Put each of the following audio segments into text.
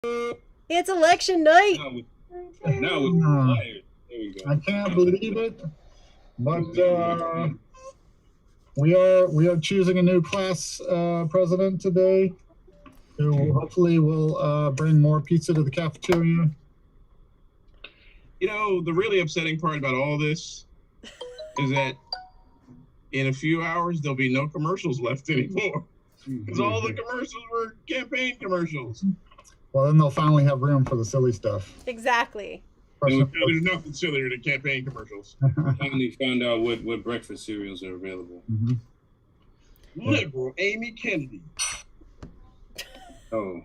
It's election night. Now it's fired. There we go. I can't believe it, but we are choosing a new class president today, who hopefully will bring more pizza to the cafeteria. You know, the really upsetting part about all this is that in a few hours there'll be no commercials left anymore, because all the commercials were campaign commercials. Well, then they'll finally have room for the silly stuff. Exactly. There's nothing sillier than campaign commercials. Finally found out what breakfast cereals are available. Mm-hmm. Liberal Amy Kennedy. Oh.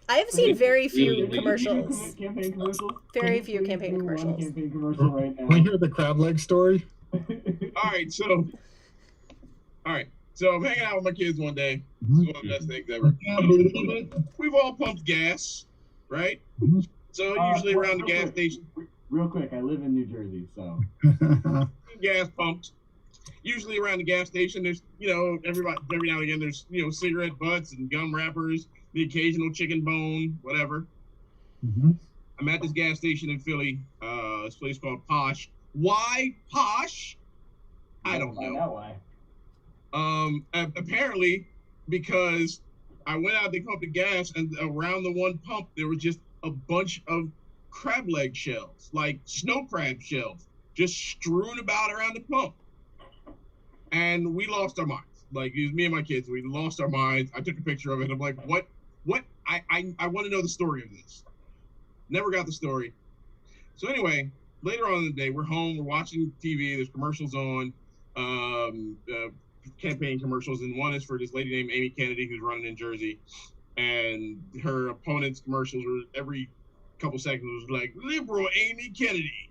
I have seen very few commercials. Campaign commercials? Very few campaign commercials. Campaign commercial right now. Can we hear the crab leg story? All right, so I'm hanging out with my kids one day. This is one of the best things ever. I can't believe it. We've all pumped gas, right? So usually around the gas station. Real quick, I live in New Jersey, so. Gas pumped. Usually around the gas station, there's, every now and again, there's, cigarette butts and gum wrappers, the occasional chicken bone, whatever. Mm-hmm. I'm at this gas station in Philly, this place called Posh. Why Posh? I don't know. Find out why. Apparently because I went out to pump the gas, and around the one pump there was just a bunch of crab leg shells, like snow crab shells, just strewn about around the pump. And we lost our minds. Like, it was me and my kids, we lost our minds. I took a picture of it. I'm like, what? I want to know the story of this. Never got the story. So anyway, later on in the day, we're home, we're watching TV, there's commercials on, campaign commercials, and one is for this lady named Amy Kennedy, who's running in Jersey, and her opponent's commercials were every couple seconds was like, liberal Amy Kennedy,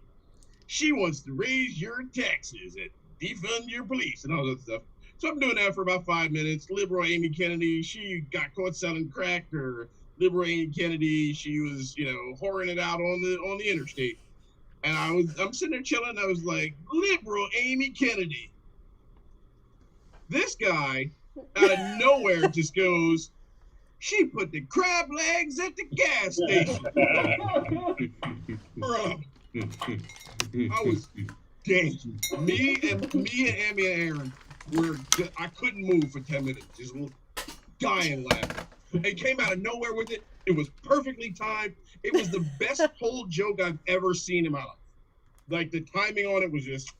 she wants to raise your taxes and defund your police and all that stuff. So I'm doing that for about 5 minutes. Liberal Amy Kennedy, she got caught selling crack, or liberal Amy Kennedy, she was, whoring it out on the interstate. And I'm sitting there chilling, and I was like, liberal Amy Kennedy. This guy, out of nowhere, just goes, she put the crab legs at the gas station. Bro, I was dancing. Me and Amy and Aaron I couldn't move for 10 minutes, just dying laughing. It came out of nowhere with it. It was perfectly timed. It was the best whole joke I've ever seen in my life. Like, the timing on it was just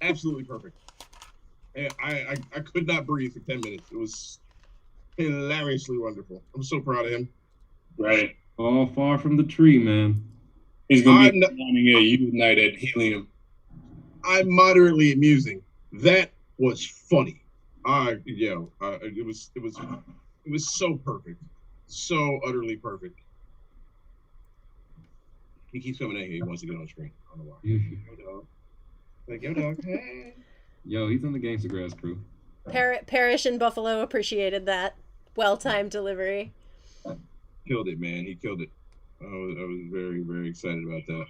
absolutely perfect. And I could not breathe for 10 minutes. It was hilariously wonderful. I'm so proud of him. Right. All far from the tree, man. He's going to be running a youth night at Helium. I'm moderately amusing. That was funny. It was so perfect. So utterly perfect. He keeps coming in here. He wants to get on screen. I don't know why. Yo, dog. Like, yo, dog. Hey. Yo, he's on the Gangstagrass crew. Parrish in Buffalo appreciated that well-timed delivery. Killed it, man. He killed it. I was very, very excited about that.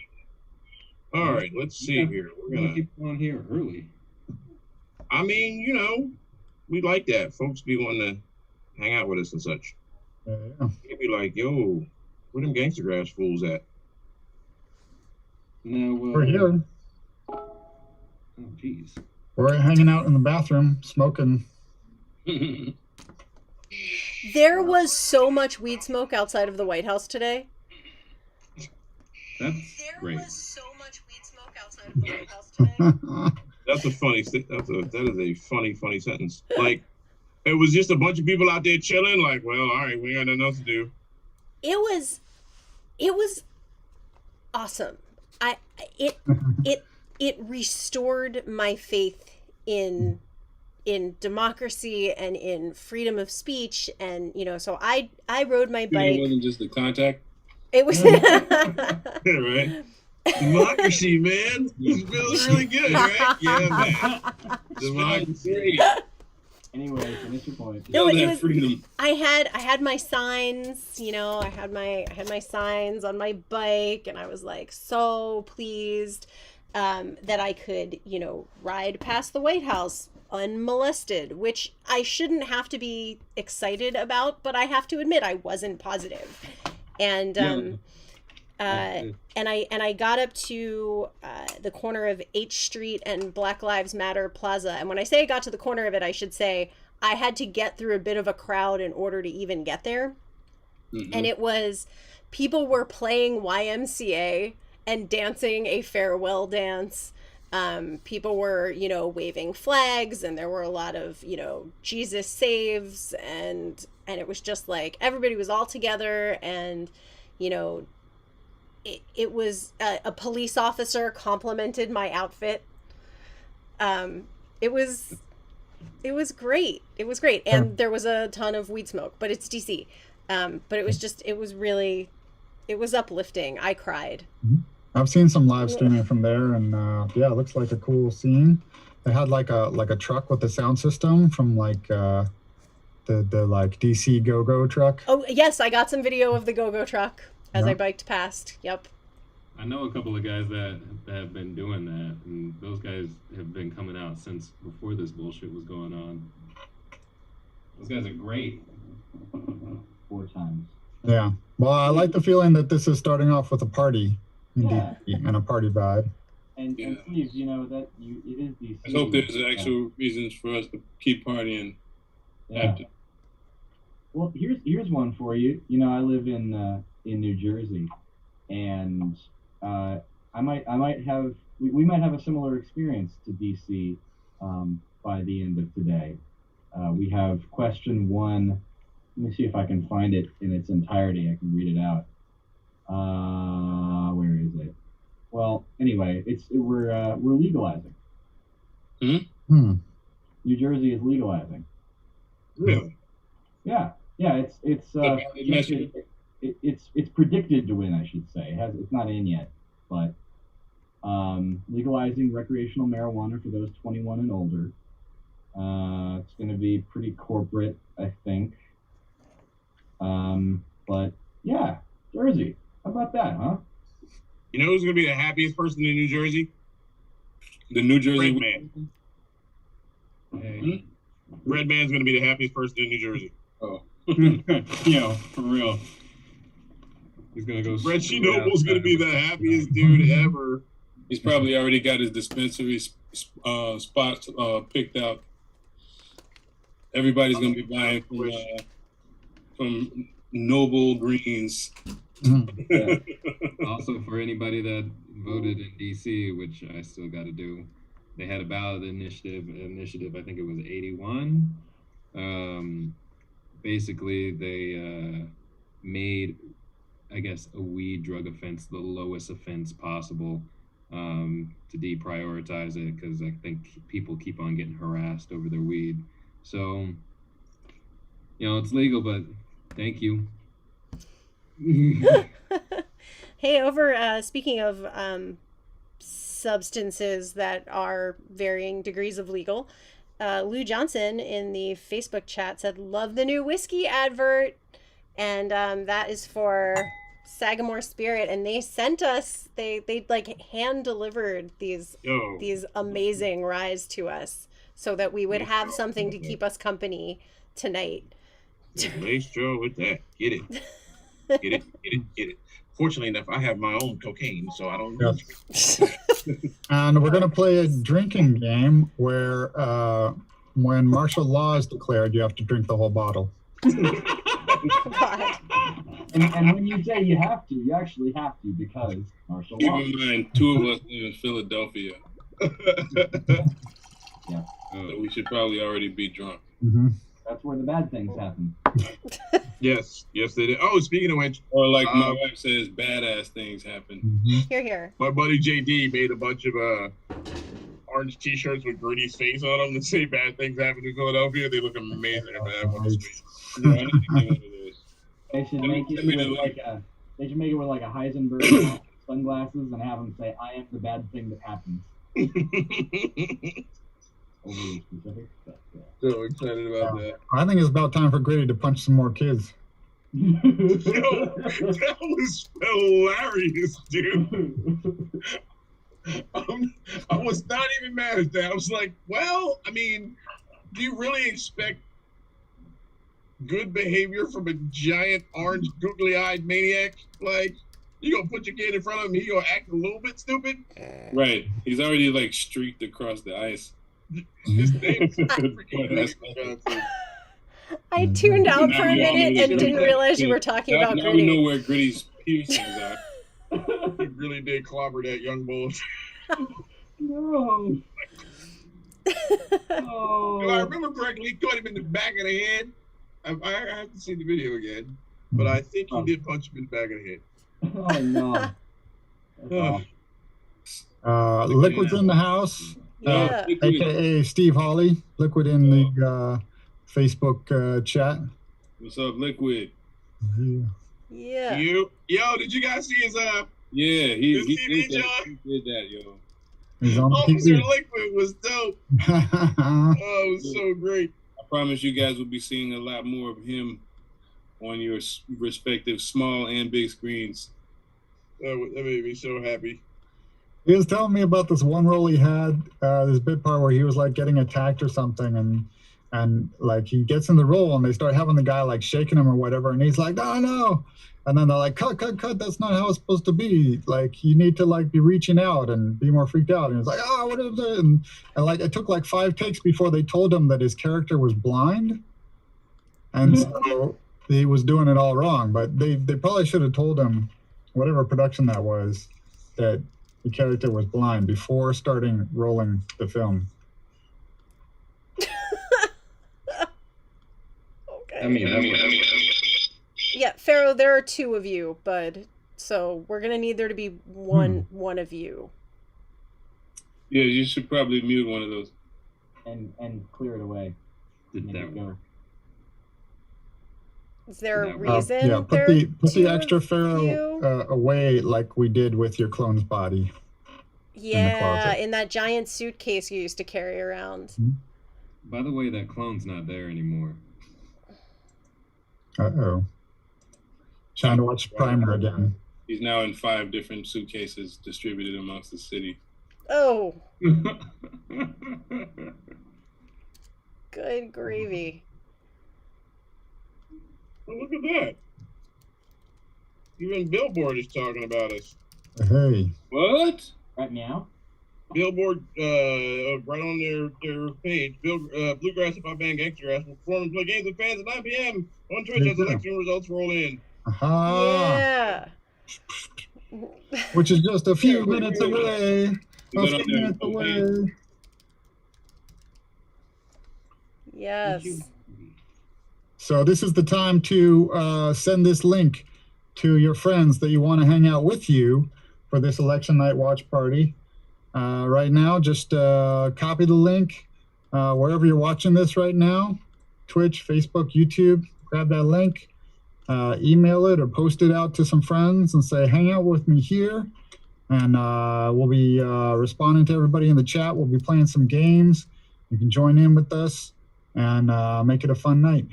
All right, let's see here. We're gonna keep on here early. I mean, we like that. Folks be wanting to hang out with us and such. Yeah. They'd be like, yo, where them Gangstagrass fools at? No, We're here. Oh, jeez. We're hanging out in the bathroom, smoking. There was so much weed smoke outside of the White House today. That's great. There was so much weed smoke outside of the White House today. That is a funny sentence. Like, it was just a bunch of people out there chilling. Like, well, all right, we got nothing else to do. It was awesome. It restored my faith in democracy and in freedom of speech, and so I rode my bike. It wasn't just the contact. It was Right. Democracy, man. It feels really good, right? Yeah, man. Democracy. Anyway, finish your point. No, it was freedom. I had my signs, I had my signs on my bike, and I was like so pleased that I could, ride past the White House unmolested, which I shouldn't have to be excited about, but I have to admit I wasn't positive. And and I got up to the corner of H Street and Black Lives Matter Plaza. And when I say I got to the corner of it, I should say I had to get through a bit of a crowd in order to even get there. Mm-hmm. And it was, people were playing YMCA and dancing a farewell dance. People were, you know, waving flags, and there were a lot of, you know, Jesus saves, and it was just like everybody was all together, and, you know, it was a police officer complimented my outfit. It was great. It was great. And there was a ton of weed smoke, but it's DC. But it was uplifting. I cried. I've seen some live streaming from there, and yeah, it looks like a cool scene. They had like a truck with a sound system from like the like DC go-go truck. Oh yes, I got some video of the go-go truck as I biked past. Yep. I know a couple of guys that have been doing that, and those guys have been coming out since before this bullshit was going on. Those guys are great. 4 times. Yeah. Well, I like the feeling that this is starting off with a party and a party vibe. And Steve, you know that it is DC. I hope there's actual reasons for us to keep partying. Yeah. Well, here's one for you. You know, I live in New Jersey, and we might have a similar experience to DC by the end of today. We have question 1. Let me see if I can find it in its entirety. I can read it out. Where is it? Well, anyway, we're legalizing. Mm-hmm. New Jersey is legalizing. Really? Yeah. It's predicted to win, I should say. It's not in yet, but legalizing recreational marijuana for those 21 and older. It's going to be pretty corporate, I think. But yeah, Jersey. How about that, huh? You know who's going to be the happiest person in New Jersey? The New Jersey Redman. Redman's going to be the happiest person in New Jersey. Oh. Yo, for real. He's gonna go. Reggie Noble's going to be the happiest dude ever. He's probably already got his dispensary spots picked out. Everybody's going to be buying from Noble Greens. Yeah. Also, for anybody that voted in DC, which I still got to do, they had a ballot initiative. I think it was 81. Basically, they made, I guess, a weed drug offense the lowest offense possible to deprioritize it, because I think people keep on getting harassed over their weed. So, you know, it's legal, but thank you. Hey, over speaking of substances that are varying degrees of legal, Lou Johnson in the Facebook chat said, "Love the new whiskey advert," and that is for Sagamore Spirit, and they sent us, they like hand delivered these amazing ryes to us so that we would have something to keep us company tonight. Nice job with that. Get it. Get it. Fortunately enough, I have my own cocaine, so I don't know. And we're going to play a drinking game where when martial law is declared, you have to drink the whole bottle. God. And when you say you have to, you actually have to, because martial law. Keep in mind, 2 of us live in Philadelphia. Yeah. So we should probably already be drunk. Mm-hmm. That's where the bad things happen. Yes, they did. Oh, speaking of which, Or like my wife says, badass things happen. Mm-hmm. Here. my buddy JD made a bunch of orange T-shirts with Gritty's face on them that say "Bad things happen in Philadelphia." They look amazing. I have one this week. No, I need to get one of those. They should make it with like a Heisenberg sunglasses and have them say, "I am the bad thing that happens." Overly specific, but So excited about that. I think it's about time for Gritty to punch some more kids. Yo, that was hilarious, dude. I was not even mad at that. I was like, well, I mean, do you really expect good behavior from a giant orange googly-eyed maniac? Like, you gonna put your kid in front of him, he gonna act a little bit stupid? Right. He's already like streaked across the ice. His name is freaking Gritty, for God's sake. I tuned out Now for a we all know minute and who didn't Gritty realize you is. were talking Now about we know Gritty. where Gritty's piercings are. He really did clobber that young bull. No. If I Oh. remember correctly, he caught him in the back of the head. I have to see the video again, but I think he did punch him in the back of the head. Oh no. That's awful. Liquid's in the house, Yeah. aka Steve Hawley. Liquid in the Facebook chat. What's up, Liquid? Yeah. Yo, did you guys see his Yeah, His he TV, did that. John? He did that, yo. He's on Officer TV. Liquid was dope. Oh, it was so great. I promise you guys will be seeing a lot more of him on your respective small and big screens. That made me so happy. He was telling me about this one role he had, this bit part where he was like getting attacked or something, and like he gets in the role and they start having the guy like shaking him or whatever, and he's like, no, and then they're like, cut, that's not how it's supposed to be. Like you need to like be reaching out and be more freaked out. And he's like, oh, what is it? And like it took like 5 takes before they told him that his character was blind, and so he was doing it all wrong. But they probably should have told him, whatever production that was, that the character was blind before starting rolling the film. Okay. I mean, Yeah, Pharaoh, there are 2 of you, bud. So we're gonna need there to be one of you. Yeah, you should probably mute one of those. And clear it away. did Make that it go. Is there a Yeah, reason? Yeah, put there the are 2 extra of Pharaoh you? away like we did with your clone's body. Yeah, closet. in that giant suitcase you used to carry around. By the way, that clone's not there anymore. Uh-oh. Trying to watch Primer again. He's now in 5 different suitcases distributed amongst the city. Oh, good gravy. Well, look at that. Even Billboard is talking about us. Hey. What? Right now? Billboard, right on their page, Bluegrass Hip Hop Band Gangstagrass will perform and play games with fans at 9 p.m. on Twitch There as you go. election results roll in. Aha! Yeah. Which is just a few minutes away. Is A that on few their minutes homepage? away. Yes. So this is the time to send this link to your friends that you want to hang out with you for this election night watch party. Right now, just copy the link wherever you're watching this right now, Twitch, Facebook, YouTube. Grab that link, email it or post it out to some friends and say, hang out with me here. And we'll be responding to everybody in the chat. We'll be playing some games. You can join in with us and make it a fun night.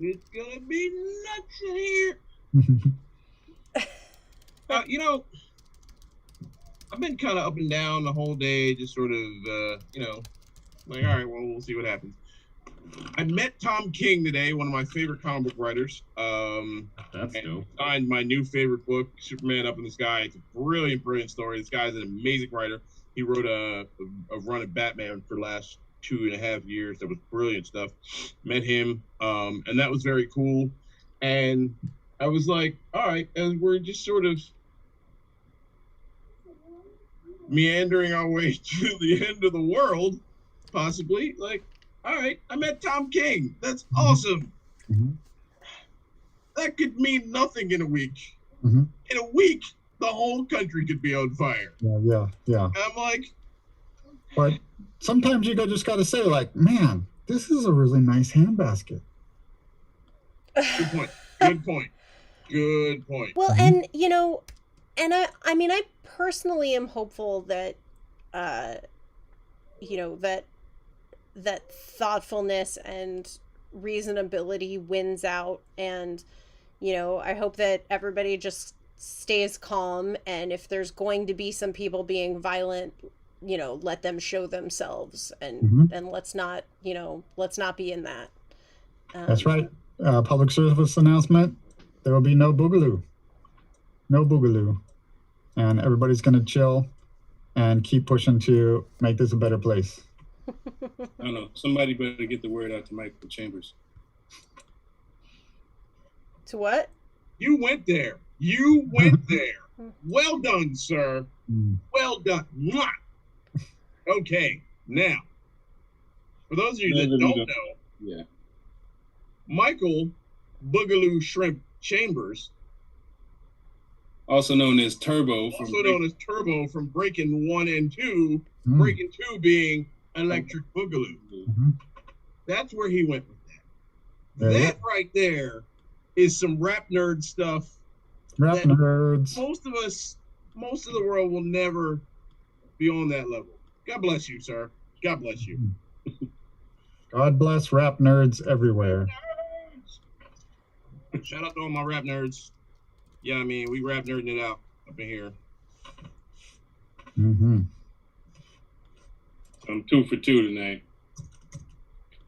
It's gonna be nuts in here. You know, I've been kind of up and down the whole day, just sort of, like, all right, well, we'll see what happens. I met Tom King today, one of my favorite comic book writers. That's dope. Signed my new favorite book, Superman Up in the Sky. It's a brilliant, brilliant story. This guy's an amazing writer. He wrote a run of Batman for the last 2.5 years. That was brilliant stuff. Met him, and that was very cool. And I was like, all right, and we're just sort of meandering our way to the end of the world, possibly. Like, all right, I met Tom King. That's awesome. Mhm. That could mean nothing in a week. Mhm. In a week, the whole country could be on fire. Yeah. And I'm like, But sometimes you just got to say, like, man, this is a really nice handbasket. good point. Good point. Good point. Well, and and I mean, I personally am hopeful that, that thoughtfulness and reasonability wins out, and I hope that everybody just stays calm, and if there's going to be some people being violent, you know, let them show themselves, and let's not be in that. That's right. Public service announcement: there will be no boogaloo, and everybody's going to chill and keep pushing to make this a better place. I don't know. Somebody better get the word out to Michael Chambers. To what? You went there. You went there. Well done, sir. Well done. Mwah. Okay, now, for those of you that don't know, yeah, Michael Boogaloo Shrimp Chambers, also known as Turbo, from Breaking 1 and 2, Breaking 2 being Electric Boogaloo. That's where he went with that. That right there is some rap nerd stuff. Rap nerds. Most of the world will never be on that level. God bless you, sir. God bless you. God bless rap nerds everywhere. Shout out to all my rap nerds. Yeah, I mean, we rap nerding it out up in here. I'm 2 for 2 tonight.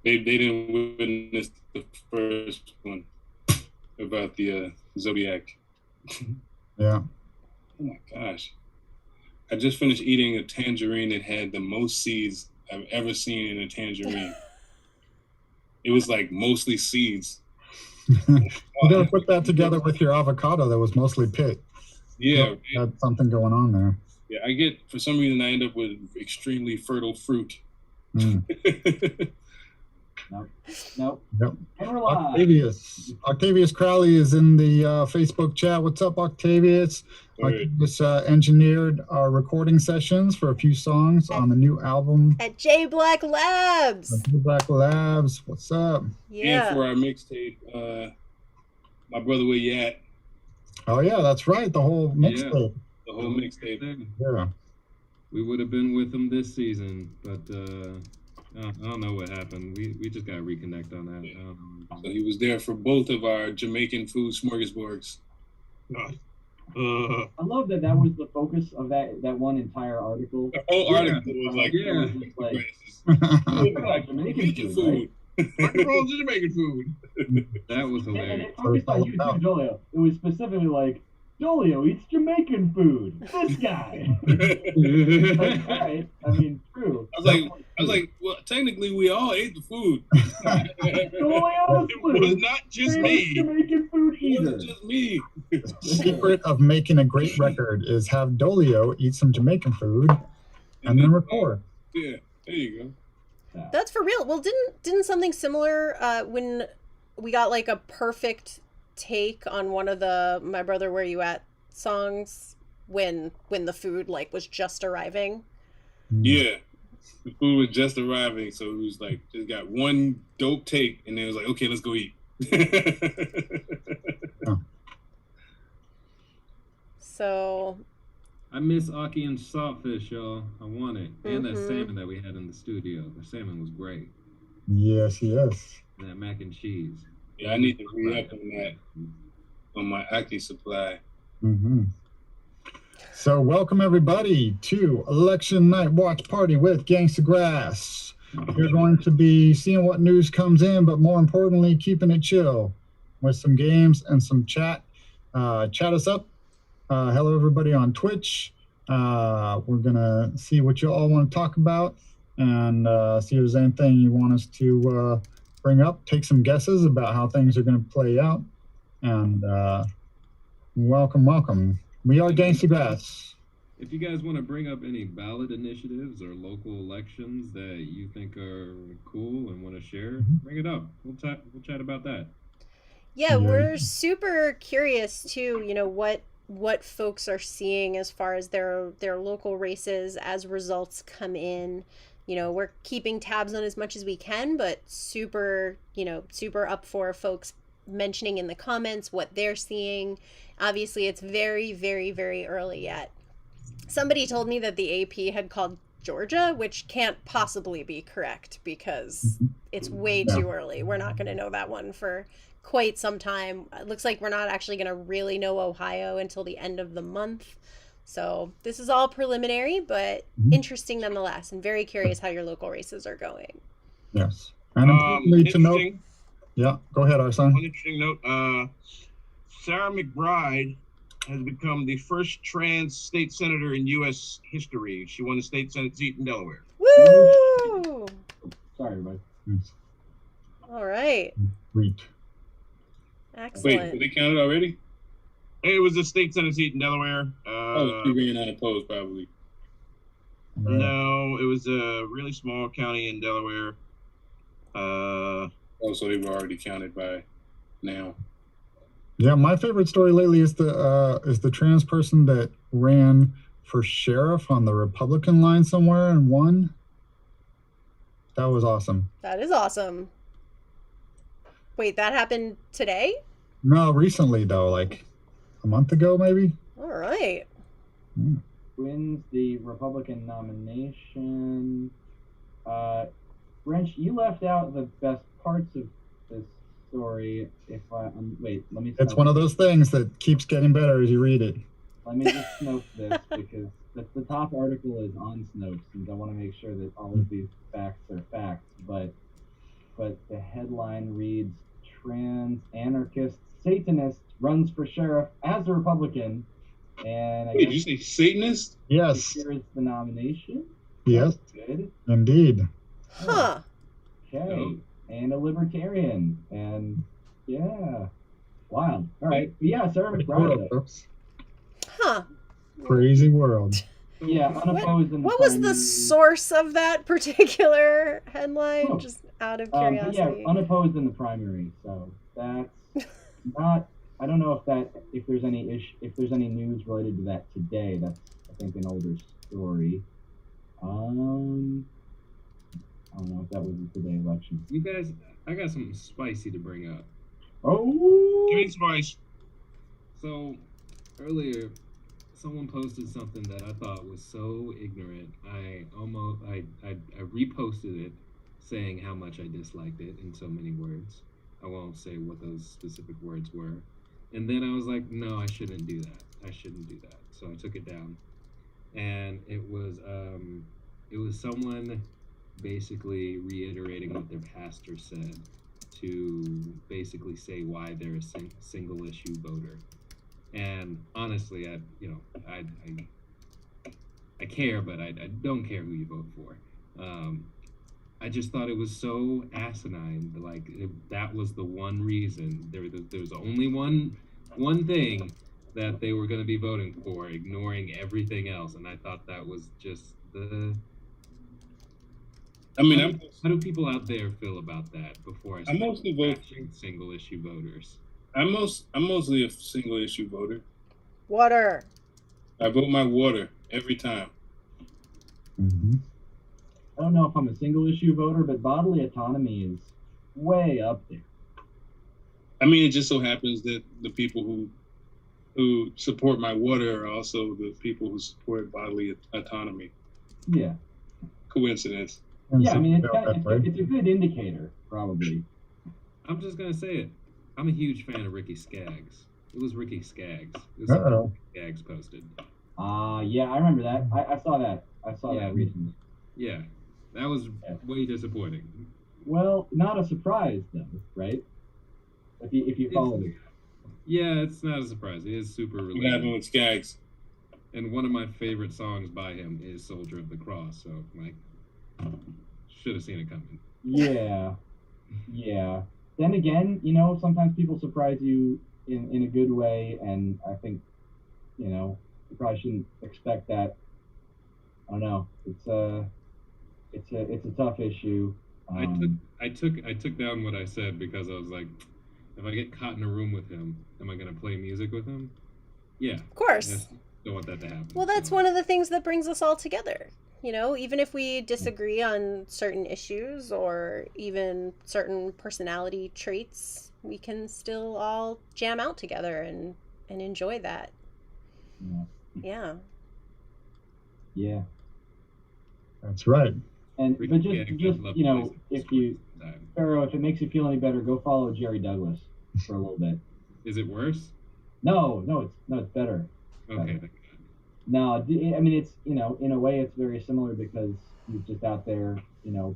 They didn't witness the first one about the Zodiac. Yeah. Oh my gosh. I just finished eating a tangerine that had the most seeds I've ever seen in a tangerine. It was like mostly seeds. You gotta put that together with your avocado that was mostly pit. Yeah. Had something going on there. Yeah, for some reason, I end up with extremely fertile fruit. Nope. Octavius Crowley is in the Facebook chat. What's up, Octavius? Octavius engineered our recording sessions for a few songs on the new album at J Black Labs. What's up? Yeah. And for our mixtape, My Brother Where You At. Oh yeah, that's right. The whole mixtape. The whole mixtape. Yeah. We would have been with him this season, but I don't know what happened. We just got to reconnect on that. Yeah. So he was there for both of our Jamaican food smorgasbords. I love that was the focus of that one entire article. The whole article was like, Jamaican food. Microphones and Jamaican food. That was And hilarious. it focused on you too, Dolio. It was specifically like, Dolio eats Jamaican food. This guy. Like, all right. I mean, true. I was like, well, technically, we all ate the food. It was not just me. Jamaican food either. It wasn't just me. The secret of making a great record is have Dolio eat some Jamaican food and then record. Yeah, there you go. That's for real. Well, didn't something similar when we got like a perfect take on one of the My Brother Where You At songs when the food like was just arriving? Yeah. The food was just arriving, so it was like just got one dope take, and then it was like, okay, let's go eat. So I miss Aki and saltfish, y'all. I want it. And that salmon that we had in the studio. The salmon was great. Yes. And that mac and cheese. Yeah, I need to re-up on that on my Aki supply. So welcome everybody to Election Night Watch Party with Gangstagrass. You're going to be seeing what news comes in, but more importantly, keeping it chill with some games and some chat. Chat us up. Hello everybody on Twitch. We're gonna see what you all want to talk about and see if there's anything you want us to bring up. Take some guesses about how things are going to play out. And welcome. We are Gangstagrass. If you guys want to bring up any ballot initiatives or local elections that you think are cool and want to share, bring it up. We'll chat about that. Yeah, we're super curious too, you know, what folks are seeing as far as their local races as results come in. You know, we're keeping tabs on as much as we can, but super up for folks mentioning in the comments what they're seeing. Obviously, it's very, very, very early yet. Somebody told me that the AP had called Georgia, which can't possibly be correct because it's way too early. We're not going to know that one for quite some time. It looks like we're not actually going to really know Ohio until the end of the month. So this is all preliminary, but interesting nonetheless, and very curious how your local races are going. Yes. And importantly to note, Interesting. yeah, go ahead, Arson. One interesting note, Sarah McBride has become the first trans state senator in U.S. history. She won the state senate seat in Delaware. Woo! Sorry, everybody. Yes. All right. Sweet. Excellent. Wait, they counted already? It was a state senate seat in Delaware. Oh, she ran unopposed, probably. No, it was a really small county in Delaware. Oh, so they were already counted by now. Yeah, my favorite story lately is the trans person that ran for sheriff on the Republican line somewhere and won. That was awesome. That is awesome. Wait, that happened today? No, recently though, like a month ago maybe. All right. Wins the Republican nomination. Wrench, you left out the best parts of this story. Wait, let me. It's one of those things that keeps getting better as you read it. Let me just Snopes this because the top article is on Snopes, and I want to make sure that all of these facts are facts. But the headline reads: "Trans anarchist Satanist runs for sheriff as a Republican." And I Wait, did guess you say Satanist? Yes. here's the nomination. Yes. Good. Indeed. Huh. Okay. Oh. And a libertarian. And yeah. Wild. All right. But yeah, Sarah McBride. though. Oops. Huh. Crazy world. Yeah, unopposed in the What was the primary. source of that particular headline? Oh. Just out of But yeah, curiosity. unopposed in the primary. So that's not. I don't know if there's any if there's any news related to that today. That's I think an older story. I don't know if that was the today election. You guys, I got something spicy to bring up. Oh. Give me spice. So earlier, someone posted something that I thought was so ignorant. I reposted it, saying how much I disliked it in so many words. I won't say what those specific words were. And then I was like, no, I shouldn't do that. I shouldn't do that. So I took it down. And it was someone basically reiterating what their pastor said to basically say why they're a single issue voter. And honestly, I care, but I don't care who you vote for. I just thought it was so asinine. Like that was the one reason. There was only one thing that they were going to be voting for, ignoring everything else. And I thought that was just the. I mean, How do people out there feel about that? Before I I mostly vote single issue voters. I'm mostly a single issue voter. Water. I vote my water every time. Mm-hmm. I don't know if I'm a single issue voter, but bodily autonomy is way up there. I mean, it just so happens that the people who support my water are also the people who support bodily autonomy. Yeah. Coincidence. Yeah, I mean, it's a good indicator, probably. I'm just gonna say it. I'm a huge fan of Ricky Skaggs. It was Ricky Skaggs. It was Uh-oh. Skaggs posted. Yeah, I remember that. I saw that. I saw Yeah. that recently. Yeah, that was way disappointing. Well, not a surprise though, right? If you follow it. Yeah, it's not a surprise. It is super What happened related. with Skaggs? And one of my favorite songs by him is "Soldier of the Cross." So, like, should have seen it coming. Yeah. Yeah. Then again, sometimes people surprise you in a good way, and I think, you probably shouldn't expect that. I don't know. It's a tough issue. I took down what I said because I was like, if I get caught in a room with him, am I gonna play music with him? Yeah. Of course. Yes, don't want that to happen. Well, that's so. one of the things that brings us all together. Even if we disagree on certain issues or even certain personality traits, we can still all jam out together and enjoy that. Yeah. Yeah. Yeah. That's right. And Ricky but Skaggs, just I'd love you to know, play some if you sometime. Pharaoh, if it makes you feel any better, go follow Jerry Douglas. for a little bit. Is it worse? No, it's better. Okay. No, I mean, it's, in a way it's very similar because he's just out there,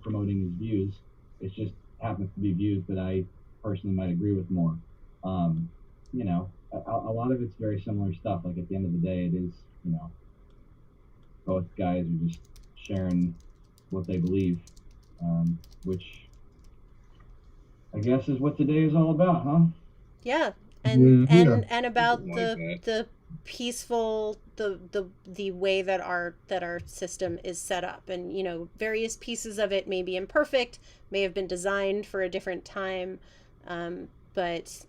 promoting his views. It just happens to be views that I personally might agree with more. A lot of it's very similar stuff. Like at the end of the day, it is, both guys are just sharing what they believe, which I guess is what today is all about, huh? Yeah. And about Like the peaceful the way that our system is set up, and various pieces of it may be imperfect, may have been designed for a different time, but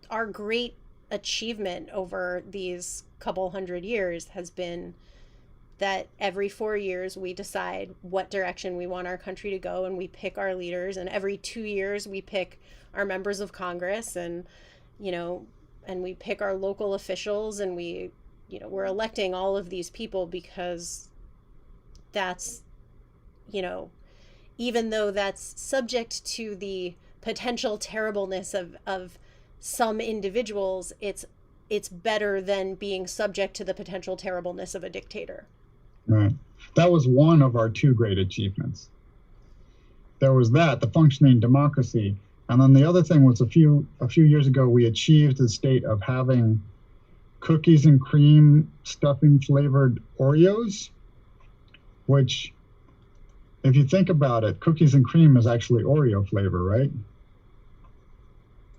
our great achievement over these couple hundred years has been that every 4 years we decide what direction we want our country to go, and we pick our leaders, and every 2 years we pick our members of Congress, and and we pick our local officials, and we're electing all of these people because that's, even though that's subject to the potential terribleness of some individuals, it's better than being subject to the potential terribleness of a dictator. Right. That was one of our 2 great achievements. There was the functioning democracy. And then the other thing was a few years ago, we achieved the state of having cookies and cream stuffing flavored Oreos, which, if you think about it, cookies and cream is actually Oreo flavor, right?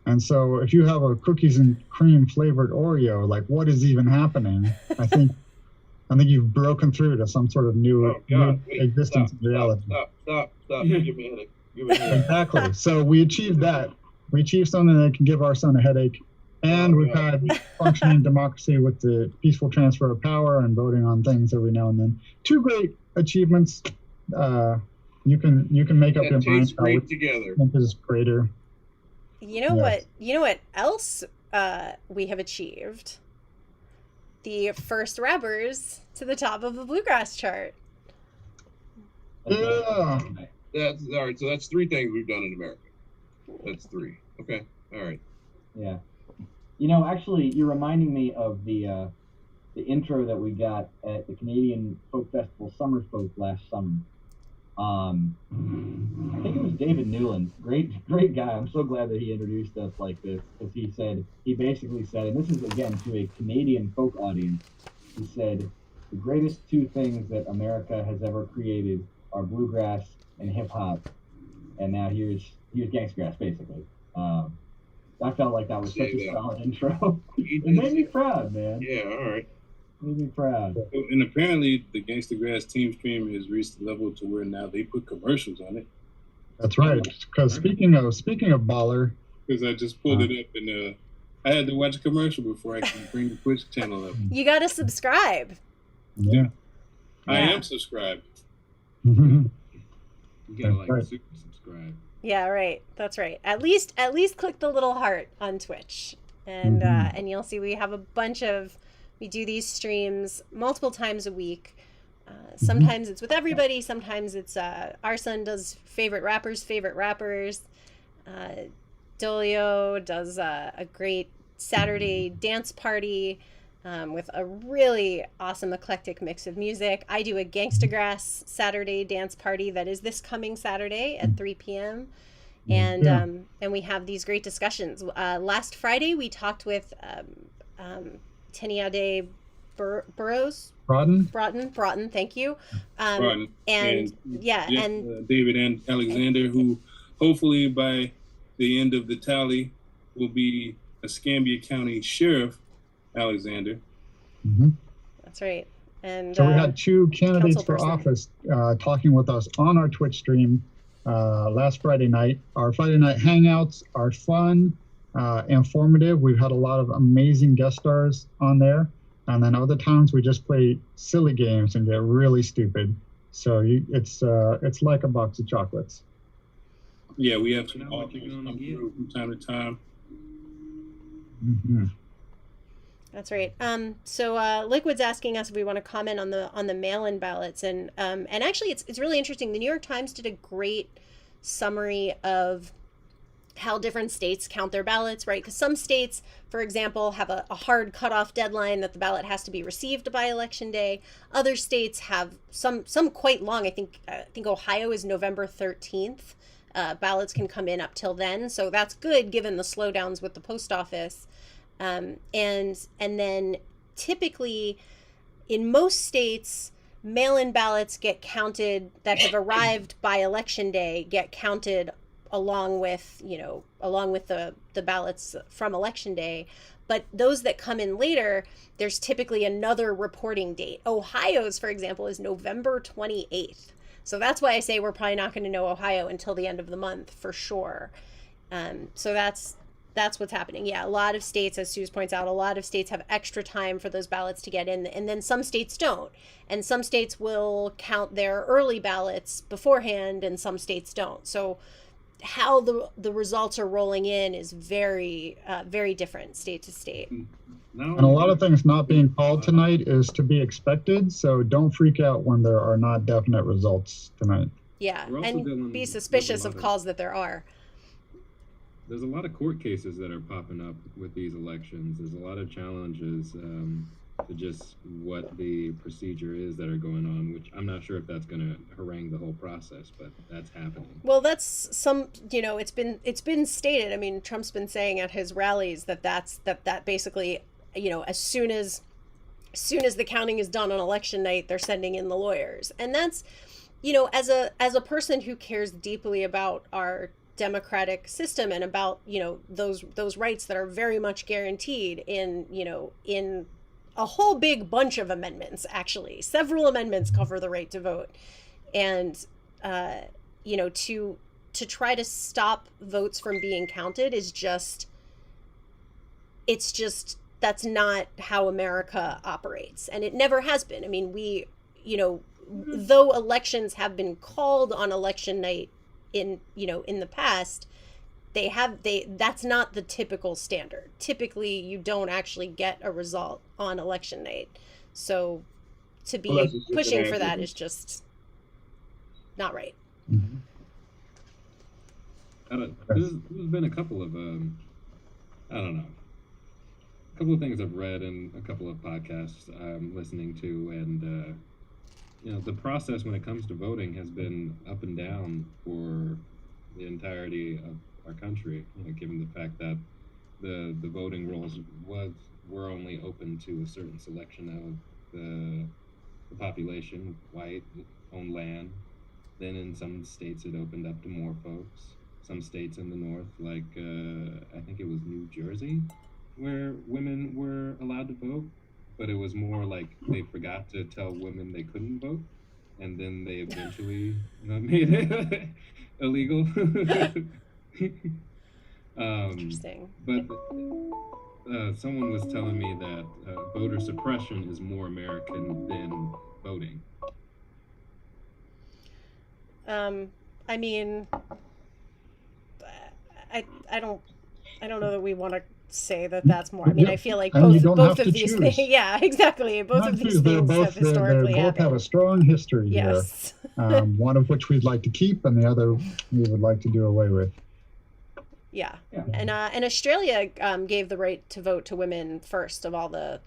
And so if you have a cookies and cream flavored Oreo, like, what is even happening? I think you've broken through to some sort of new existence in reality. Stop. Give me a headache. Exactly. So we achieved that. We achieved something that can give our son a headache. And we've had functioning democracy with the peaceful transfer of power and voting on things every now and then. 2 great achievements. You can make up your mind how great together. Is greater. What else we have achieved? The first rappers to the top of the bluegrass chart. Yeah. That's all right. So that's 3 things we've done in America. That's 3. Okay. All right. Yeah. Actually, you're reminding me of the intro that we got at the Canadian Folk Festival Summer Folk last summer. I think it was David Newland. Great guy. I'm so glad that he introduced us like this, because he basically said, and this is again to a Canadian folk audience, he said, the greatest 2 things that America has ever created are bluegrass and hip hop, and now here's Gangstagrass, basically. I felt like that was such a solid intro. It made me proud, man. Yeah, all right. Made me proud. And apparently, the Gangstagrass team stream has reached the level to where now they put commercials on it. That's right. Because speaking of baller, because I just pulled it up and I had to watch a commercial before I can bring the Twitch channel up. You got to subscribe. Yeah. I am subscribed. Mhm. You gotta super subscribe. Yeah, right. That's right. At least click the little heart on Twitch, and and you'll see we have a bunch of. We do these streams multiple times a week. Sometimes it's with everybody. Sometimes it's our son does favorite rappers. Dolio does a great Saturday dance party with a really awesome eclectic mix of music. I do a Gangstagrass Saturday dance party that is this coming Saturday at 3 p.m. And we have these great discussions. Last Friday we talked with Teniade Broughton, thank you. Broughton. And David and Alexander, who hopefully by the end of the tally will be Escambia County Sheriff Alexander. Mm-hmm. That's right. And so we had 2 candidates for office talking with us on our Twitch stream last Friday night. Our Friday night hangouts are fun, informative. We've had a lot of amazing guest stars on there. And then other times we just play silly games and get really stupid. So it's like a box of chocolates. Yeah, we have some authors come through from time to time. Mm-hmm. That's right. So Liquid's asking us if we want to comment on the mail-in ballots, and actually it's really interesting. The New York Times did a great summary of how different states count their ballots, right? Because some states, for example, have a hard cutoff deadline that the ballot has to be received by election day. Other states have some quite long. I think Ohio is November 13th. Ballots can come in up till then, so that's good given the slowdowns with the post office. And then typically, in most states, mail-in ballots get counted that have arrived by election day get counted along with the ballots from election day. But those that come in later, there's typically another reporting date. Ohio's, for example, is November 28th. So that's why I say we're probably not going to know Ohio until the end of the month for sure. So that's what's happening. Yeah, a lot of states, as Suze points out, a lot of states have extra time for those ballots to get in, and then some states don't. And some states will count their early ballots beforehand, and some states don't. So how the results are rolling in is very different state to state. And a lot of things not being called tonight is to be expected, so don't freak out when there are not definite results tonight. Yeah, and be suspicious of calls that there are. There's a lot of court cases that are popping up with these elections. There's a lot of challenges to just what the procedure is that are going on, which I'm not sure if that's going to harangue the whole process, but that's happening. Well, that's it's been stated. I mean, Trump's been saying at his rallies that basically, as soon as the counting is done on election night, they're sending in the lawyers. And that's, as a person who cares deeply about our democratic system and about, those rights that are very much guaranteed in a whole big bunch of amendments. Actually, several amendments cover the right to vote, and to try to stop votes from being counted is that's not how America operates, and it never has been. I mean, though elections have been called on election night in the past, that's not the typical standard. Typically, you don't actually get a result on election night. So to be pushing for that is just not right. Mm-hmm. There's been a couple of a couple of things I've read and a couple of podcasts I'm listening to, and the process when it comes to voting has been up and down for the entirety of our country, given the fact that the voting rolls were only open to a certain selection of the population, white, owned land. Then in some states it opened up to more folks. Some states in the north, like I think it was New Jersey, where women were allowed to vote, but it was more like they forgot to tell women they couldn't vote, and then they eventually made it illegal. Interesting. But someone was telling me that voter suppression is more American than voting. I mean, I don't know that we want to say that that's more. I mean, I feel like both of these things. Yeah, exactly. Both of these things have historically happened. Both have a strong history yes. here. One of which we'd like to keep, and the other we would like to do away with. Yeah. And Australia gave the right to vote to women first of all the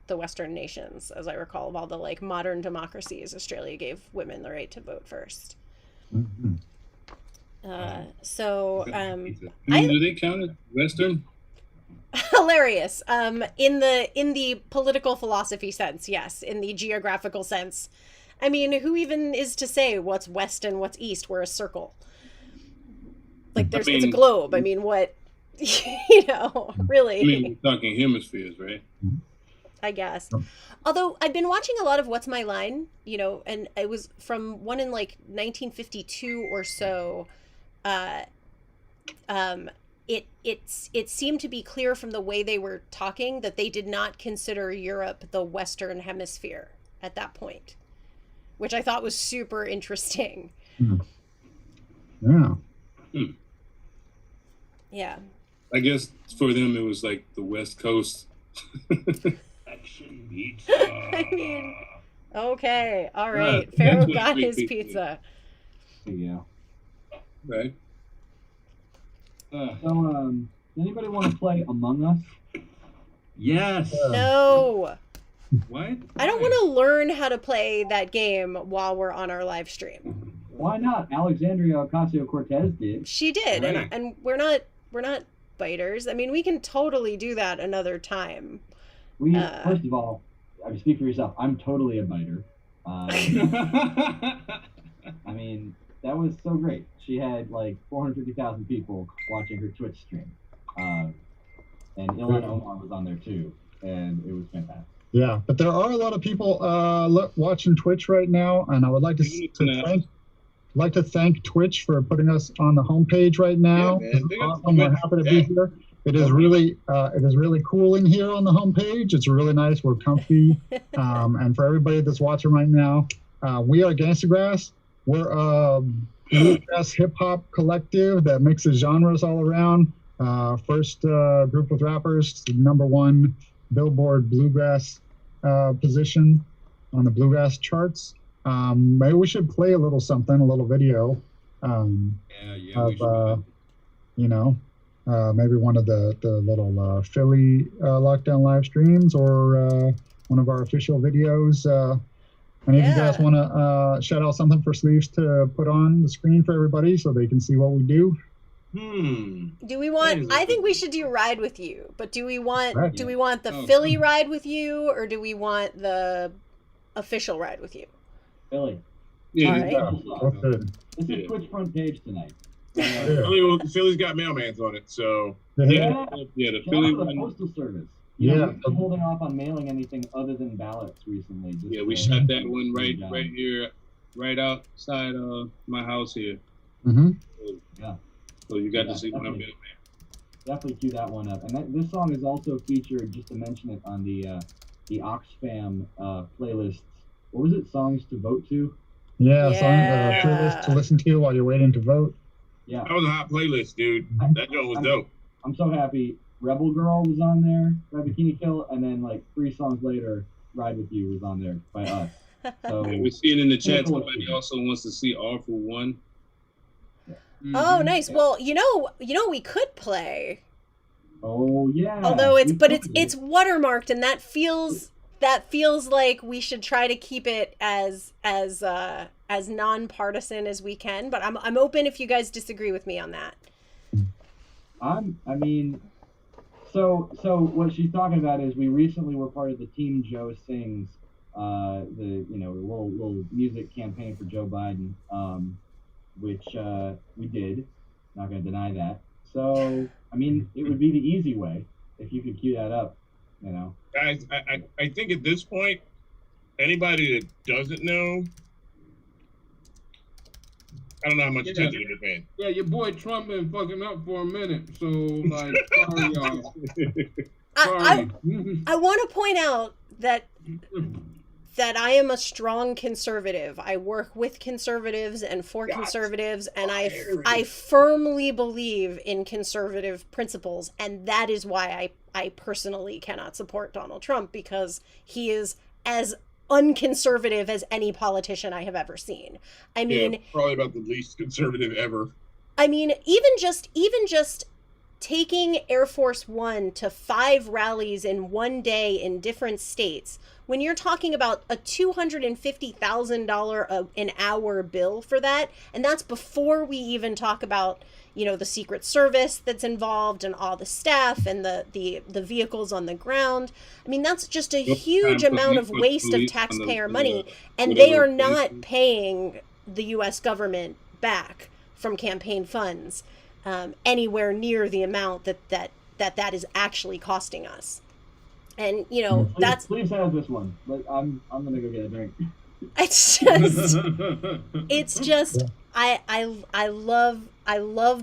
Western nations, as I recall, of all the modern democracies. Australia gave women the right to vote first. Mm-hmm. Do they count it Western? Hilarious. In the political philosophy sense, yes. In the geographical sense, I mean, who even is to say what's west and what's east? We're a circle. It's a globe. I mean, what? Really. I mean, we're talking hemispheres, right? I guess. Although I've been watching a lot of What's My Line, and it was from one in 1952 or so. It seemed to be clear from the way they were talking that they did not consider Europe the Western Hemisphere at that point, which I thought was super interesting. Yeah. Yeah. I guess for them it was like the West Coast. Action pizza. I mean, okay, all right. Pharaoh got his pizza. Yeah. Right. So, does anybody want to play Among Us? Yes. No. What? I don't want to learn how to play that game while we're on our live stream. Why not? Alexandria Ocasio-Cortez did. She did, Right. and we're not biters. I mean, we can totally do that another time. First of all, I mean, speak for yourself. I'm totally a biter. I mean, that was so great. She had like 450,000 people watching her Twitch stream, and Ilhan Omar was on there too, and it was fantastic. Yeah, but there are a lot of people watching Twitch right now, and I would like to thank Twitch for putting us on the homepage right now. Yeah, This is awesome. We're happy to be here. It is really cool in here on the homepage. It's really nice. We're comfy, and for everybody that's watching right now, we are Gangstagrass. We're a bluegrass hip hop collective that mixes genres all around. First group with rappers, #1 Billboard bluegrass position on the bluegrass charts. Maybe we should play a little something, a little video of maybe one of the little Philly lockdown live streams or one of our official videos. Any of you guys want to shout out something for Sleeves to put on the screen for everybody so they can see what we do? Do we want? I think we should do Ride With You, but do we want the Oh, Philly Ride With You, or do we want the official Ride With You? Philly. Yeah, All right. Good. This is Twitch front page tonight. Philly's got mailmans on it, so the Shout Philly out to the one. Postal Service. Yeah. We've been holding off on mailing anything other than ballots recently. Yeah, we shot that one right here, right outside my house here. Mm-hmm. Yeah. So you got to see what I'm definitely. doing, man. Definitely cue that one up. And this song is also featured, just to mention it, on the Oxfam playlist. What was it? Songs to vote to? Yeah, Yeah. playlist to listen to while you're waiting to vote. Yeah. that was a hot playlist, dude. That joint was dope. I'm so happy. Rebel Girl was on there by Bikini Kill, and then like 3 songs later, Ride With You was on there by us. So Yeah, we're seeing in the chat Cool. somebody also wants to see All for One. Oh, nice. Well, we could play. oh yeah. Although it's totally- watermarked, and that feels like we should try to keep it as nonpartisan as we can. But I'm open if you guys disagree with me on that. I mean, so what she's talking about is we recently were part of the Team Joe Sings, the little music campaign for Joe Biden, which we did. Not gonna deny that. So I mean, it would be the easy way if you could cue that up, Guys, I think at this point, anybody that doesn't know, I don't know how much attention they're paying. Yeah, your boy Trump been fucking up for a minute, so like, sorry y'all. Sorry. I want to point out that I am a strong conservative. I work with conservatives and for conservatives, and I firmly believe in conservative principles, and that is why I personally cannot support Donald Trump, because he is as unconservative as any politician I have ever seen. I mean, probably about the least conservative ever. I mean, even just taking Air Force One to 5 rallies in one day in different states, when you're talking about a $250,000 an hour bill for that, and that's before we even talk about, the Secret Service that's involved and all the staff and the vehicles on the ground. I mean, that's just a huge amount of waste of taxpayer money, and they are not paying the U.S. government back from campaign funds anywhere near the amount that is actually costing us. And that's please have this one. But I'm gonna go get a drink. it's just I love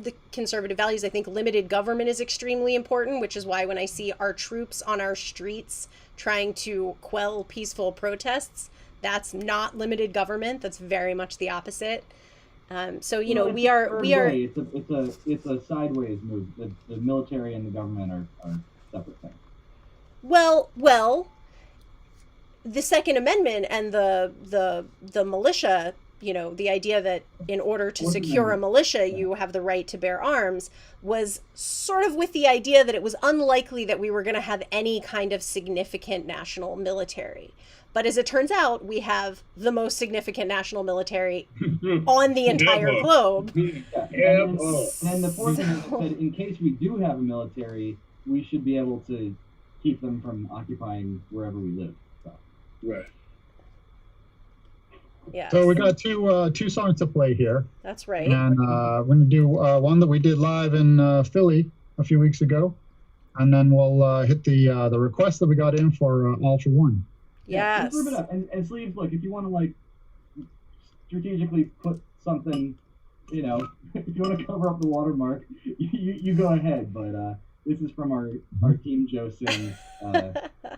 the conservative values. I think limited government is extremely important, which is why when I see our troops on our streets trying to quell peaceful protests, that's not limited government. That's very much the opposite. So we are. It's a sideways move. The military and the government are separate things. Well, the Second Amendment and the militia you know, the idea that in order to Wasn't secure there- a militia, yeah. you have the right to bear arms, was sort of with the idea that it was unlikely that we were going to have any kind of significant national military. But as it turns out, we have the most significant national military on the entire Never. globe. Yeah. Yeah, And then the fourth thing is So- that in case we do have a military, we should be able to keep them from occupying wherever we live. So. Right. Yeah, So we got two songs to play here, that's right. and we're gonna do one that we did live in Philly a few weeks ago, and then we'll hit the request that we got in for All for One. Yeah, Yes. just rip it up. And Sleeves, look, if you want to like strategically put something, you know, if you want to cover up the watermark, you go ahead. But this is from our Team Joe Sings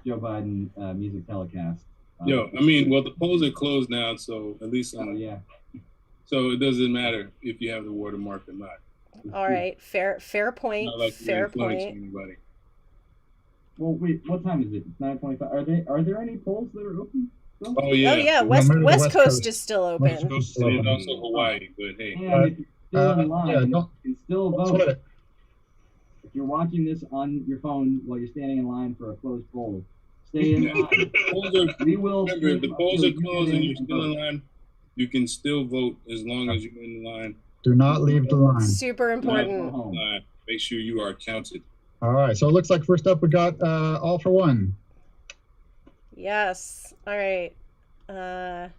Joe Biden music telecast. Yo, I mean, well, the polls are closed now, so at least yeah. so it doesn't matter if you have the watermark or not. All right, fair point. Not like you're Fair influencing point. anybody. Well, wait, what time is it? It's 9:25. Are there any polls that are open? still? Oh yeah. Oh yeah, No, West maybe the West West Coast Coast. is still West open. Coast. And also Hawaii, but hey. And if you're still in line, yeah, you don't- can still That's vote. what it- If you're watching this on your phone while you're standing in line for a closed poll, stay in line. Polls are, We will. remember, if the stream polls till are you get closed and you're and still in vote. line, you can still vote as long as you're in line. Do not leave the line. Super Go important. home. Make sure you are counted. All right, so it looks like first up we got All for One. Yes. All right. The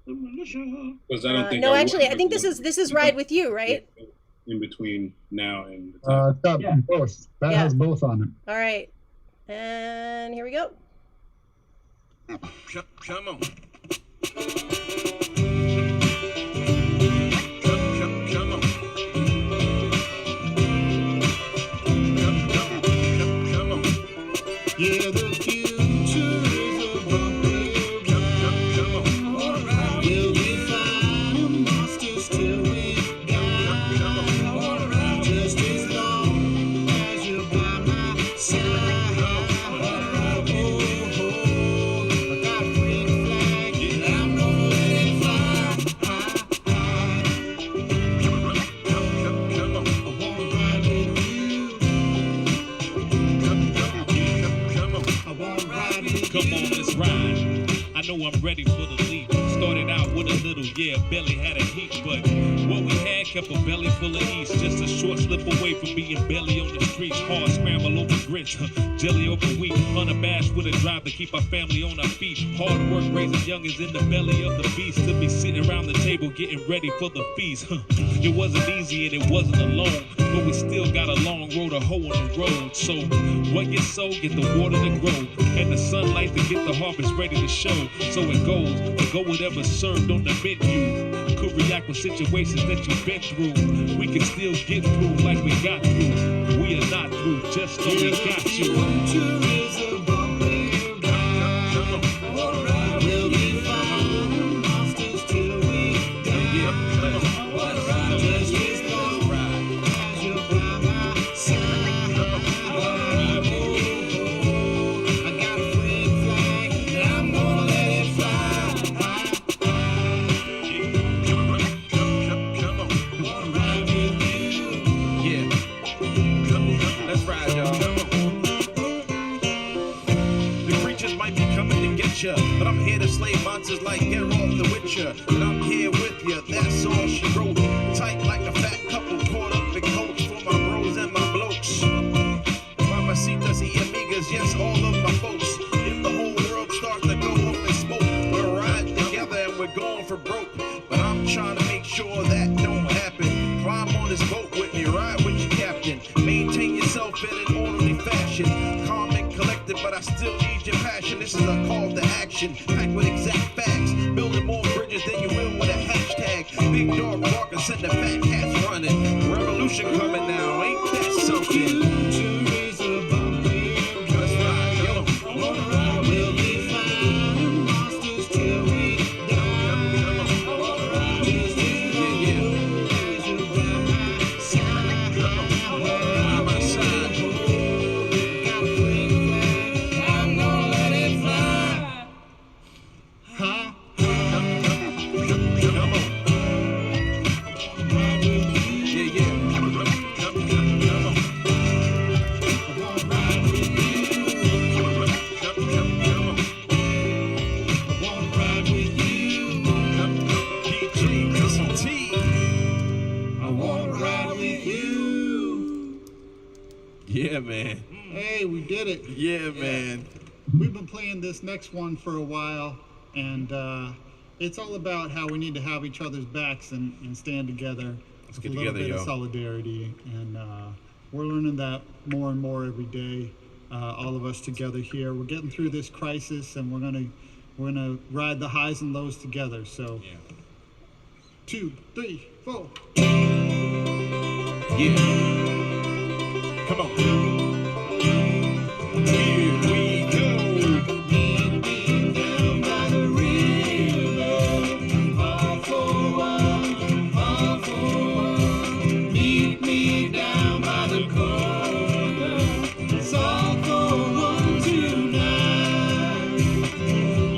militia. Because I don't think No, our actually, I watermark think this is Ride With You, right? in between now and the time. It's got Yeah. both. That Yeah. has both on it. All right. And here we go. Come on. Come on. Come on. Yeah, the future is a bumpy. Come on. All right. We'll be fighting monsters till we die. Come on. All right. Just as long as you're by my side. All right. Oh, I got a green flag and I'm gonna let it fly. Come on. I wanna ride with you. Come on. I wanna ride with you. Come on, let's ride. I know I'm ready for the leap. Started out with a little, yeah, belly had a heat, but what we had kept a belly full of ease. Just a short slip away from being belly on the streets. Hard scramble over grits, jelly over wheat. Unabashed with a drive to keep our family on our feet. Hard work raising youngins in the belly of the beast. To be sitting around the table getting ready for the feast. It wasn't easy and it wasn't alone, but we still got a long road to hoe on the road. So what you sow, get the water to grow, and the sunlight to get the harvest ready to show. So it goes, but go whatever served on the menu. Could react with situations that you've been through. We can still get through like we got through. We are not through, just know we got you. Future is a bumpy ride. All right. We'll be fighting monsters till we die. All right. Just as long as you're by my side. All right. Oh, I got a green flag and I'm gonna let it fly. Come on. I wanna ride with you. Yeah. Let's ride, y'all. Yeah, man. Hey, we did it. Yeah, man. We've been playing this next one for a while, and it's all about how we need to have each other's backs and stand together. Let's with get a little together, bit of yo. solidarity, and we're learning that more and more every day. All of us together here. We're getting through this crisis, and we're gonna ride the highs and lows together. So, 2, 3, 4. Yeah. Come on. Here we go. Down by the river, all for one, all for one. Meet me down by the corner. It's all for one tonight.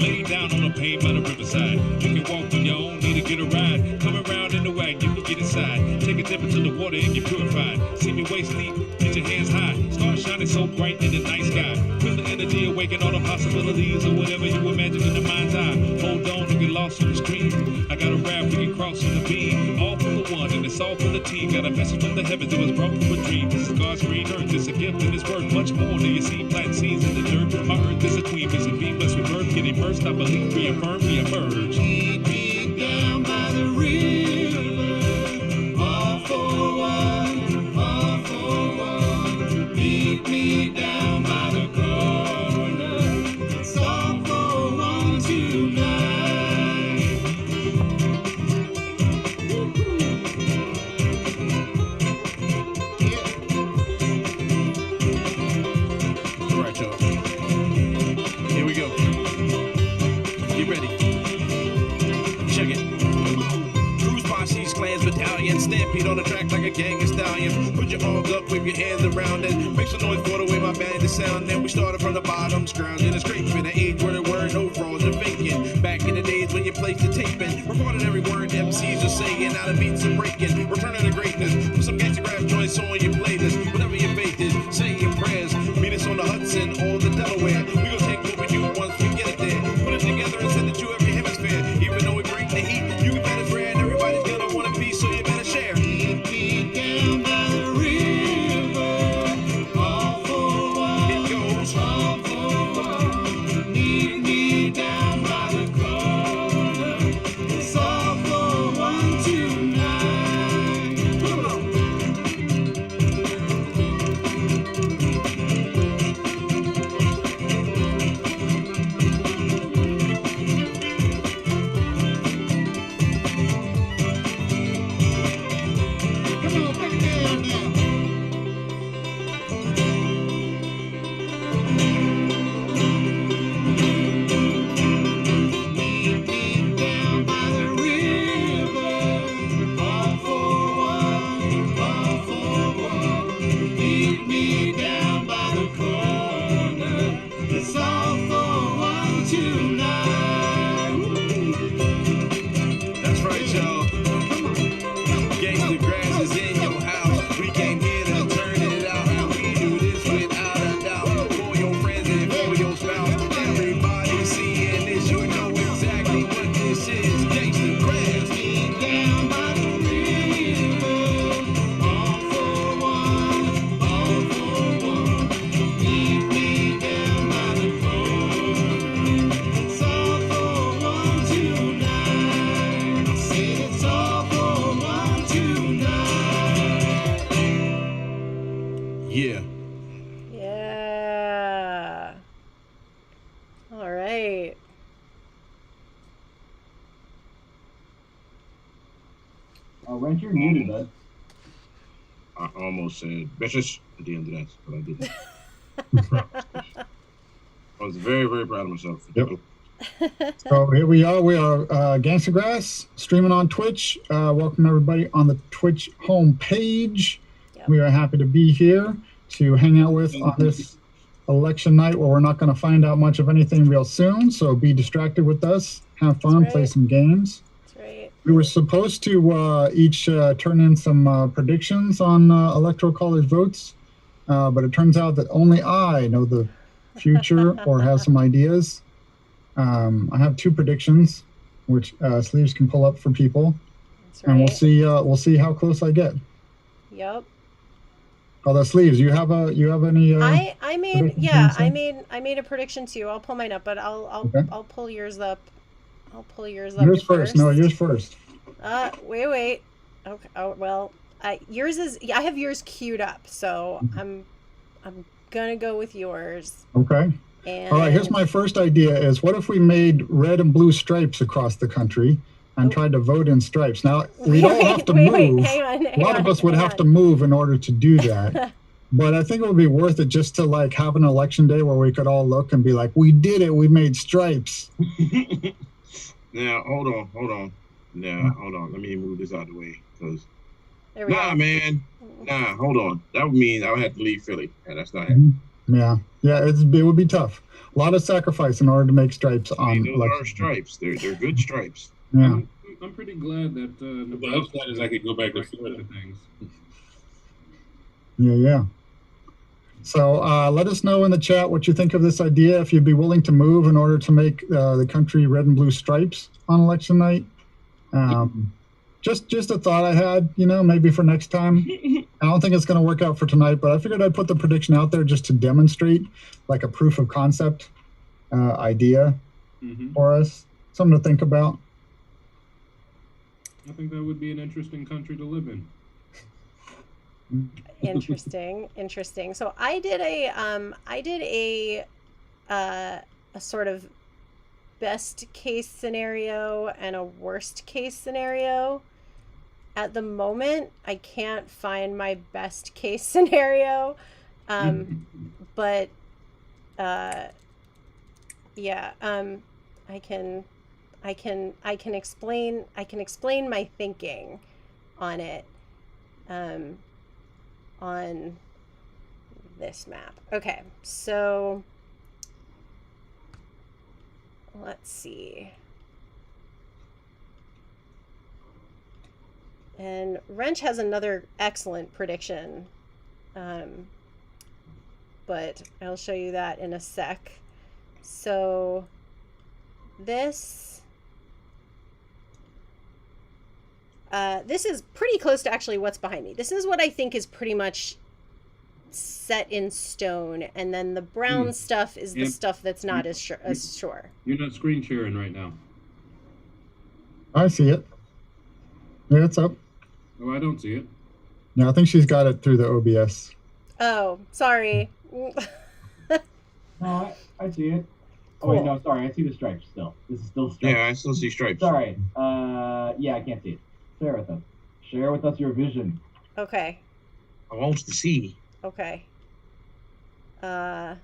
Lay down on the paved by the riverside. You can walk on your own, need to get a ride. Come around in the wagon, you can get inside. Take a dip into the water and get purified. See me waist deep, get your hands high. Start shining so bright in the night sky. Feel the energy awaken all the possibilities of whatever you imagine in the mind's eye. Hold on, don't get lost in the stream. I got a raft we can cross in the beam. All for the one, and it's all for the team. Got a message from the heavens, it was brought from a dream. This is God's green earth, it's a gift and it's worth much more than you see. Planting seeds in the dirt. My earth is a queen, busy being blessed with birth. Get immersed, I believe, reaffirm, reemerge. Meet me down by the river, all for one, all for one. Meet me down by the corner. It's all for one tonight. All right, y'all. Here we go. Get ready. Check it. Cruise posses, clans, battalions, stampede on the track like a gang of stallions. Put your arms up, wave your hands around and make some noise for the way my band is sound. Then we started from the bottom, scrounging and scraping. An age where there were no frauds and faking. Back in the days when you placed the tape in, recorded every word MCs are saying. Now the beats are breaking, returning to greatness. Put some Gangstagrass joints on your playlist. Whatever your faith is, say your prayers. Meet us on the Hudson or the Delaware. We gon' take over you once we get it there. Put it together and send it to every hemisphere. Even though we bring the heat, you can bet it's rare and everybody's gonna want a piece, so you better share. Meet me down by the river, all for one, It goes. all for one. Meet me down by the corner. It's all for one tonight. Come on. Come on, break it down now. Meet me down by the river, all for one, all for one. Meet me down by the corner. It's all for one tonight. That's right, y'all. Gangstagrass is in your house. We came here to turn it out. We do this without a doubt. For your friends and for your spouse. Everybody seeing this, you know exactly what this is. Gangstagrass. Meet down by the river, all for one, all for one. Meet me down by the corner. It's all for one tonight. Say it's all for one tonight. Yeah. Yeah. All right. Rent, you're muted, bud. I almost said bitches at the end of that, but I didn't. I was very, very proud of myself. Yep. So here we are. We are Gangstagrass streaming on Twitch. Welcome everybody on the Twitch homepage. Yep. We are happy to be here to hang out with on this election night where we're not going to find out much of anything real soon. So be distracted with us, have fun, That's play right. some games. That's right. We were supposed to each turn in some predictions on electoral college votes, but it turns out that only I know the future or have some ideas. I have 2 predictions, which Sleeves can pull up for people, That's and right. we'll see how close I get. Yep. Oh, the sleeves. You have any? I made prediction yeah for I made a prediction too. I'll pull mine up, but Okay. I'll pull yours up. I'll pull yours up Yours first. No, yours first. Wait. Okay. Oh well, yours is. I have yours queued up, so I'm gonna go with yours. Okay. And All right. Here's my first idea: is what if we made red and blue stripes across the country and tried to vote in stripes? Now we'd all have to move. Wait, hang on. A lot of us would have to move in order to do that. But I think it would be worth it just to like have an election day where we could all look and be like, we did it. We made stripes. Now, hold on. Now, hold on. Let me move this out of the way. Because, man. Nah, hold on. That would mean I would have to leave Philly. And that's not happening. Yeah. It would be tough. A lot of sacrifice in order to make stripes on those are stripes. They're good stripes. Yeah. I'm pretty glad that The upside is I could go back to Florida. things. Yeah. So let us know in the chat what you think of this idea. If you'd be willing to move in order to make the country red and blue stripes on election night. Just a thought I had, maybe for next time. I don't think it's going to work out for tonight, but I figured I'd put the prediction out there just to demonstrate like a proof of concept idea for us. Something to think about. I think that would be an interesting country to live in. Interesting. So I did a sort of best case scenario and a worst case scenario. At the moment, I can't find my best case scenario, but I can explain my thinking on it. On this map. Okay, so let's see. And Wrench has another excellent prediction, but I'll show you that in a sec. So this is pretty close to actually what's behind me. This is what I think is pretty much set in stone, and then the brown stuff is the stuff that's not as sure. You're not screen sharing right now. I see it. Yeah, it's up. Oh, I don't see it. Yeah, I think she's got it through the OBS. Oh, sorry. No, I see it. Cool. Oh wait, no, sorry, I see the stripes still. This is still stripes. Yeah, I still see stripes. Sorry. Yeah, I can't see it. Share with us. Share with us your vision. Okay. I want to see. Okay. I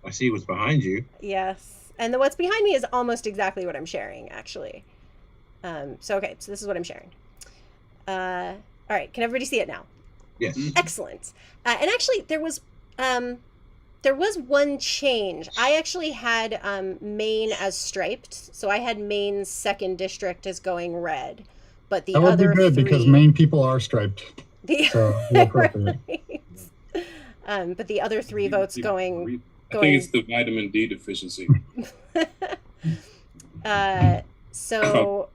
see what's behind you. Yes. And what's behind me is almost exactly what I'm sharing, actually. So this is what I'm sharing. All right, can everybody see it now? Yes. Excellent. And actually, there was one change. I actually had Maine as striped, so I had Maine's 2nd district as going red, but the that would other be good three, because Maine people are striped. So appropriate. Right. But the other 3 votes going. I think it's the vitamin D deficiency. So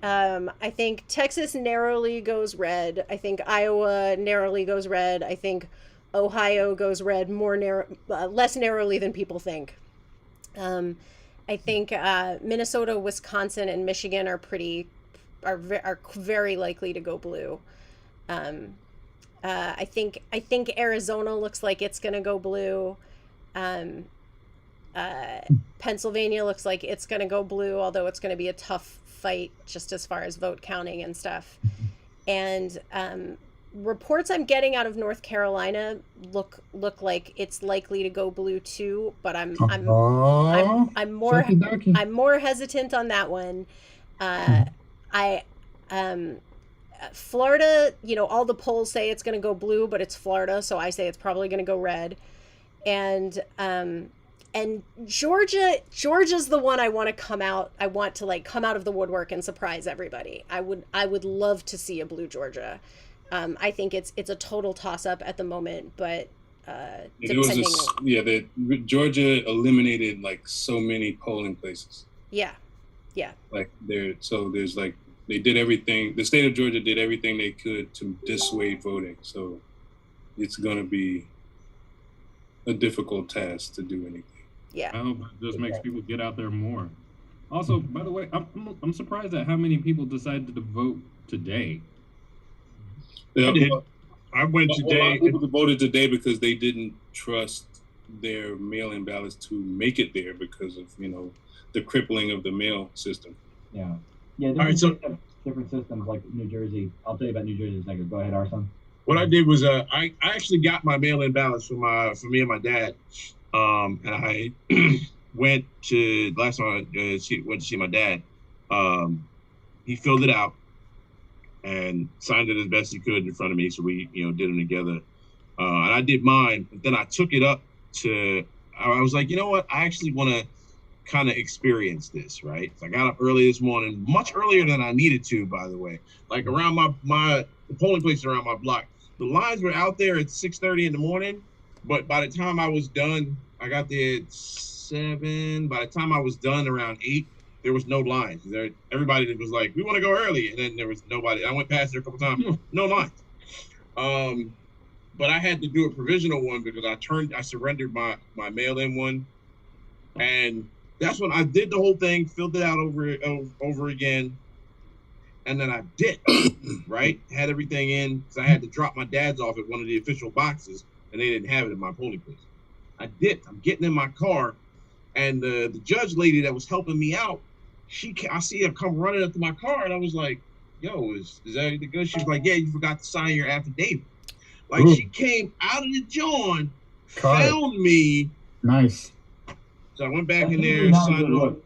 I think Texas narrowly goes red. I think Iowa narrowly goes red. I think Ohio goes red less narrowly than people think. I think Minnesota, Wisconsin, and Michigan are very likely to go blue. I think Arizona looks like it's going to go blue. Pennsylvania looks like it's going to go blue, although it's going to be a tough fight just as far as vote counting and stuff. And reports I'm getting out of North Carolina look like it's likely to go blue too, but I'm more hesitant on that one. Florida, all the polls say it's going to go blue, but it's Florida, so I say it's probably going to go red. And Georgia's the one I want to come out. I want to come out of the woodwork and surprise everybody. I would love to see a blue Georgia. I think it's a total toss up at the moment, but Georgia eliminated so many polling places. Yeah. There's they did everything. The state of Georgia did everything they could to dissuade voting. So it's going to be a difficult task to do anything. Yeah. I hope it just makes people get out there more. Also, by the way, I'm surprised at how many people decided to vote today. Yeah, I did. well, I went a lot today. of people voted today because they didn't trust their mail-in ballots to make it there because of, you know, the crippling of the mail system. Yeah. Yeah, different, right, so- states have different systems like New Jersey. I'll tell you about New Jersey in a second. Go ahead, Arson. What I did was I actually got my mail-in ballots for me and my dad, and I went to last time I went to see my dad. He filled it out and signed it as best he could in front of me, so we did them together. And I did mine, but then I took it up to. I was like, you know what? I actually want to kind of experience this, right? So I got up early this morning, much earlier than I needed to, by the way. Like around the polling place around my block. The lines were out there at 6:30 in the morning, but by the time I was done, I got there at 7. By the time I was done around 8, there was no lines. Everybody was like, "We want to go early," and then there was nobody. I went past there a couple times, no lines. But I had to do a provisional one because I surrendered my mail-in one, and that's when I did the whole thing, filled it out over again. And then I did, right? Had everything in, because I had to drop my dad's off at one of the official boxes, and they didn't have it in my polling place. I did. I'm getting in my car, and the judge lady that was helping me out, I see her come running up to my car, and I was like, "Yo, is that everything good?" She was like, "Yeah, you forgot to sign your affidavit." Like, Ooh. She came out of the John, found me. Nice. So I went back in there, signed off.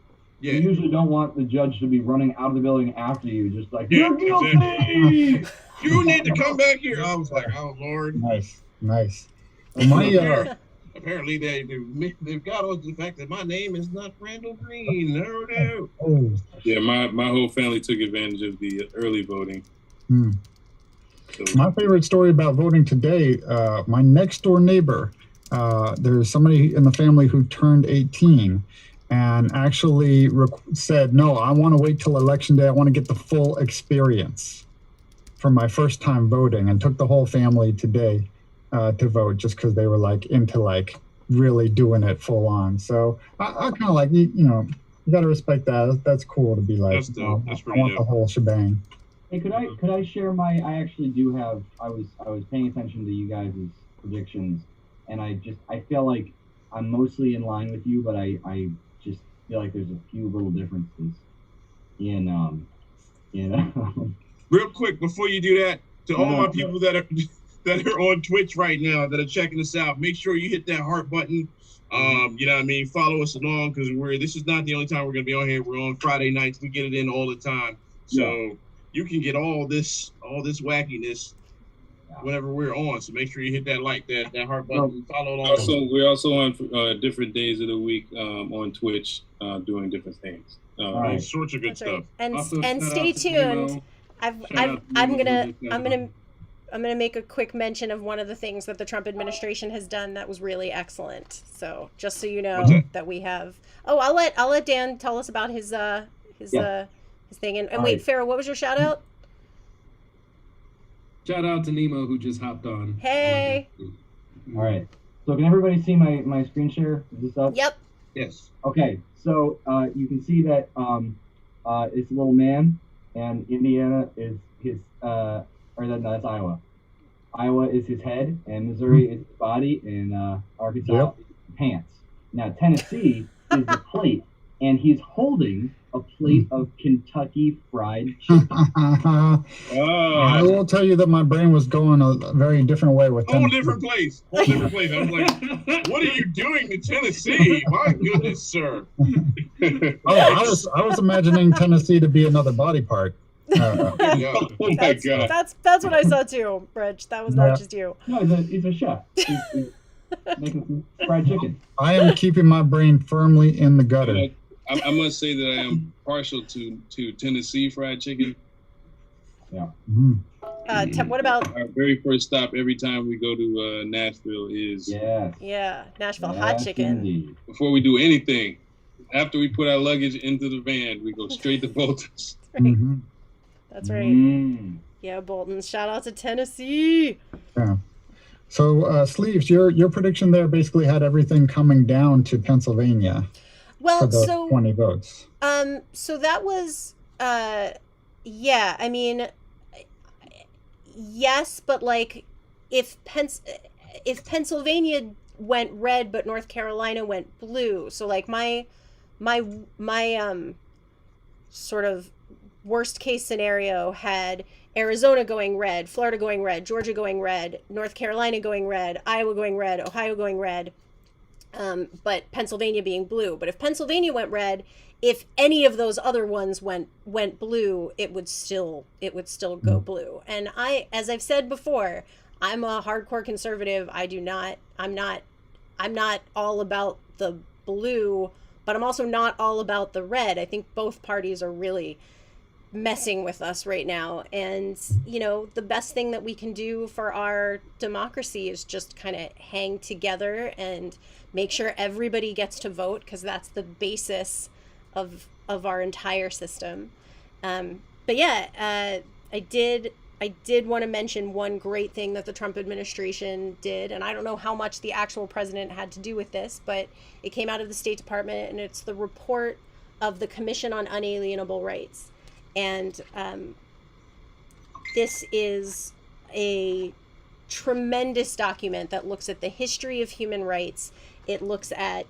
Yeah. You usually don't want the judge to be running out of the building after you, just like, "You're guilty! Exactly. You need to come back here." I was like, "Oh, Lord." Nice. Well, apparently they've got on the fact that my name is not Randall Green. No. Oh. Yeah, my whole family took advantage of the early voting. So, my favorite story about voting today, my next door neighbor, there's somebody in the family who turned 18 and actually said, "No, I want to wait till election day. I want to get the full experience for my first time voting," and took the whole family today to vote just because they were into really doing it full on. So I kind of you got to respect that. That's cool to be like, that's I want the whole shebang. Hey, could I share I actually do have, I was paying attention to you guys' predictions, and I feel like I'm mostly in line with you, but I just feel like there's a few little differences in Real quick before you do that, to all my people that are on Twitch right now that are checking us out, make sure you hit that heart button. You know what I mean? Follow us along, because this is not the only time we're gonna be on here. We're on Friday nights. We get it in all the time, so you can get all this wackiness whenever we're on. So make sure you hit that heart button. Follow along. We're also on different days of the week on Twitch doing different things. All sorts of good stuff. Right. Also, and stay tuned. I'm gonna make a quick mention of one of the things that the Trump administration has done that was really excellent. So just so you know that we have. Oh, I'll let Dan tell us about his thing. And wait, Farrah, what was your shout out? Shout out to Nemo, who just hopped on. Hey. All right. So can everybody see my screen share? Is this up? Yep. Yes. Okay. So you can see that it's a little man, and Indiana is his that's Iowa. Iowa is his head, and Missouri is his body, and Arkansas is his pants. Now Tennessee is the plate, and he's holding a plate of Kentucky Fried Chicken. I will tell you that my brain was going a very different way with Tennessee. Whole different place. I was like, "What are you doing to Tennessee? My goodness, sir." I was imagining Tennessee to be another body part. Oh my God. That's what I saw too, Rich. That was not just you. No, he's a chef. He's making fried chicken. I am keeping my brain firmly in the gutter. I must say that I am partial to Tennessee fried chicken. Yeah. What about our very first stop every time we go to Nashville is Nashville hot chicken. Indeed. Before we do anything, after we put our luggage into the van, we go straight to Bolton's. That's right. Yeah, Bolton's. Shout out to Tennessee. Yeah. So, Sleeves, your prediction there basically had everything coming down to Pennsylvania for Well, the so 20 votes. so that was yeah, I mean, yes, but like if Pennsylvania went red but North Carolina went blue, so like my sort of worst case scenario had Arizona going red, Florida going red, Georgia going red, North Carolina going red, Iowa going red, Ohio going red, but Pennsylvania being blue. But if Pennsylvania went red, if any of those other ones went blue, it would still go blue. And as I've said before, I'm a hardcore conservative. I'm not all about the blue, but I'm also not all about the red. I think both parties are really messing with us right now. And, the best thing that we can do for our democracy is just kind of hang together and make sure everybody gets to vote, because that's the basis of our entire system. But yeah, I did want to mention one great thing that the Trump administration did, and I don't know how much the actual president had to do with this, but it came out of the State Department, and it's the report of the Commission on Unalienable Rights. And this is a tremendous document that looks at the history of human rights. It looks at,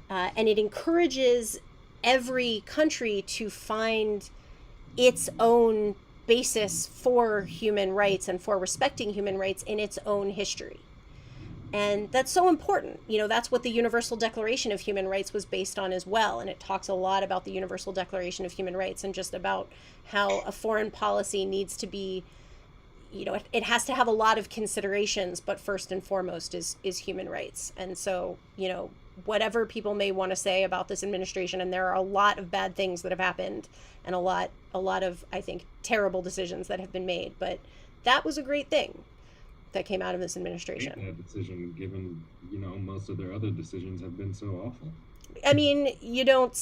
and it encourages every country to find its own basis for human rights and for respecting human rights in its own history. And that's so important. That's what the Universal Declaration of Human Rights was based on as well. And it talks a lot about the Universal Declaration of Human Rights and just about how a foreign policy needs to be, it has to have a lot of considerations, but first and foremost is human rights. And so, whatever people may want to say about this administration, and there are a lot of bad things that have happened and a lot of, I think, terrible decisions that have been made, but that was a great thing that came out of this administration. That decision, given most of their other decisions have been so awful. I mean, you don't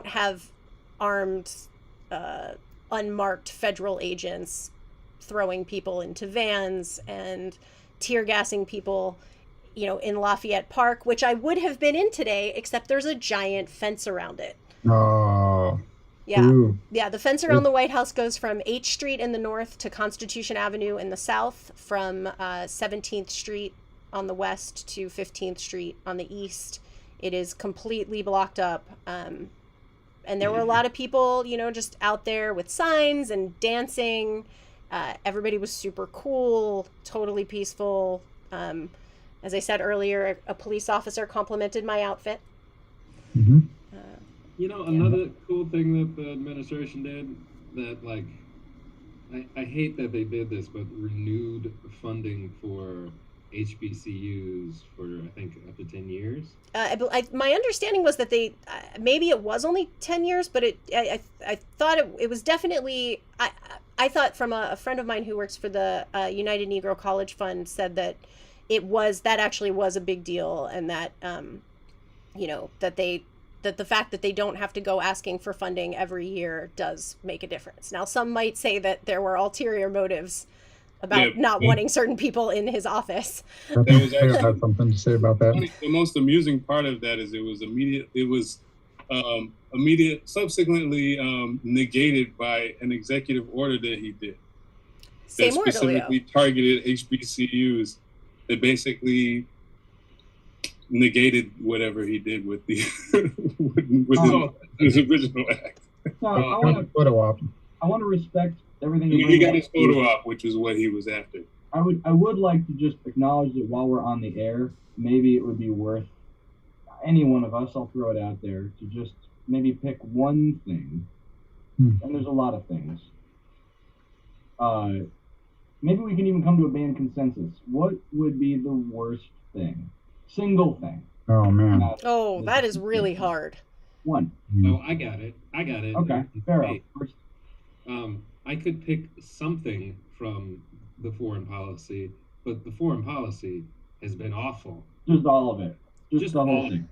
have armed, unmarked federal agents throwing people into vans and tear gassing people, in Lafayette Park, which I would have been in today, except there's a giant fence around it. Oh. Yeah. Ooh. Yeah, the fence around the White House goes from H Street in the north to Constitution Avenue in the south, from 17th Street on the west to 15th Street on the east. It is completely blocked up. And there were a lot of people, just out there with signs and dancing. Everybody was super cool, totally peaceful. As I said earlier, a police officer complimented my outfit. Mm-hmm. Another cool thing that the administration did that, like, I hate that they did this, but renewed funding for HBCUs for, I think, up to 10 years. My understanding was that they, maybe it was only 10 years, but I thought it was definitely, I thought from a friend of mine who works for the United Negro College Fund said that that actually was a big deal, and that, that the fact that they don't have to go asking for funding every year does make a difference. Now, some might say that there were ulterior motives about not wanting certain people in his office. I think I had something to say about that. The most amusing part of that is it was subsequently negated by an executive order that he did. Same that order, specifically Leo. targeted HBCUs that basically negated whatever he did with the his original act. So I want to respect everything. He got his photo op, which is what he was after. I would like to just acknowledge that while we're on the air, maybe it would be worth any one of us, I'll throw it out there, to just maybe pick one thing. And there's a lot of things. Maybe we can even come to a band consensus. What would be the worst thing? Single thing. Oh, man. Oh, that is really hard. One. Oh, I got it. Okay, fair enough. First. I could pick something from the foreign policy, but the foreign policy has been awful. Just all of it. Just the whole thing.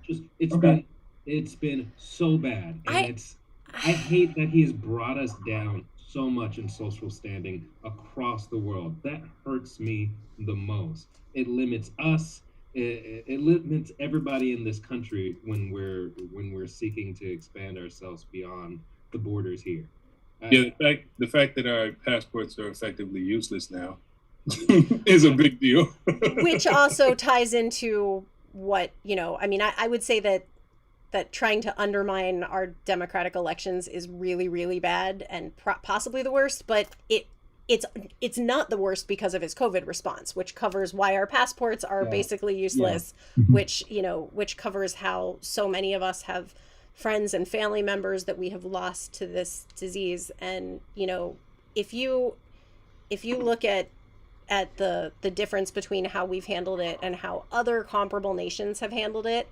It's been so bad, and I hate that he's brought us down so much in social standing across the world. That hurts me the most. It limits us. It limits everybody in this country when we're seeking to expand ourselves beyond the borders here. Yeah, the fact that our passports are effectively useless now is a big deal. Which also ties into what, I mean, I would say that trying to undermine our democratic elections is really, really bad and possibly the worst, but it's not the worst because of his COVID response, which covers why our passports are basically useless, which covers how so many of us have friends and family members that we have lost to this disease. And, if you look at the difference between how we've handled it and how other comparable nations have handled it,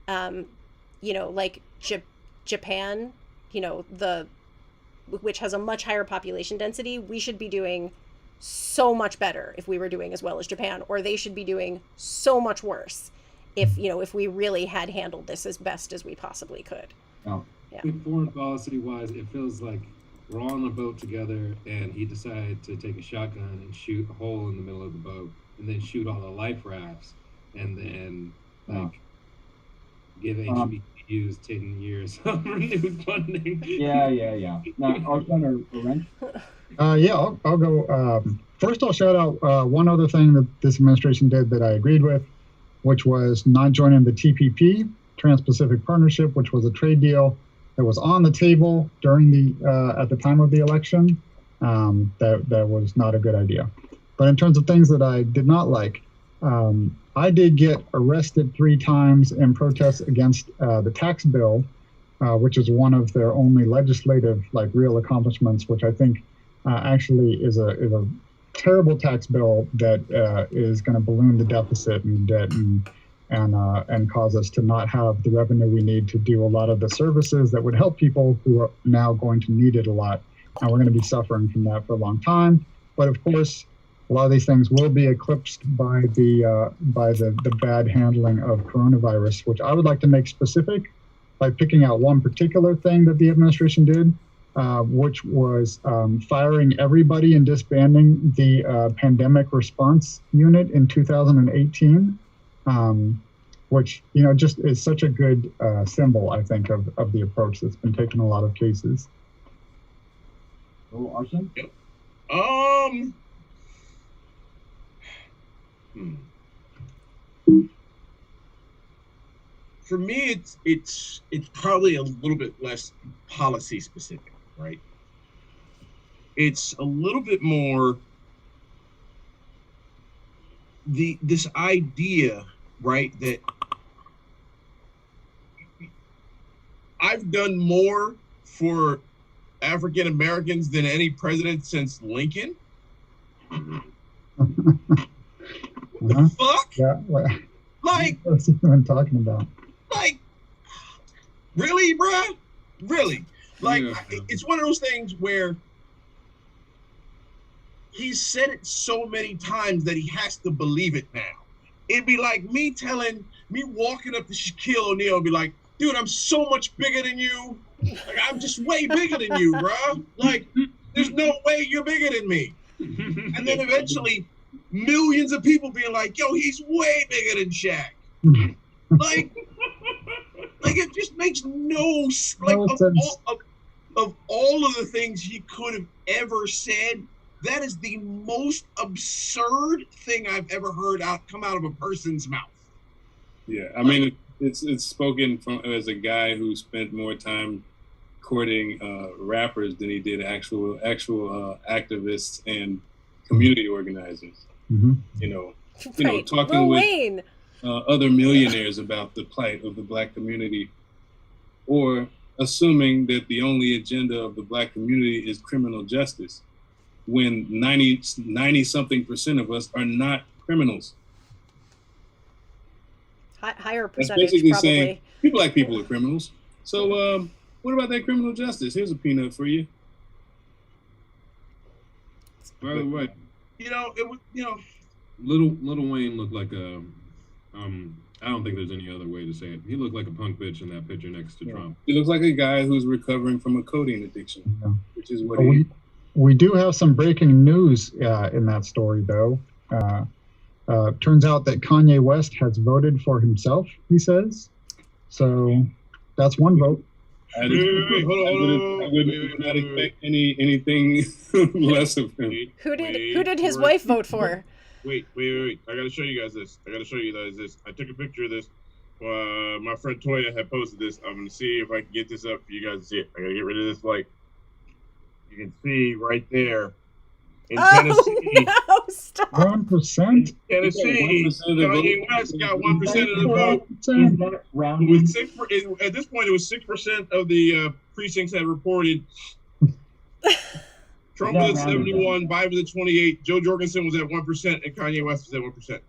like Japan, which has a much higher population density, we should be doing so much better if we were doing as well as Japan, or they should be doing so much worse if we really had handled this as best as we possibly could. Oh. Yeah. Foreign policy wise, it feels like we're all on a boat together, and he decided to take a shotgun and shoot a hole in the middle of the boat, and then shoot all the life rafts, and then give HBCUs 10 years of renewed funding. Yeah. Now, Arslan or Wrench? Yeah, I'll go. First, I'll shout out one other thing that this administration did that I agreed with, which was not joining the TPP, Trans-Pacific Partnership, which was a trade deal that was on the table during at the time of the election. That was not a good idea. But in terms of things that I did not like, I did get arrested 3 times in protests against the tax bill, which is one of their only legislative, real accomplishments, which I think actually is a terrible tax bill that is going to balloon the deficit and debt and cause us to not have the revenue we need to do a lot of the services that would help people who are now going to need it a lot. And we're going to be suffering from that for a long time. But of course, a lot of these things will be eclipsed by the bad handling of coronavirus, which I would like to make specific by picking out one particular thing that the administration did, which was firing everybody and disbanding the pandemic response unit in 2018, which just is such a good symbol, I think, of the approach that's been taken in a lot of cases. Oh, Arslan? Yep. For me, it's probably a little bit less policy specific, right? It's a little bit more this idea, right, that I've done more for African Americans than any president since Lincoln. What the fuck? Yeah. What's he even talking about? Really, bruh? Really? It's one of those things where he's said it so many times that he has to believe it now. It'd be like me walking up to Shaquille O'Neal and be like, dude, I'm so much bigger than you. I'm just way bigger than you, bruh. There's no way you're bigger than me. And then eventually, millions of people being like, yo, he's way bigger than Shaq. It just makes no sense. Of all of the things he could have ever said, that is the most absurd thing I've ever heard come out of a person's mouth. Yeah, I mean, it's spoken from as a guy who spent more time courting rappers than he did actual activists and community organizers. Mm-hmm. Talking Lil with Wayne. Other millionaires about the plight of the Black community, or assuming that the only agenda of the Black community is criminal justice, when 90-something% of us are not criminals. Higher That's percentage, basically probably. saying Black people are criminals. So what about that criminal justice? Here's a peanut for you. By the way, Little Wayne looked like a I don't think there's any other way to say it. He looked like a punk bitch in that picture next to Trump. He looks like a guy who's recovering from a codeine addiction, which is what We do have some breaking news in that story, though. Turns out that Kanye West has voted for himself, he says. So that's one vote. I would not expect anything less of him. Who did his wife vote for? Wait. I gotta show you guys this. I took a picture of this. My friend Toya had posted this. I'm gonna see if I can get this up for you guys to see it. I gotta get rid of this light. You can see right there in Tennessee. No, stop. 1%. Tennessee, 1% of the Kanye West got 1% of the vote. Is that rounded? With at this point, it was 6% of the precincts had reported. Trump was at 71, Biden was at 28, Joe Jorgensen was at 1%, and Kanye West was at 1%.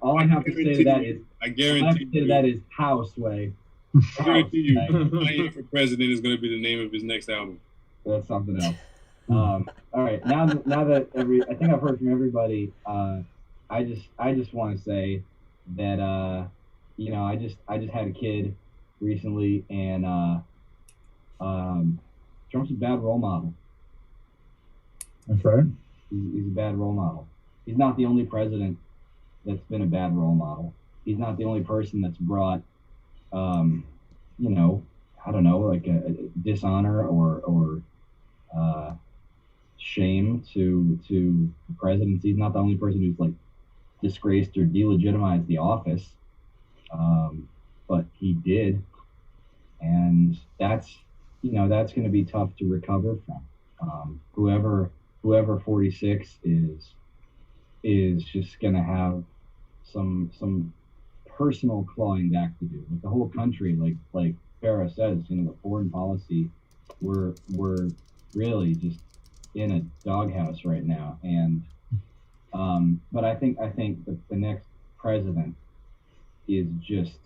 All I have to say to that is, I guarantee is house way. I guarantee you, Kanye for president is going to be the name of his next album. That's something else. All right, now that I think I've heard from everybody. I just want to say that I just had a kid recently, and Trump's a bad role model. That's right. He's a bad role model. He's not the only president that's been a bad role model. He's not the only person that's brought, I don't know, like a dishonor or shame to the presidency. He's not the only person who's like disgraced or delegitimized the office, but he did, and that's going to be tough to recover from. Whoever 46 is just going to have some personal clawing back to do. Like the whole country, like Farah says, the foreign policy, we're really just in a doghouse right now. And but I think that the next president is just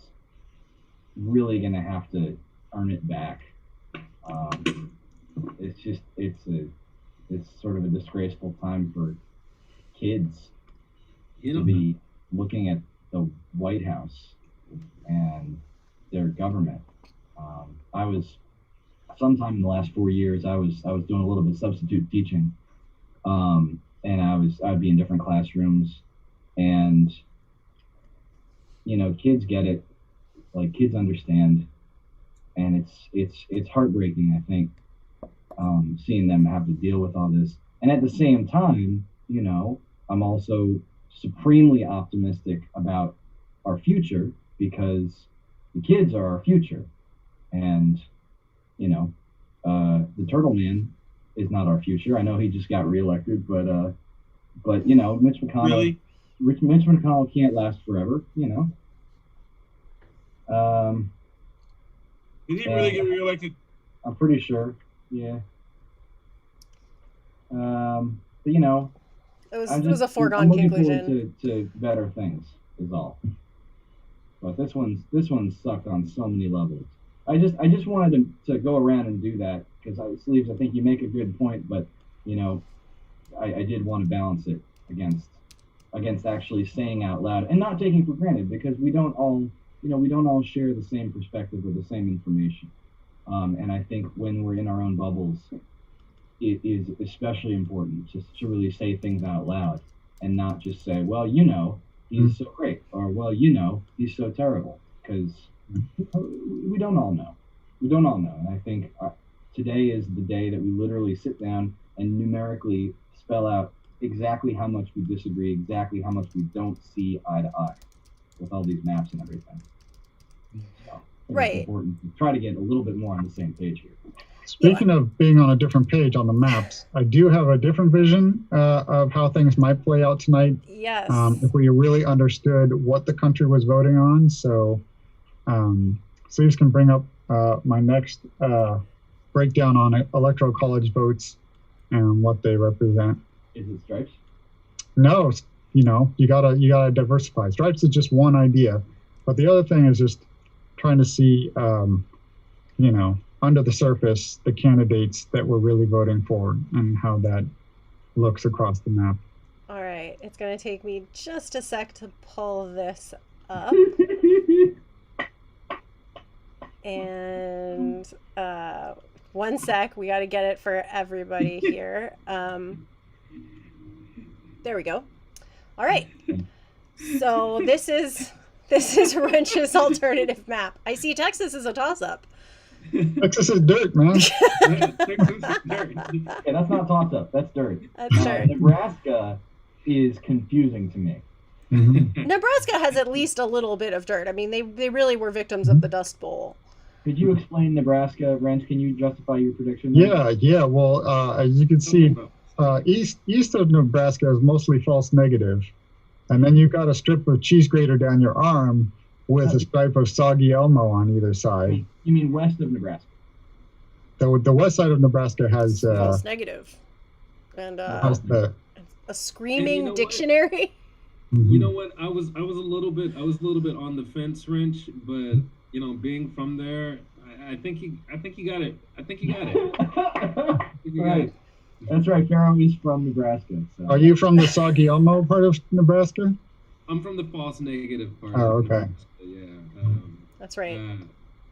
really going to have to earn it back. It's sort of a disgraceful time for kids to be looking at the White House and their government. I was sometime in the last 4 years, I was doing a little bit of substitute teaching, and I'd be in different classrooms, and kids get it, like kids understand, and it's heartbreaking, I think, seeing them have to deal with all this. And at the same time, I'm also supremely optimistic about our future, because the kids are our future. And the Turtle Man is not our future. I know he just got reelected, but Mitch McConnell, Really? Mitch McConnell can't last forever. Did he really get reelected? I'm pretty sure. Yeah. But It was a foregone I'm looking conclusion. forward to better things is all. But this one sucked on so many levels. I just wanted to go around and do that because Sleeves, I think you make a good point, but I did want to balance it against actually saying out loud and not taking for granted, because we don't all share the same perspective or the same information. And I think when we're in our own bubbles, it is especially important just to really say things out loud and not just say, well, he's so great, or well, he's so terrible, because we don't all know. And I think today is the day that we literally sit down and numerically spell out exactly how much we disagree, exactly how much we don't see eye to eye with all these maps and everything. So, Right. It's important to try to get a little bit more on the same page here. Speaking of being on a different page on the maps, I do have a different vision of how things might play out tonight. Yes. If we really understood what the country was voting on. So Sleeves can bring up my next breakdown on electoral college votes and what they represent. Is it Stripes? No, you gotta diversify. Stripes is just one idea, but the other thing is just trying to see, under the surface, the candidates that we're really voting for and how that looks across the map. All right. It's going to take me just a sec to pull this up. And 1 sec. We got to get it for everybody here. There we go. All right. So this is Wrench's alternative map. I see Texas is a toss-up. Texas is dirt, man. Yeah, that's not toss up. That's dirt. That's dirt. Nebraska is confusing to me. Mhm. Nebraska has at least a little bit of dirt. I mean, they really were victims of the Dust Bowl. Could you explain Nebraska, Wrench? Can you justify your prediction? Yeah. Well, as you can see, east of Nebraska is mostly false negative, and then you've got a strip of cheese grater down your arm with a stripe of soggy Elmo on either side. You mean west of Nebraska? The west side of Nebraska has False negative. And has the a screaming what? dictionary. You know what? I was a little bit on the fence, Wrench, but you know, being from there, I think you got it. I think you got it. Right. That's right. Pharaoh is from Nebraska. So. Are you from the soggy Elmo part of Nebraska? I'm from the false negative part. Oh, of okay. Nebraska, yeah. That's right.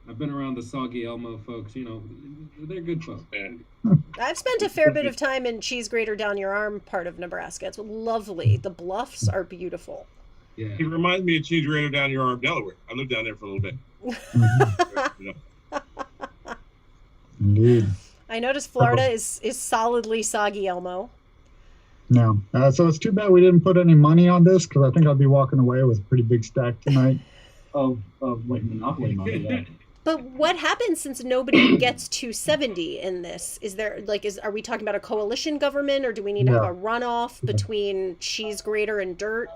I've been around the soggy Elmo folks. You know, they're good folks. I've spent a fair bit of time in cheese grater down your arm part of Nebraska. It's lovely. The bluffs are beautiful. Yeah. It reminds me of cheese grater down your arm, Delaware. I lived down there for a little bit. You know. Indeed. I noticed Florida is solidly soggy Elmo. No. So it's too bad we didn't put any money on this, because I think I'll be walking away with a pretty big stack tonight. Of like Monopoly money. Yeah. But what happens since nobody gets 270 in this? Are we talking about a coalition government, or do we need to have a runoff between cheese grater and dirt?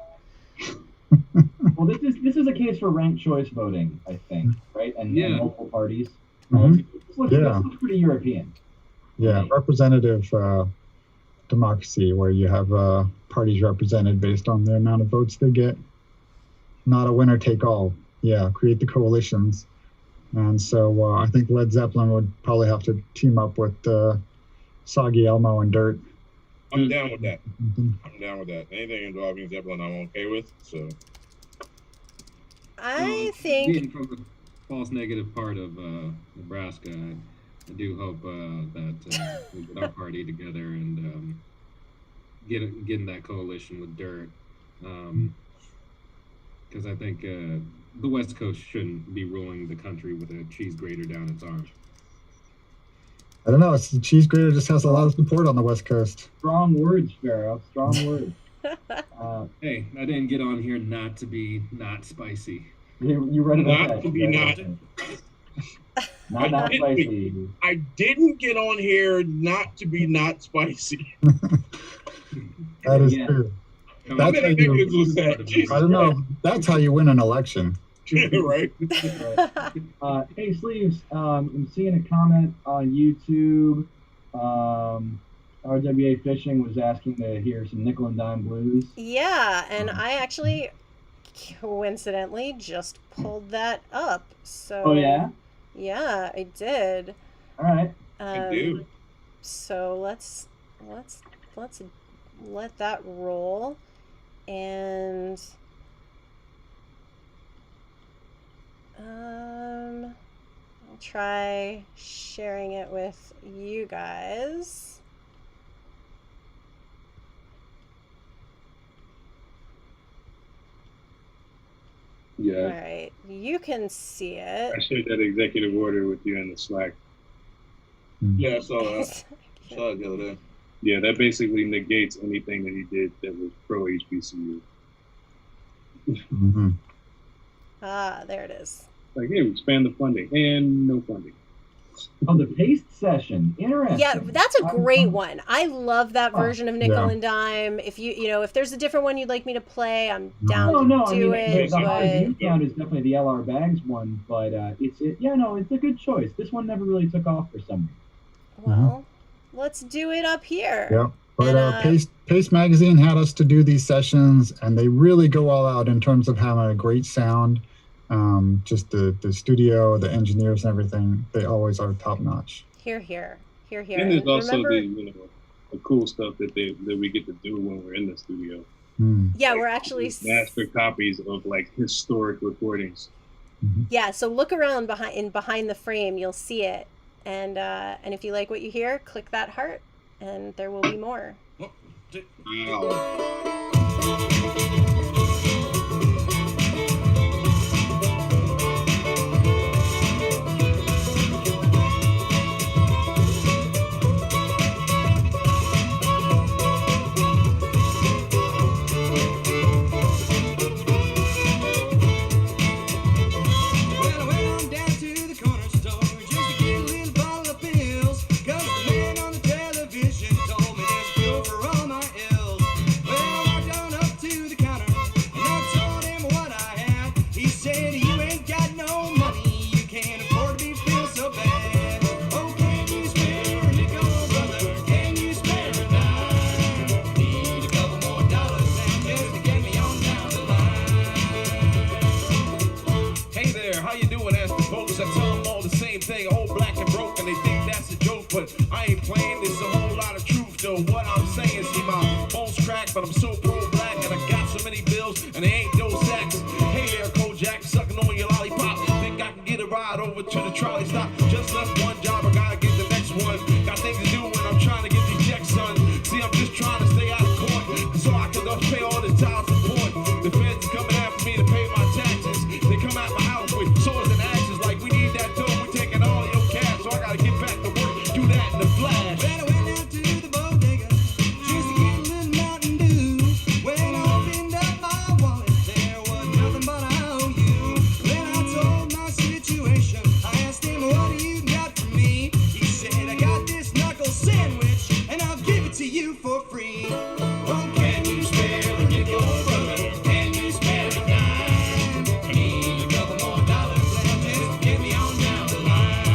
Well, this is a case for ranked choice voting, I think, right? And multiple parties. Mhm. This looks pretty European. Yeah, representative democracy, where you have parties represented based on the amount of votes they get. Not a winner take all. Yeah, create the coalitions. And so I think Led Zeppelin would probably have to team up with Soggy Elmo and Dirt. I'm down with that. Mhm. I'm down with that. Anything involving Zeppelin, I'm okay with. So I Being think from the false negative part of Nebraska, I do hope that we get our party together and get in that coalition with Dirt. Because I think the West Coast shouldn't be ruling the country with a cheese grater down its arm. I don't know. It's, the cheese grater just has a lot of support on the West Coast. Strong words, Pharaoh. Strong words. Hey, I didn't get on here not to be not spicy. You read about Not that. to be not. Not spicy. I didn't get on here not to be not spicy. That is Yeah. true. How That's many how you, negatives was that? Jesus I don't know. That's how you win an election. Christ. Right? Hey, Sleeves, I'm seeing a comment on YouTube. RWA Fishing was asking to hear some nickel and dime blues. yeah, and I actually coincidentally just pulled that up. So Oh, yeah? yeah, I did. All right. I do. So let's let that roll, and I'll try sharing it with you guys. All Yeah, right, you can see it. I shared that executive order with you in the Slack. Yeah, I saw that. Saw it the other day. Yeah, that basically negates anything that he did that was pro HBCU. Mm-hmm. Ah, there it is. Like, hey, expand the funding and no funding. Oh, the paste session. Interesting. Yeah, that's a great one. I love that version of Nickel yeah. and Dime. If if there's a different one you'd like me to play, I'm down No, to I do mean, it. the hard But view count is definitely the LR Bags one, but it's a good choice. This one never really took off for some reason. well, let's do it up here. Yeah. But And, Paste Magazine had us to do these sessions, and they really go all out in terms of having a great sound. Just the studio, the engineers, and everything. They always are top notch. Here. And there's also remember, the cool stuff that we get to do when we're in the studio. Mm. yeah, we're actually Master copies of like historic recordings. yeah. So look around behind the frame, you'll see it. And if you like what you hear, click that heart, and there will be more. But I ain't playing, there's a whole lot of truth to what I'm saying. See, my bones crack, but I'm so pro-black, and I got so many bills, and they ain't no sacks. Hey there, Kojak, sucking on your lollipop. Think I can get a ride over to the trolley stop? Just left one job, I gotta get the next one. Got things to do when I'm trying to get these checks, son. See, I'm just trying to stay out of court, so I can pay all this child support. The feds are coming after me to pay my taxes. They come out my house with swords and axes, like we need that dough, we taking all your cash, so I gotta get back to work. Do that in the flash. Well, I went out to the bodega just to get a little Mountain Dew. When I opened up my wallet, there was nothing but I owe you. When I told my situation, I asked him, what do you got for me? He said, I got this knuckle sandwich, and I'll give it to you for free. Oh, can you spare a nickel, brother? Can you spare a dime? I need a couple more dollars left just to get me on down the line.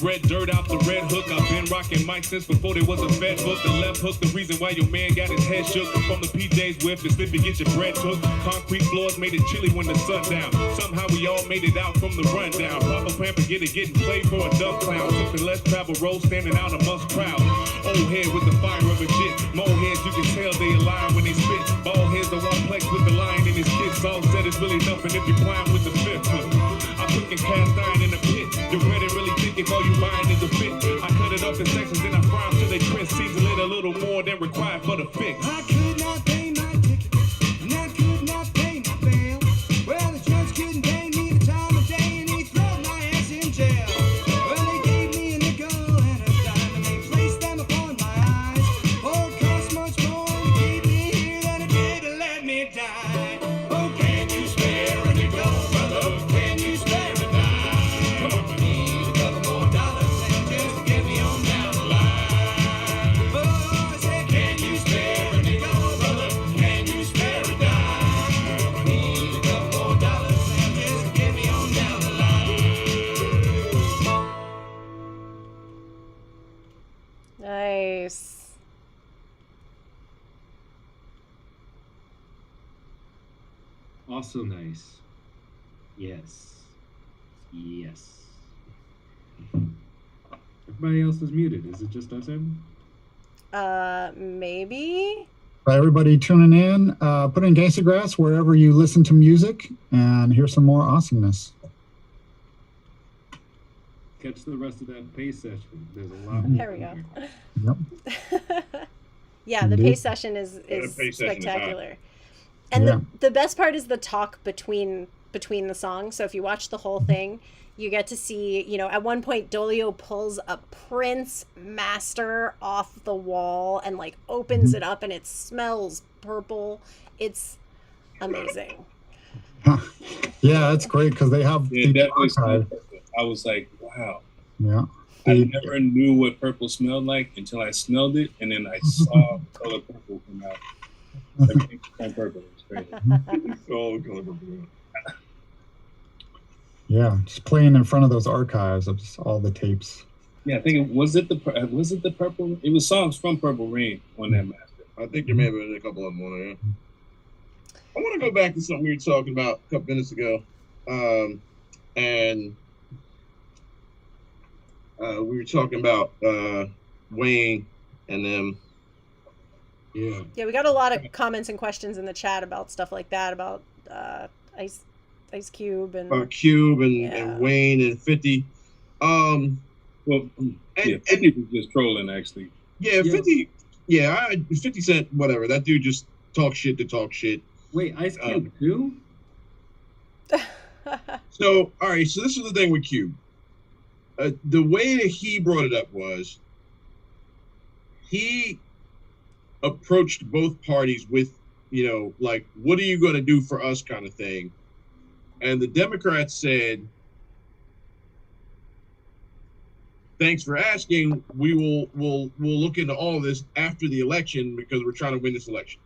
Red dirt out the red hook. I've been rocking mic since before there was a fed hook. The left hook, the reason why your man got his head shook. From the PJs whip, it's slip and get your bread cooked. Concrete floors made it chilly when the sun down. Somehow we all made it out from the rundown. Papa Pamper getting played for a dumb clown. Something less travel road standing out amongst crowd. Old head with the fire of a shit. More heads you can tell they a liar when they spit. Bald heads the one plex with the lion in his kids. All said it's really nothing if you playing with the fifth. I cook and cast iron in the pit. You better really think if all you buying is a fit. I cut it up in sections and I fry them till they crisp. Season it a little more than required for the fix. I could not pay my ticket, and I could not pay my bail. Well, the judge couldn't pay me the time of day, and he threw my ass in jail. Well, they gave me a nickel and a dime, and they placed them upon my eyes. Oh, it cost much more to keep me here than it did to let me die. Oh, can you spare a nickel, brother? Can you spare a dime? I need a couple more dollars and just to get me on down the line. Oh, I said, can you spare a nickel, brother? Can you spare a dime? I need a couple more dollars and just to get me on down the line. Nice. Also nice. Yes. Yes. Everybody else is muted. Is it just us, Evan? Maybe. For everybody tuning in, put in Gangstagrass wherever you listen to music, and here's some more awesomeness. Catch the rest of that pace session. There's a lot. There we go. Yep. Yeah, the Indeed. pace session is the pace session is spectacular. And Yeah. the best part is the talk between the songs. So if you watch the whole thing, you get to see, you know, at one point Dolio pulls a Prince master off the wall and like opens it up and it smells purple. It's amazing. Yeah, that's great because they have Yeah, the definitely. archive. I was like, wow. Yeah. I never knew what purple smelled like until I smelled it, and then I saw the color purple come out. Everything turned purple. It was crazy. Oh, color purple. Yeah, just playing in front of those archives of just all the tapes. Yeah, I think it was it the purple. It was songs from Purple Rain on that master. I think there may have been a couple of them on there. I want to go back to something we were talking about a couple minutes ago, and we were talking about Wayne and them. Yeah. Yeah, we got a lot of comments and questions in the chat about stuff like that, about Ice Cube and Cube and, Yeah. and Wayne and 50. Well, yeah, 50 was just trolling, actually. Yeah, 50. Yeah, 50 Cent, whatever. That dude just talks shit to talk shit. Wait, Ice Cube too? So, all right. So this is the thing with Cube. The way that he brought it up was he approached both parties with, like, what are you going to do for us kind of thing. And the Democrats said, thanks for asking. We'll look into all of this after the election because we're trying to win this election.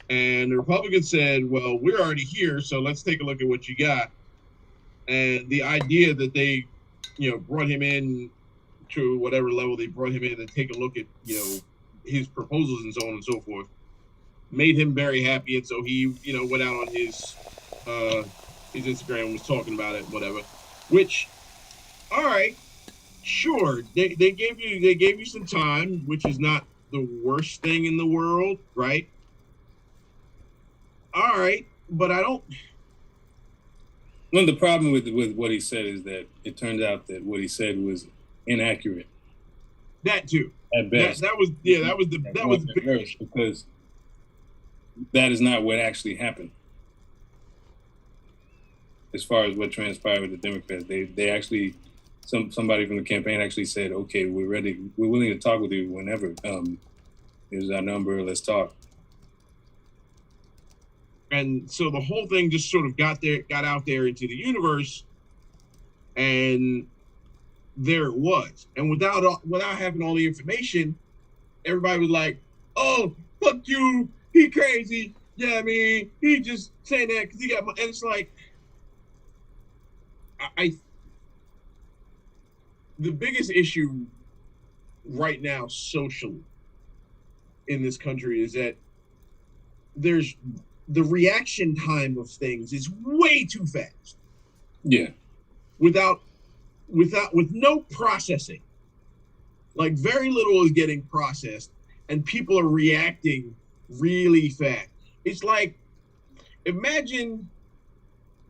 And the Republicans said, well, we're already here, so let's take a look at what you got. And the idea that they, brought him in to whatever level they brought him in and take a look at, his proposals and so on and so forth, made him very happy. And so he, went out on his Instagram and was talking about it, whatever. Which, all right, sure, they gave you some time, which is not the worst thing in the world, right? All right, but I don't. Well, the problem with what he said is that it turned out that what he said was inaccurate. That too. At best. That was the big issue, because that is not what actually happened. As far as what transpired with the Democrats, they actually, somebody from the campaign actually said, "Okay, we're ready. We're willing to talk with you whenever. Here's our number. Let's talk." And so the whole thing just sort of got out there into the universe, and there it was. And without having all the information, everybody was like, "Oh, fuck you, he crazy. Yeah, I mean, he just saying that because he got money." And it's like, the biggest issue right now socially in this country is that there's the reaction time of things is way too fast. Yeah. With no processing. Like, very little is getting processed and people are reacting really fast. It's like, imagine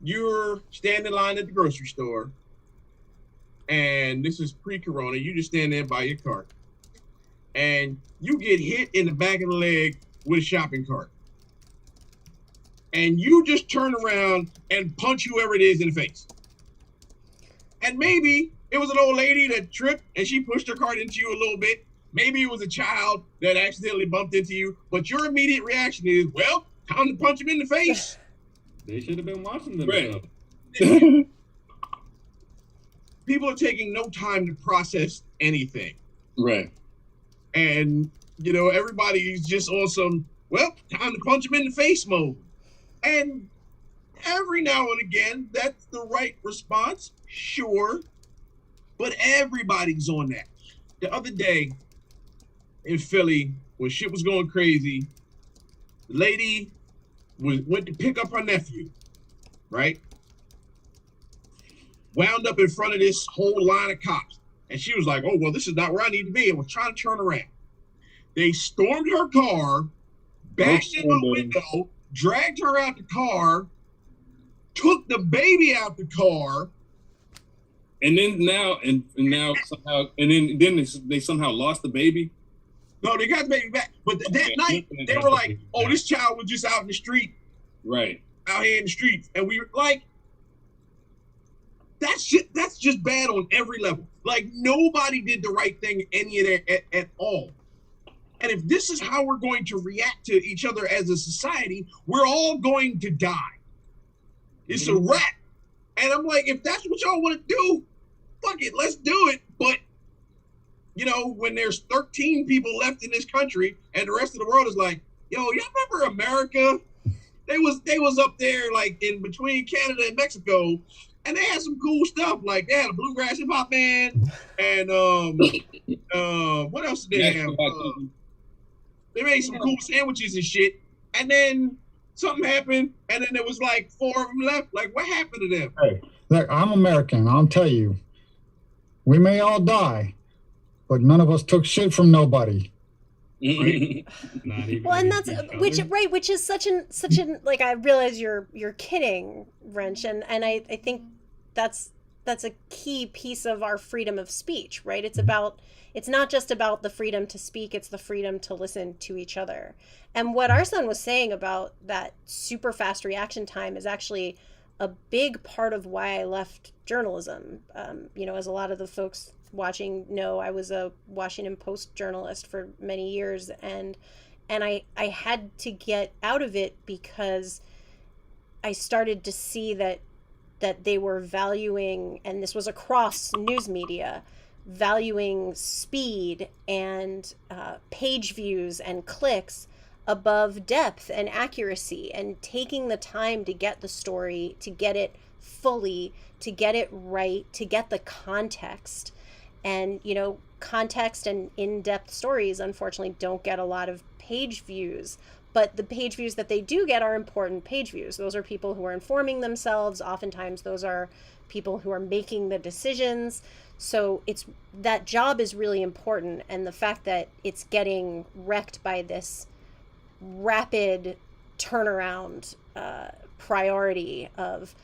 you're standing in line at the grocery store, and this is pre-corona, you just stand there by your cart, and you get hit in the back of the leg with a shopping cart. And you just turn around and punch whoever it is in the face. And maybe it was an old lady that tripped and she pushed her cart into you a little bit. Maybe it was a child that accidentally bumped into you. But your immediate reaction is, well, time to punch him in the face. They should have been watching themselves. Right. People are taking no time to process anything. Right. And, everybody's just on some, well, time to punch him in the face mode. And every now and again, that's the right response, sure. But everybody's on that. The other day in Philly, when shit was going crazy, the lady went to pick up her nephew, right? Wound up in front of this whole line of cops. And she was like, oh, well, this is not where I need to be. And was trying to turn around. They stormed her car, bashed in her window, dragged her out the car, took the baby out the car, and then somehow they somehow lost the baby. No, they got the baby back. But that night they were like, "Oh, this child was just out in the street, right? Out here in the streets," and we were like, "That shit. That's just bad on every level. Like, nobody did the right thing any of that at all." And if this is how we're going to react to each other as a society, we're all going to die. It's a wrap. And I'm like, if that's what y'all want to do, fuck it, let's do it. But you know, when there's 13 people left in this country and the rest of the world is like, yo, y'all remember America? They was up there like in between Canada and Mexico, and they had some cool stuff. Like they had a bluegrass hip hop band, and what else did they have? They made some cool sandwiches and shit. And then something happened, and then there was like 4 of them left. Like, what happened to them? Hey, look, I'm American. I'll tell you, we may all die, but none of us took shit from nobody. Right? Not even Well, and that's each other. which is such an like, I realize you're kidding, Wrench, and I think that's a key piece of our freedom of speech, right? It's not just about the freedom to speak, it's the freedom to listen to each other. And what our son was saying about that super fast reaction time is actually a big part of why I left journalism. You know, as a lot of the folks watching know, I was a Washington Post journalist for many years, and I had to get out of it because I started to see that they were valuing, and this was across news media, valuing speed and page views and clicks above depth and accuracy, and taking the time to get the story, to get it fully, to get it right, to get the context. And, you know, context and in-depth stories, unfortunately, don't get a lot of page views. But the page views that they do get are important page views. Those are people who are informing themselves. Oftentimes, those are people who are making the decisions. So that job is really important. And the fact that it's getting wrecked by this rapid turnaround priority of,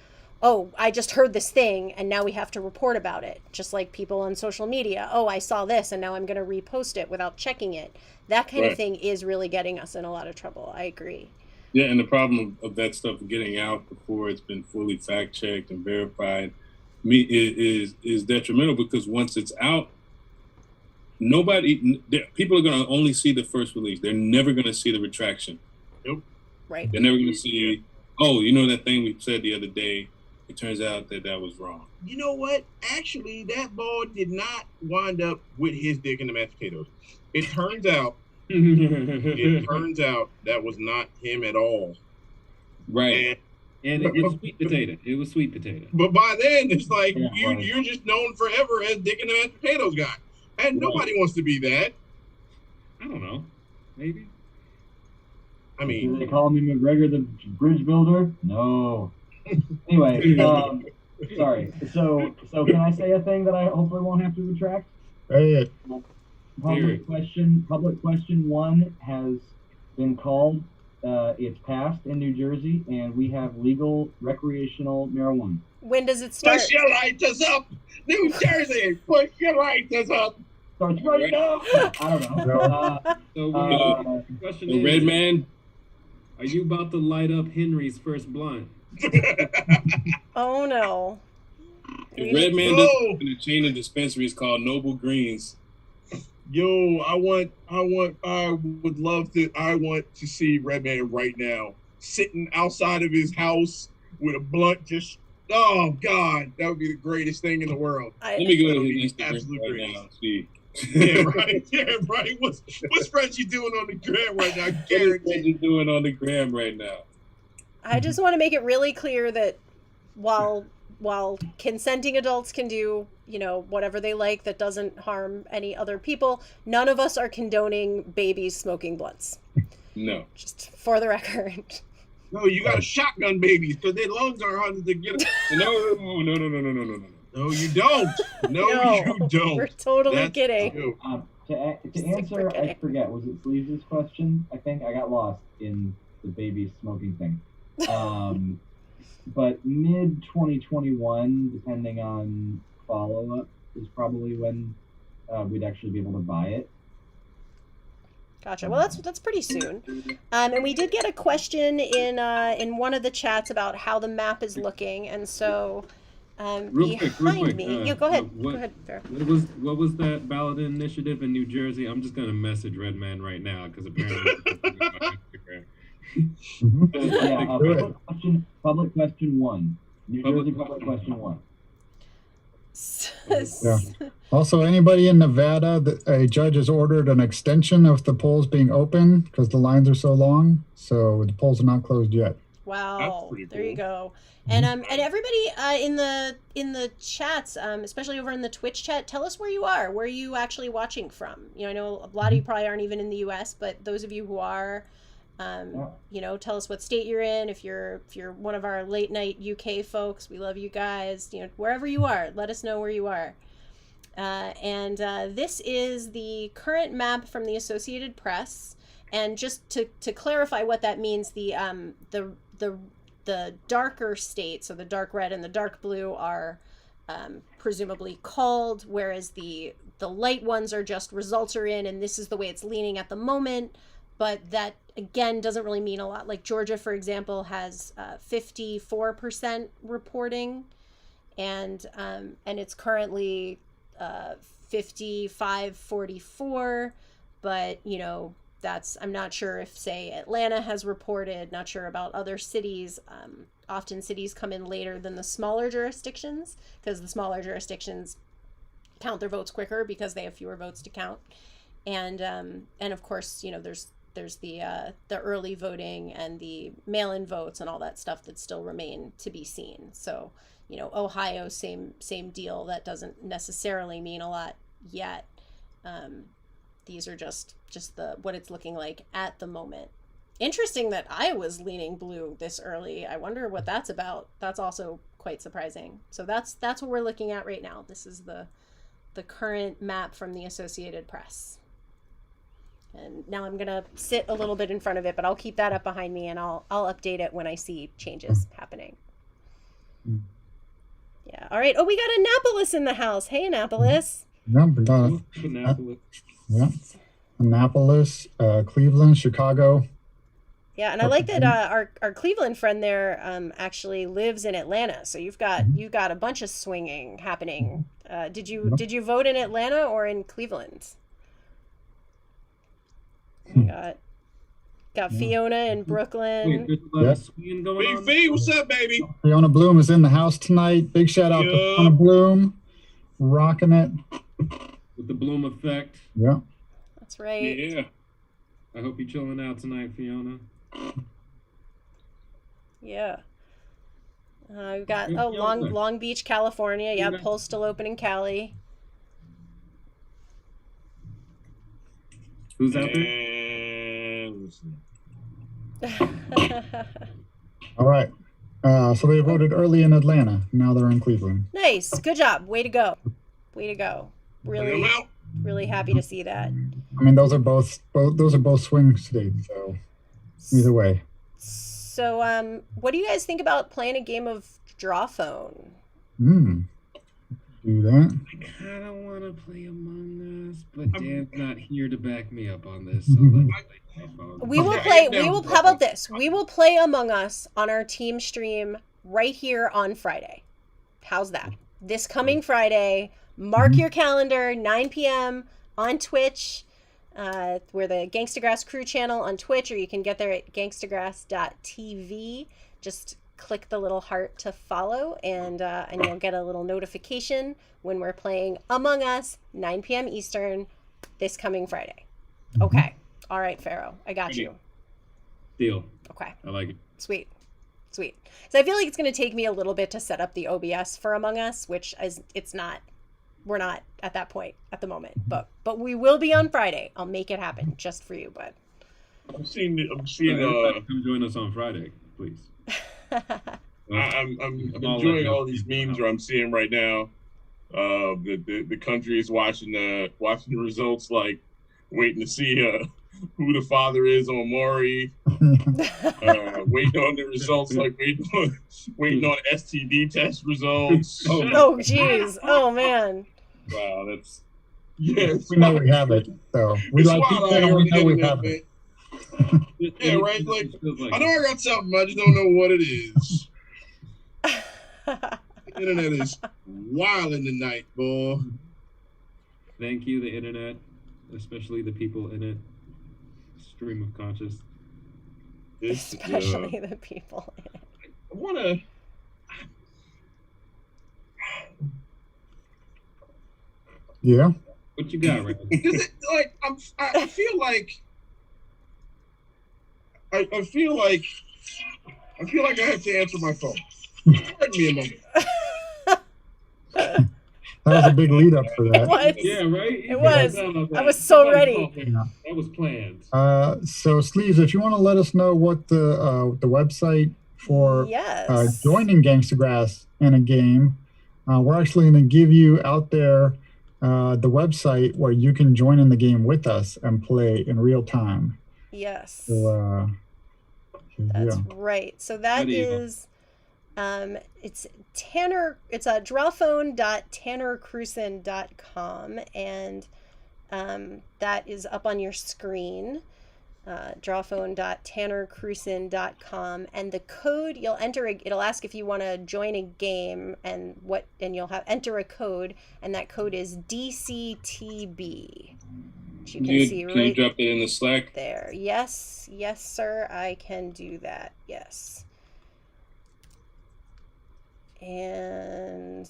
oh, I just heard this thing and now we have to report about it. Just like people on social media. Oh, I saw this and now I'm going to repost it without checking it. That kind of thing is really getting us in a lot of trouble. I agree. Yeah, and the problem of that stuff getting out before it's been fully fact checked and verified is detrimental, because once it's out, people are going to only see the first release. They're never going to see the retraction. Nope. Right. They're never going to see, oh, you know that thing we said the other day, it turns out that was wrong. You know what? Actually, that ball did not wind up with his dick in the mashed potatoes. It turns out that was not him at all. Right. And it was sweet potato. It was sweet potato. But by then, it's like you're just known forever as dick in the mashed potatoes guy. And nobody wants to be that. I don't know. Maybe. I mean, do they call me McGregor the bridge builder? No. Anyway, sorry. So can I say a thing that I hopefully won't have to retract? Hey, Public question 1 has been called. It's passed in New Jersey, and we have legal recreational marijuana. When does it start? push your lighters up, New Jersey. Push your lighters up. Starts right now. I don't know. The question is, Red Man, are you about to light up Henry's first blunt? Oh no. the Red Man does in a chain of dispensaries called Noble Greens. Yo, I want to see Redman right now, sitting outside of his house with a blunt, just, oh God, that would be the greatest thing in the world. Let me go to his Instagram absolute right now and see. Yeah, right. Yeah, right. What's Frenchie doing on the gram right now? Guaranteed. What's he doing on the gram right now? I just want to make it really clear that while consenting adults can do, you know, whatever they like that doesn't harm any other people, none of us are condoning babies smoking blunts. No. Just for the record. No, you got to shotgun babies because their lungs are harder to get. No. No, you don't. No, you don't. We're totally That's kidding. true. To answer, I forget, was it Sleeves' question? I think I got lost in the baby smoking thing. But mid 2021, depending on follow-up, is probably when we'd actually be able to buy it. Gotcha. Well, that's pretty soon. And we did get a question in one of the chats about how the map is looking, and so Real quick. me. Go ahead. What, Go ahead, Farrah. What was that ballot initiative in New Jersey? I'm just gonna message Redman right now because apparently. Public question 1. New Jersey public question 1. Yeah. Also, anybody in Nevada, a judge has ordered an extension of the polls being open because the lines are so long. So the polls are not closed yet. Wow, pretty there you cool. go. And everybody in the chats, especially over in the Twitch chat, tell us where you are. Where are you actually watching from? You know, I know a lot of you probably aren't even in the U.S., but those of you who are, you know, tell us what state you're in. If you're one of our late night UK folks, we love you guys. You know, wherever you are, let us know where you are. This is the current map from the Associated Press. And just to clarify what that means, the darker states, so the dark red and the dark blue, are presumably called, whereas the light ones are just results are in, and this is the way it's leaning at the moment. But that again doesn't really mean a lot. Like Georgia, for example, has 54% reporting, and it's currently 55-44. But you know, I'm not sure if, say, Atlanta has reported, not sure about other cities. Often cities come in later than the smaller jurisdictions because the smaller jurisdictions count their votes quicker because they have fewer votes to count. And of course, you know, there's the early voting and the mail-in votes and all that stuff that still remain to be seen. So, you know, Ohio, same deal. That doesn't necessarily mean a lot yet. These are just what it's looking like at the moment. Interesting that Iowa's leaning blue this early. I wonder what that's about. That's also quite surprising. So that's what we're looking at right now. This is the current map from the Associated Press. And now I'm gonna sit a little bit in front of it, but I'll keep that up behind me, and I'll update it when I see changes happening. Yeah. All right. Oh, we got Annapolis in the house. Hey, Annapolis. Yeah, we got it. Annapolis. Yeah. Annapolis, Cleveland, Chicago. Yeah, and I like that our Cleveland friend there actually lives in Atlanta. So you've got a bunch of swinging happening. Did you vote in Atlanta or in Cleveland? Got Fiona in Brooklyn. Wait, there's a lot of swinging going Big on. Fee, what's up, baby? Fiona Bloom is in the house tonight. Big shout out to Fiona Bloom, rocking it. With the Bloom effect. Yeah. That's right. Yeah. I hope you're chilling out tonight, Fiona. Yeah. We've got Long Beach, California. Yeah, polls still open in Cali. Who's out there? And All right. So they voted early in Atlanta. Now they're in Cleveland. Nice. Good job. Way to go. Way to go. bring Really, them out. really happy to see that. I mean, those are both swing states. So either way. So, what do you guys think about playing a game of Draw Phone? Do that. I kind of want to play Among Us, but Dan's not here to back me up on this. So let's play Draw Phone. We will play. How about this? We will play Among Us on our team stream right here on Friday. How's that? This coming Friday. Mark your calendar. 9 p.m. on Twitch. We're the Gangstagrass crew channel on Twitch, or you can get there at gangstagrass.tv. Just click the little heart to follow, and you'll get a little notification when we're playing Among Us, 9 p.m. Eastern, this coming Friday. Okay. All right, Pharaoh. I got you. Deal. Okay. I like it. Sweet. So I feel like it's going to take me a little bit to set up the OBS for Among Us, which is we're not at that point at the moment, but we will be on Friday. I'll make it happen just for you, bud. I'm seeing. Come join us on Friday, please. I'm enjoying all these memes where I'm seeing right now. The country is watching the results, like waiting to see who the father is on Maury. Waiting on the results, like waiting on STD test results. Oh geez. Oh man. Wow, that's yes. We know we have it, so we It's like wild to out here on we know the we internet, have man. it. Yeah, right. Like I know I got something, I just don't know what it is. The internet is wild in the night, boy. Thank you, the internet, especially the people in it. Stream of conscious. Especially the people. Yeah. What you got, Rand? Because I feel like I feel like I have to answer my phone. Pardon me a moment. That was a big lead up for It that. was. Yeah, right? It was. No, I was so somebody ready. called me. Yeah. That was planned. So Sleeves, if you want to let us know what the website for Yes. joining Gangstagrass in a game, we're actually going to give you out there the website where you can join in the game with us and play in real time. Yes. So That's yeah. right. So that Good evening. is it's drawphone.tannercruisen.com, and that is up on your screen. Drawphone.tannercruisen.com, and the code you'll enter it'll ask if you want to join a game, and you'll have enter a code, and that code is DCTB, which you can see Can you right drop it in the Slack? there. Yes, sir, I can do that. Yes. And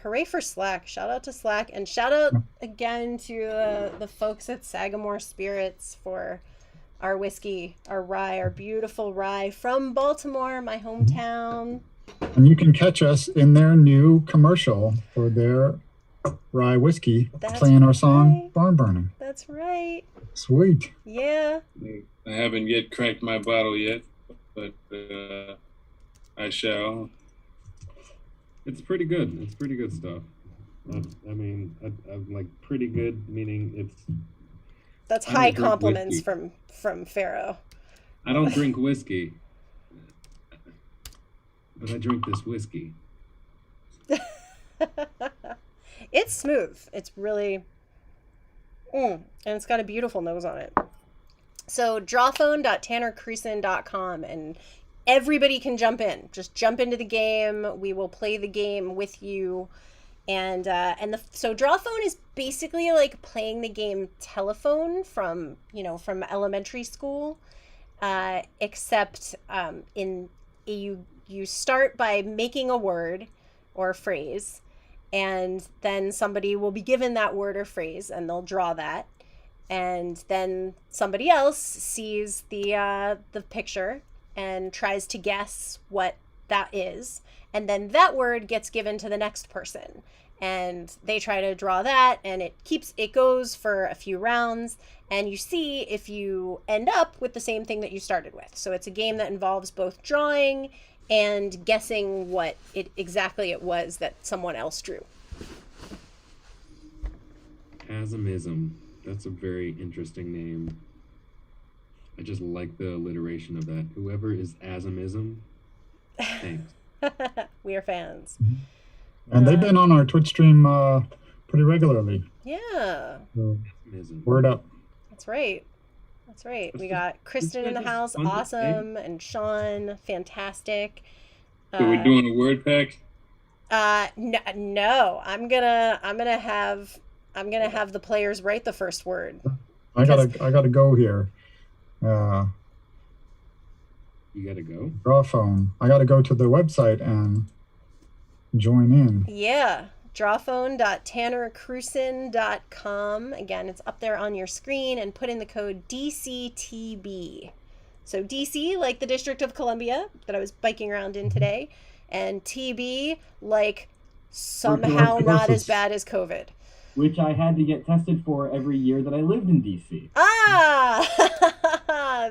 hooray for Slack. Shout out to Slack, and shout out again to the folks at Sagamore Spirits for our whiskey, our rye, our beautiful rye from Baltimore, my hometown. And you can catch us in their new commercial for their rye whiskey, That's playing our song right. Barn Burning. That's right. Sweet. Yeah. I haven't yet cracked my bottle yet, but I shall. It's pretty good. It's pretty good stuff. I mean, I'm like pretty good, meaning it's. That's I don't high drink compliments whiskey. from Pharaoh. I don't drink whiskey, but I drink this whiskey. It's smooth. It's really, and it's got a beautiful nose on it. So drawphone.tannercruisen.com, and everybody can jump in. Just jump into the game. We will play the game with you. So Drawphone is basically like playing the game telephone from elementary school, except you start by making a word or a phrase, and then somebody will be given that word or phrase, and they'll draw that, and then somebody else sees the picture and tries to guess what that is, and then that word gets given to the next person, and they try to draw that, and it goes for a few rounds, and you see if you end up with the same thing that you started with. So it's a game that involves both drawing and guessing what exactly it was that someone else drew. Asmism. That's a very interesting name. I just like the alliteration of that. Whoever is Asmism, thanks. We are fans. And they've been on our Twitch stream pretty regularly. Yeah. So, Asmism. word up. That's right. We got Kristen in the house, fun to awesome, and Sean, fantastic. So we're doing a word pack. No, I'm gonna have the players write the first word. I gotta go here. You gotta go. Draw phone. I gotta go to the website and join in. Yeah. Drawphone.tannercruisen.com. Again, it's up there on your screen, and put in the code DCTB. So DC, like the District of Columbia that I was biking around in today, and TB, like somehow not as bad as COVID. Which I had to get tested for every year that I lived in DC. Ah!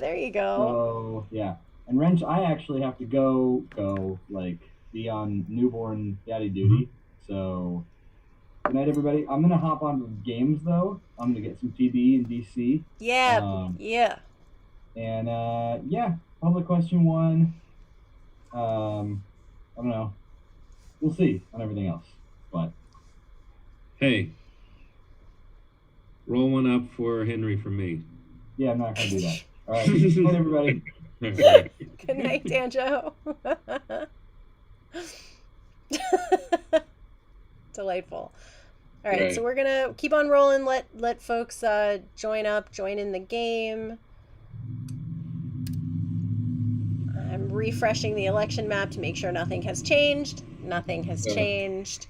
There you go. So, yeah. And Wrench, I actually have to go, be on newborn daddy duty. So, good night, everybody. I'm going to hop on games, though. I'm going to get some TB in DC. Yeah, yeah. And, public question 1. I don't know. We'll see on everything else. But, Hey, roll one up for Henry from me. yeah, I'm not going to do that. All right. Good night, everybody. Good night, Danjo. Delightful. All right, so we're gonna keep on rolling. Let folks join in the game. I'm refreshing the election map to make sure nothing has changed. Nothing has changed.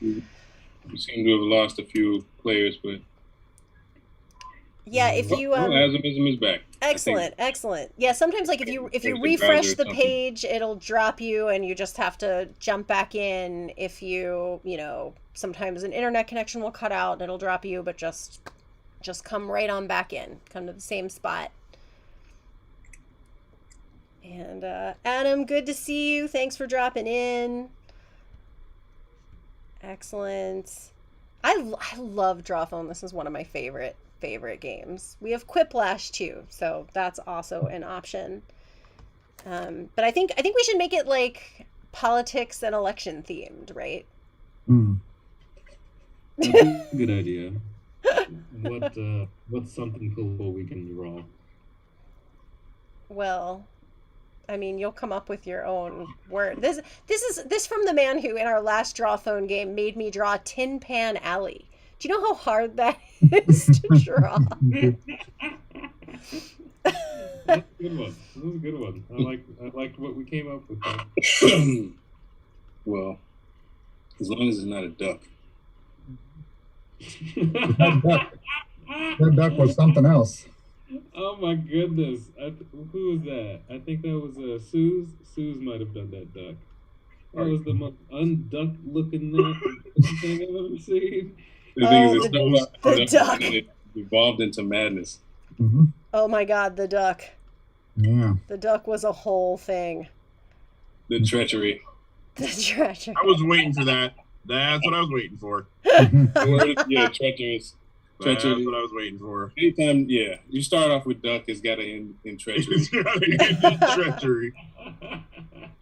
We seem to have lost a few players, but Yeah, if you Asimism is back. excellent. Yeah, sometimes like if you There's a refresh browser or the something. page, it'll drop you and you just have to jump back in. If you know, sometimes an internet connection will cut out and it'll drop you, but just come right on back in. Come to the same spot. And Adam, good to see you. Thanks for dropping in. Excellent. I love Drawphone. This is one of my favorite games. We have Quiplash too, so that's also an option. But I think we should make it like politics and election themed, right? That's a good idea. What's something cool we can draw? Well, I mean, you'll come up with your own word. This from the man who in our last Drawphone game made me draw Tin Pan Alley. Do you know how hard that is to draw? That's a good one. That was a good one. I like what we came up with there. Well, as long as it's not a duck. That duck was something else. Oh my goodness! Who was that? I think that was Suze. Suze might have done that duck. That was the most unduck looking thing I've ever seen. The thing is, the duck. It evolved into madness. Mm-hmm. Oh my God, the duck. Yeah. The duck was a whole thing. The treachery. The treachery. I was waiting for that. That's what I was waiting for. Yeah, treacherous. That's Treachery. what I was waiting for. Anytime, yeah, you start off with duck, it's got to end in treachery. It's gotta end in treachery.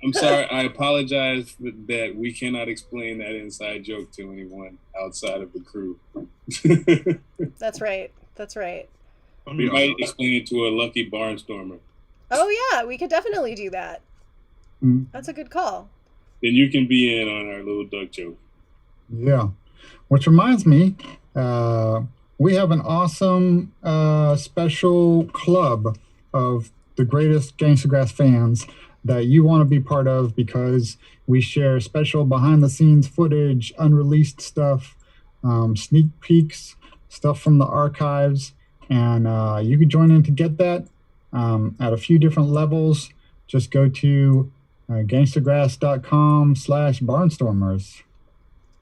I'm sorry. I apologize that we cannot explain that inside joke to anyone outside of the crew. That's right. That's right. We might explain it to a lucky barnstormer. Oh yeah, we could definitely do that. Mm. That's a good call. Then you can be in on our little duck joke. Yeah. Which reminds me, we have an awesome special club of the greatest Gangstagrass fans that you want to be part of, because we share special behind-the-scenes footage, unreleased stuff, sneak peeks, stuff from the archives, and you can join in to get that at a few different levels. Just go to gangstagrass.com/barnstormers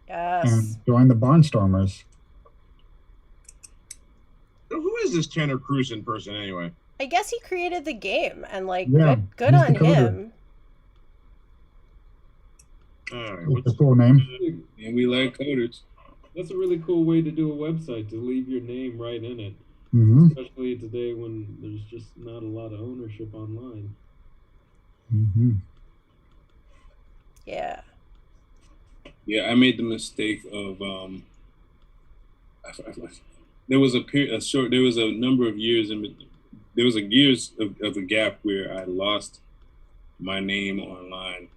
Yes. and join the Barnstormers. Who is this Tanner Cruisen person anyway? I guess he created the game, and like, Yeah, good he's on the coder. him. All right, That's what's a cool name. And we like coders. That's a really cool way to do a website, to leave your name right in it. Mm-hmm. Especially today when there's just not a lot of ownership online. Mm-hmm. Yeah. Yeah, I made the mistake of there was a number of years there was a years of a gap where I lost my name online.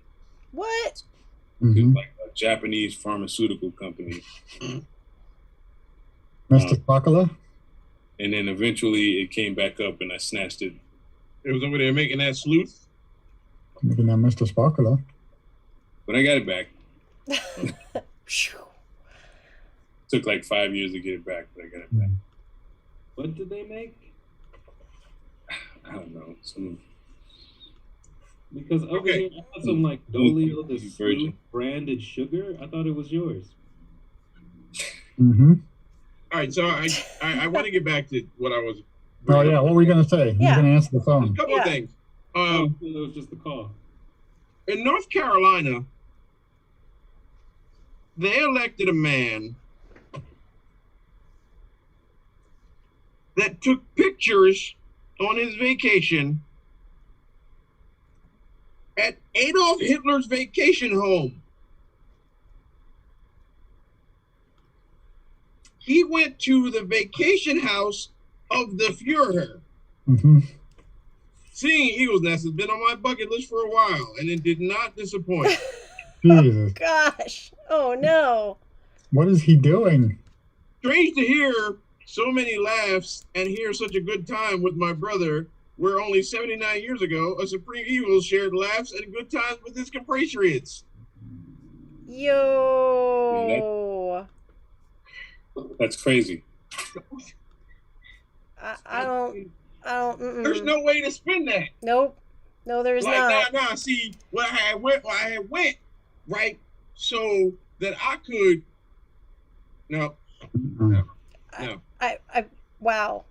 What? It was Mm-hmm. like a Japanese pharmaceutical company. Mr. Spakula? And then eventually it came back up and I snatched it. It was over there making that sleuth. Maybe not Mr. Spakula. But I got it back. Phew. Took like 5 years to get it back, but I got it back. What did they make? I don't know. Because over Okay. here, I had some like Dolio the Virgin. Smooth branded sugar. I thought it was yours. Mm-hmm. All right, so I want to get back to what I was. Oh, yeah. What were we going to say? Yeah. You're going to answer the A phone. couple of Yeah. things. It was just the call. In North Carolina, they elected a man that took pictures on his vacation at Adolf Hitler's vacation home. He went to the vacation house of the Fuhrer. Mm-hmm. Seeing Eagles Nest has been on my bucket list for a while, and it did not disappoint. Jesus. Gosh. Oh no. What is he doing? Strange to hear so many laughs and hear such a good time with my brother, where only 79 years ago, a Supreme Eagle shared laughs and good times with his compatriots. Yo. That's crazy. I don't. There's no way to spin that. Nope. No, there's not. Nah. See, I had went right so that I could. No. Wow.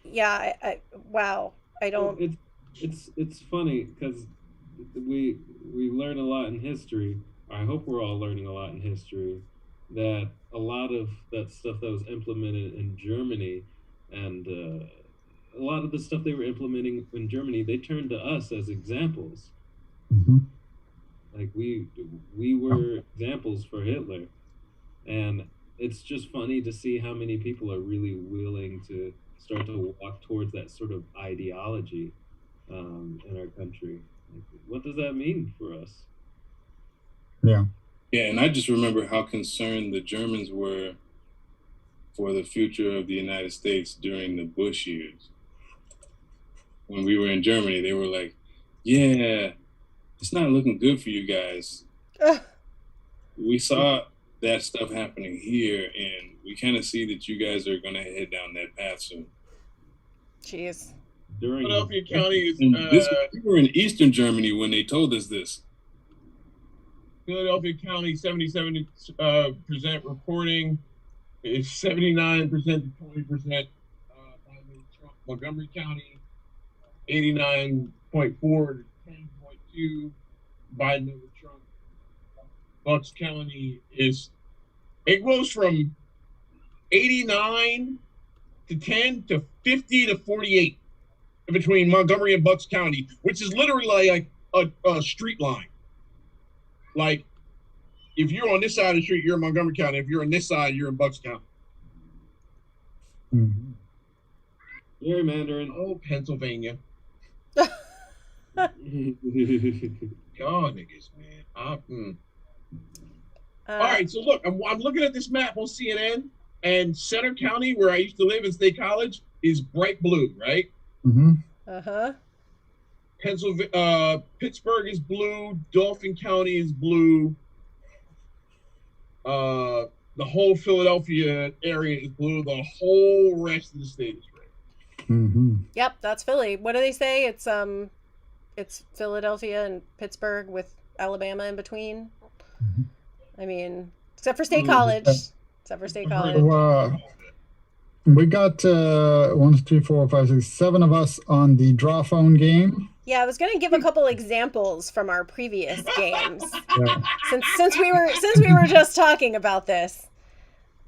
Yeah. Wow. I don't. It's funny because we learn a lot in history. I hope we're all learning a lot in history. That a lot of that stuff that was implemented in Germany, and a lot of the stuff they were implementing in Germany, they turned to us as examples. Mm-hmm. Like we were examples for Hitler, and it's just funny to see how many people are really willing to start to walk towards that sort of ideology in our country. Like, what does that mean for us? Yeah. Yeah, and I just remember how concerned the Germans were for the future of the United States during the Bush years. When we were in Germany, they were like, yeah, it's not looking good for you guys. We saw that stuff happening here, and we kind of see that you guys are going to head down that path soon. Jeez. Philadelphia County is. We were in Eastern Germany when they told us this. Philadelphia County, 77% reporting is 79% to 20%. Montgomery County, 89.4 to 10.2. Biden over Trump. Bucks County it goes from 89 to 10 to 50 to 48 between Montgomery and Bucks County, which is literally like a street line. Like, if you're on this side of the street, you're in Montgomery County. If you're on this side, you're in Bucks County. Mm-hmm. You're Mandarin. Oh, Pennsylvania. God, niggas, man. All right, so look, I'm looking at this map on CNN, and Center County, where I used to live in State College, is bright blue, right? Mm-hmm. Uh-huh. Pittsburgh is blue. Dauphin County is blue. The whole Philadelphia area is blue. The whole rest of the state is red. Mm-hmm. Yep, that's Philly. What do they say? It's Philadelphia and Pittsburgh with Alabama in between. Mm-hmm. I mean, except for State College. Except for State College. So, we got 1, 2, 3, 4, 5, 6, 7 of us on the draw phone game. Yeah, I was gonna give a couple examples from our previous games, Yeah. since we were just talking about this.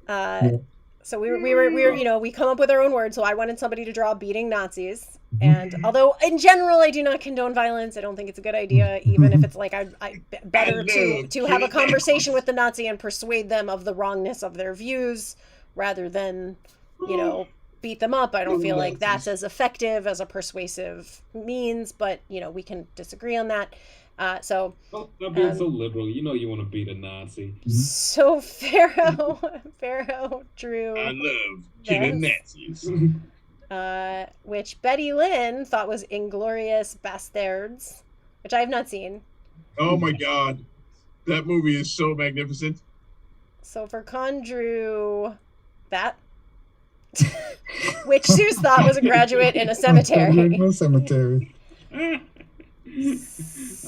So we were we come up with our own words. So I wanted somebody to draw beating Nazis, and although in general I do not condone violence, I don't think it's a good idea. Even if it's like I better to have a conversation with the Nazi and persuade them of the wrongness of their views rather than beat them up. I don't feel like that's as effective as a persuasive means, but we can disagree on that. So stop being so liberal. You want to beat a Nazi. So Pharaoh drew. I love killing Nazis. Which Betty Lynn thought was Inglorious Bastards, which I have not seen. Oh my God, that movie is so magnificent. So Furkan drew that. Which Zeus thought was a graduate in a cemetery.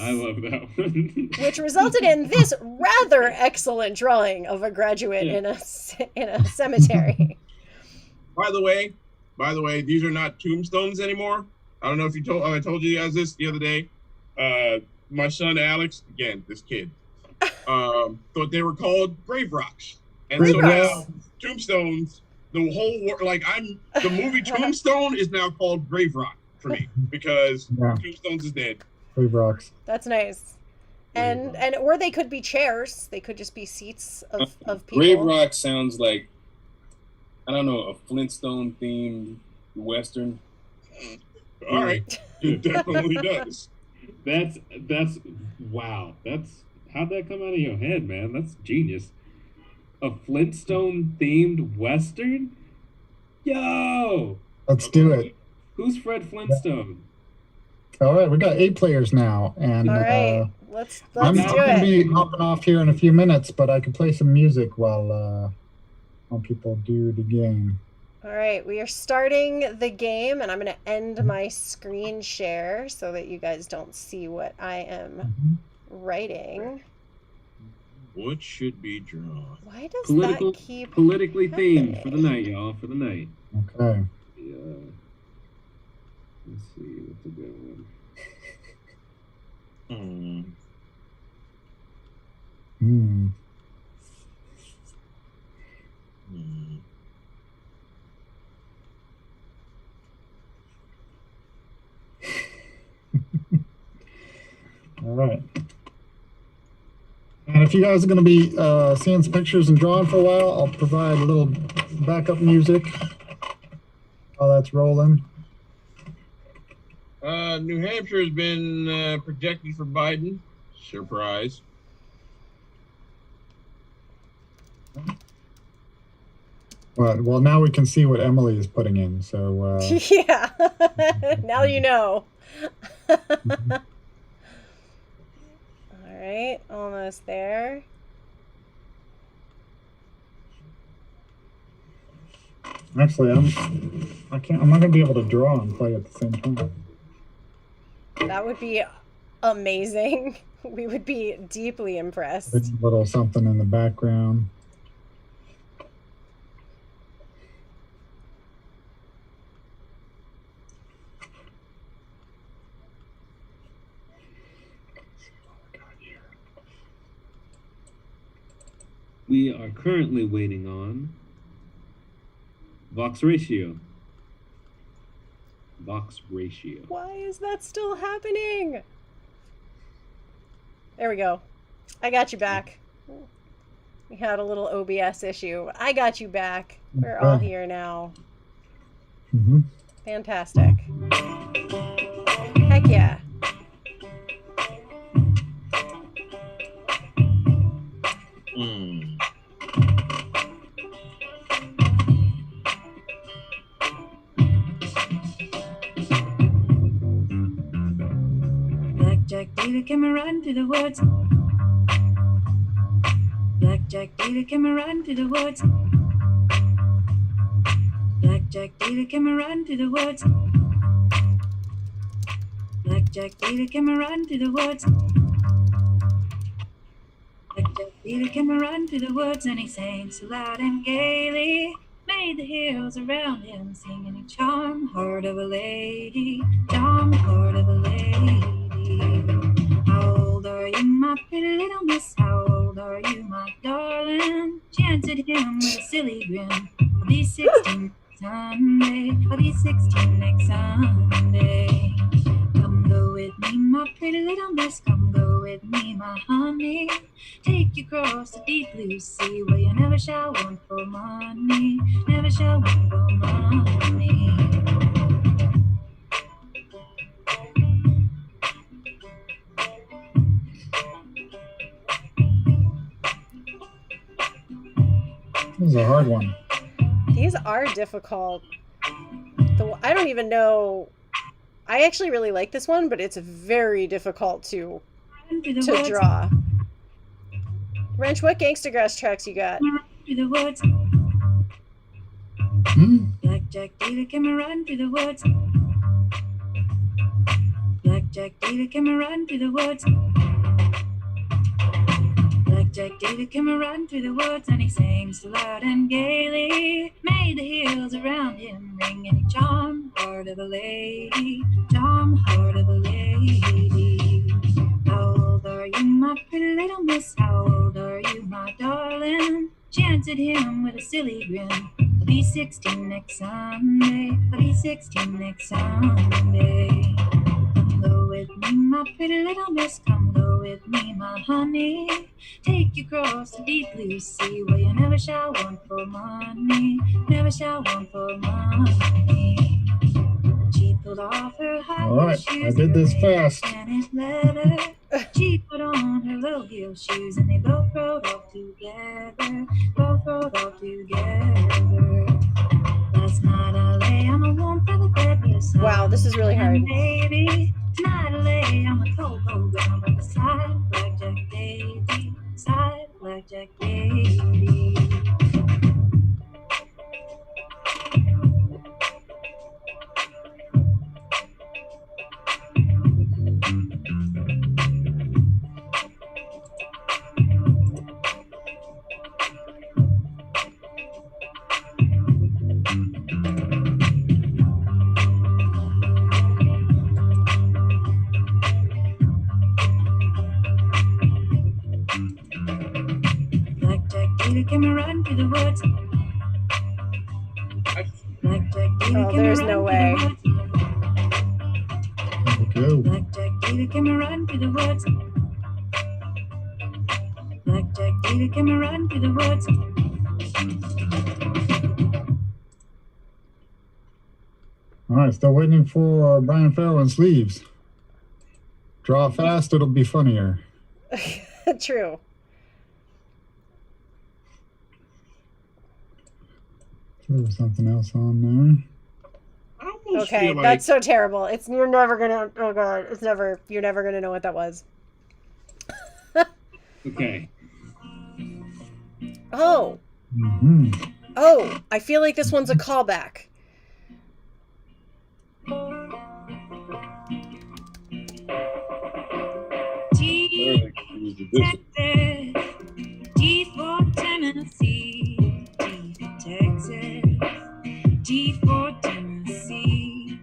I love that one. Which resulted in this rather excellent drawing of a graduate in a cemetery. By the way, these are not tombstones anymore. I don't know if I told you guys this the other day. My son Alex, again, this kid, thought they were called grave rocks, and so now tombstones. The whole the movie Tombstone is now called Grave Rock for me because Tombstones is dead. Grave Rocks. That's nice. And or they could be chairs. They could just be seats of people. Grave Rock sounds like, I don't know, a Flintstone themed Western. All right. It definitely does. That's wow. How'd that come out of your head, man? That's genius. A Flintstone themed Western? Yo! Let's do it. Who's Fred Flintstone? All right, we got 8 players now, and all right, let's I'm do going to it. be hopping off here in a few minutes, but I can play some music while While people do the game. All right, we are starting the game, and I'm going to end my screen share so that you guys don't see what I am writing. What should be drawn? Why does Political, that keep politically themed happening? for the night, y'all. For the night. Okay. Yeah. Let's see what's a good one. Hmm. All right. And if you guys are going to be seeing some pictures and drawing for a while, I'll provide a little backup music while that's rolling. New Hampshire has been projected for Biden. Surprise. Well, now we can see what Emily is putting in. So Yeah, now you know. All right, almost there. actually, I'm not going to be able to draw and play at the same time. That would be amazing. We would be deeply impressed. There's a little something in the background. We are currently waiting on Vox ratio. Vox ratio. Why is that still happening? There we go. I got you back. We had a little OBS issue. I got you back. We're all here now. Mm-hmm. Fantastic. Heck yeah. Blackjack David came a riding through the woods. Blackjack David came a riding through the woods. Blackjack David came a riding through the woods. Blackjack David came a riding through the woods. Blackjack David came a riding through the woods, and he sang so loud and gaily, made the hills around him singing a charm heart of a lady, charm heart of a lady. How old are you, my pretty little miss? How old are you, my darling? She answered him with a silly grin. I'll be 16 next Sunday. I'll be 16 next Sunday. Come go with me, my pretty little miss. Come go with me, my honey. Take you across the deep blue sea where you never shall want for money. Never shall want for money. This is a hard one. These are difficult. I don't even know. I actually really like this one, but it's very difficult to draw. Wrench, what Gangstagrass tracks you got? Through the woods. Blackjack David came a riding through the woods. Blackjack David came a riding through the woods. Blackjack David came a riding through the woods, and he sang so loud and gaily, made the hills around him ring, and he charmed heart of a lady, charmed heart of a lady. How old are you, my pretty little miss? How old are you, my darling? She answered him with a silly grin. I'll be 16 next Sunday. I'll be 16 next Sunday. Come go with me, my pretty little miss. Come go with me, my honey. Take you across the deep blue sea where you never shall want for money. Never shall want for money. She pulled off her high All right, shoes. I did this fast. Spanish leather. She put on her low heel shoes, and they both rode off together. Both rode off together. Last night I lay on a warm feather bed beside. Wow, this is really hard. Baby, tonight I lay on the cold, cold ground by the side of Blackjack Lady, side of Blackjack Lady. run through the woods. Blackjack David Oh, came there's a no run way. through the woods. Go. Blackjack David came a run through the woods. Blackjack David came a run through the woods. All right, still waiting for Brian Farrell and Sleeves. Draw fast, it'll be funnier. True. There was something else on I almost Okay, feel like that's so terrible. You're never gonna. Oh god, you're never gonna know what that was. Okay. Oh, there. Hmm. oh, I feel like this one's a callback. T Texas, T for Tennessee, T for Texas, T for Tennessee,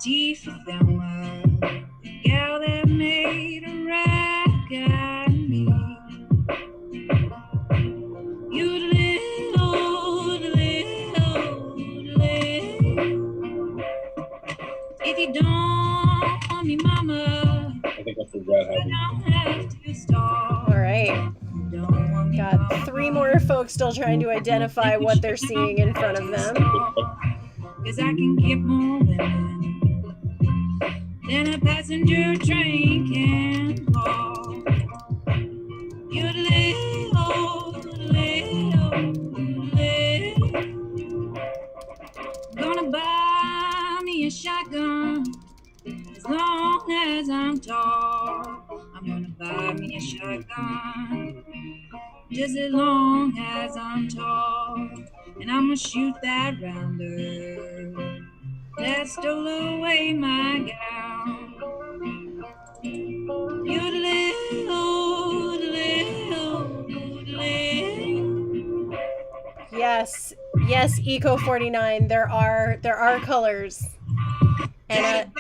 T for Thelma, the gal that made a rack at me. You little, if you don't want me, mama, I think I forgot how I don't have to stop. All right, Don't want me, got 3 more folks still trying to identify what they're seeing in front of them. Cause I can get more women than a passenger train can haul. You gonna buy me a shotgun as long as I'm tall. I'm gonna buy me a shotgun just as long as I'm tall. And I'm gonna shoot that rounder that stole away my gown. Yes, yes, Eco 49. There are colors, and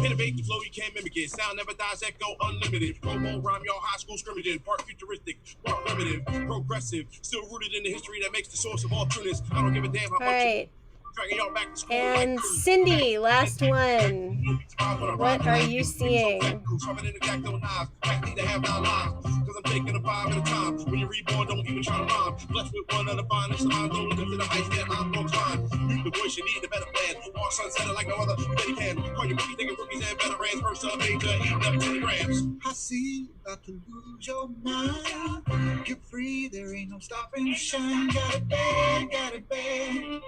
Innovate the flow, you can't mimic it. Sound never dies, echo unlimited. Promo rhyme, y'all high school scrimmaging. Part futuristic, part primitive, progressive. Still rooted in the history that makes the source of all trueness. I don't give a damn how all much right. dragging y'all back to school. And Cindy, last one. What are you seeing? Cause I'm taking a 5 at a time. When you're reborn, don't even try to rhyme. Blessed with one of the finest lines, don't look to the heights that I'm gonna climb. Read the voice you need, a better plan. All sunset like no other, you bet you can. Call your rookies, thinking rookies and veterans. First up, major, eating up 20 grams. I see you about to lose your mind. Get free, there ain't no stopping the shine. Got it bad, got it bad.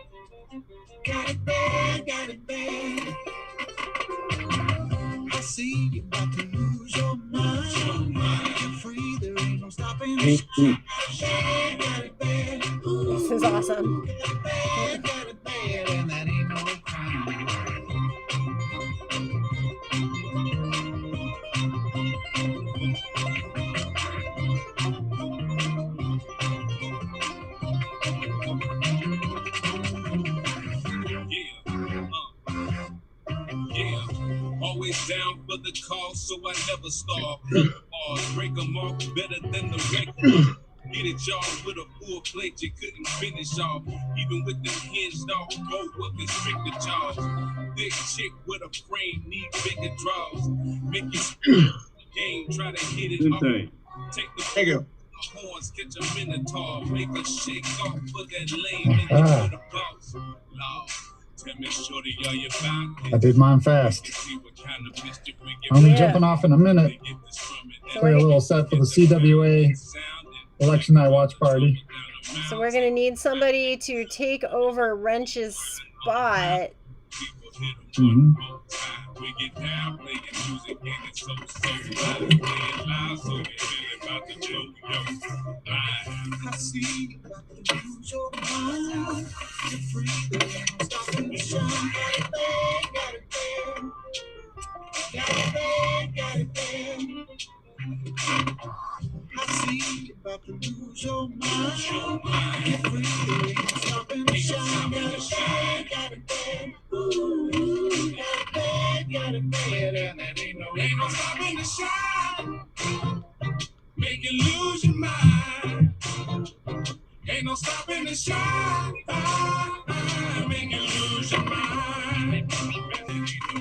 Got it bad, got it bad. I see you about to lose your mind. Get free, there ain't no stopping the shine. Got it bad, ooh. This is awesome. Got it bad, and that ain't no crime. Yeah, always down for the cause, so I never starve. Bars break them off better than the record. Get it, y'all, with a full plate you couldn't finish off. Even with the hinged off, both were constricted jaws. Thick chick with a frame, need bigger draws. Make you spin game, try to hit it Good off. thing. Take the Thank you. horns, catch a minotaur, make a shake off for that lane, and you the boss. Lord, tell me, shorty, are you found? I did mine fast. See what kind of mischief we get I'm Yeah. jumping off in a minute. get this from it. So Play a little set for the CWA election night watch party. So we're gonna need somebody to take over Wrench's spot. Mhm. We get down, playing music, and it's so playing loud, so we feeling about to blow your mind. I see you about to lose your mind. Get free, there ain't no stopping the shine. Got it bad, got it bad. Got it bad, got it bad. I see you about to lose your mind. Get free, there ain't no stopping the shine. Got it bad, got it bad. Ooh, got it bad, and that ain't no stopping the shine. you lose your mind. Ain't no stopping the shine. Make you lose your mind.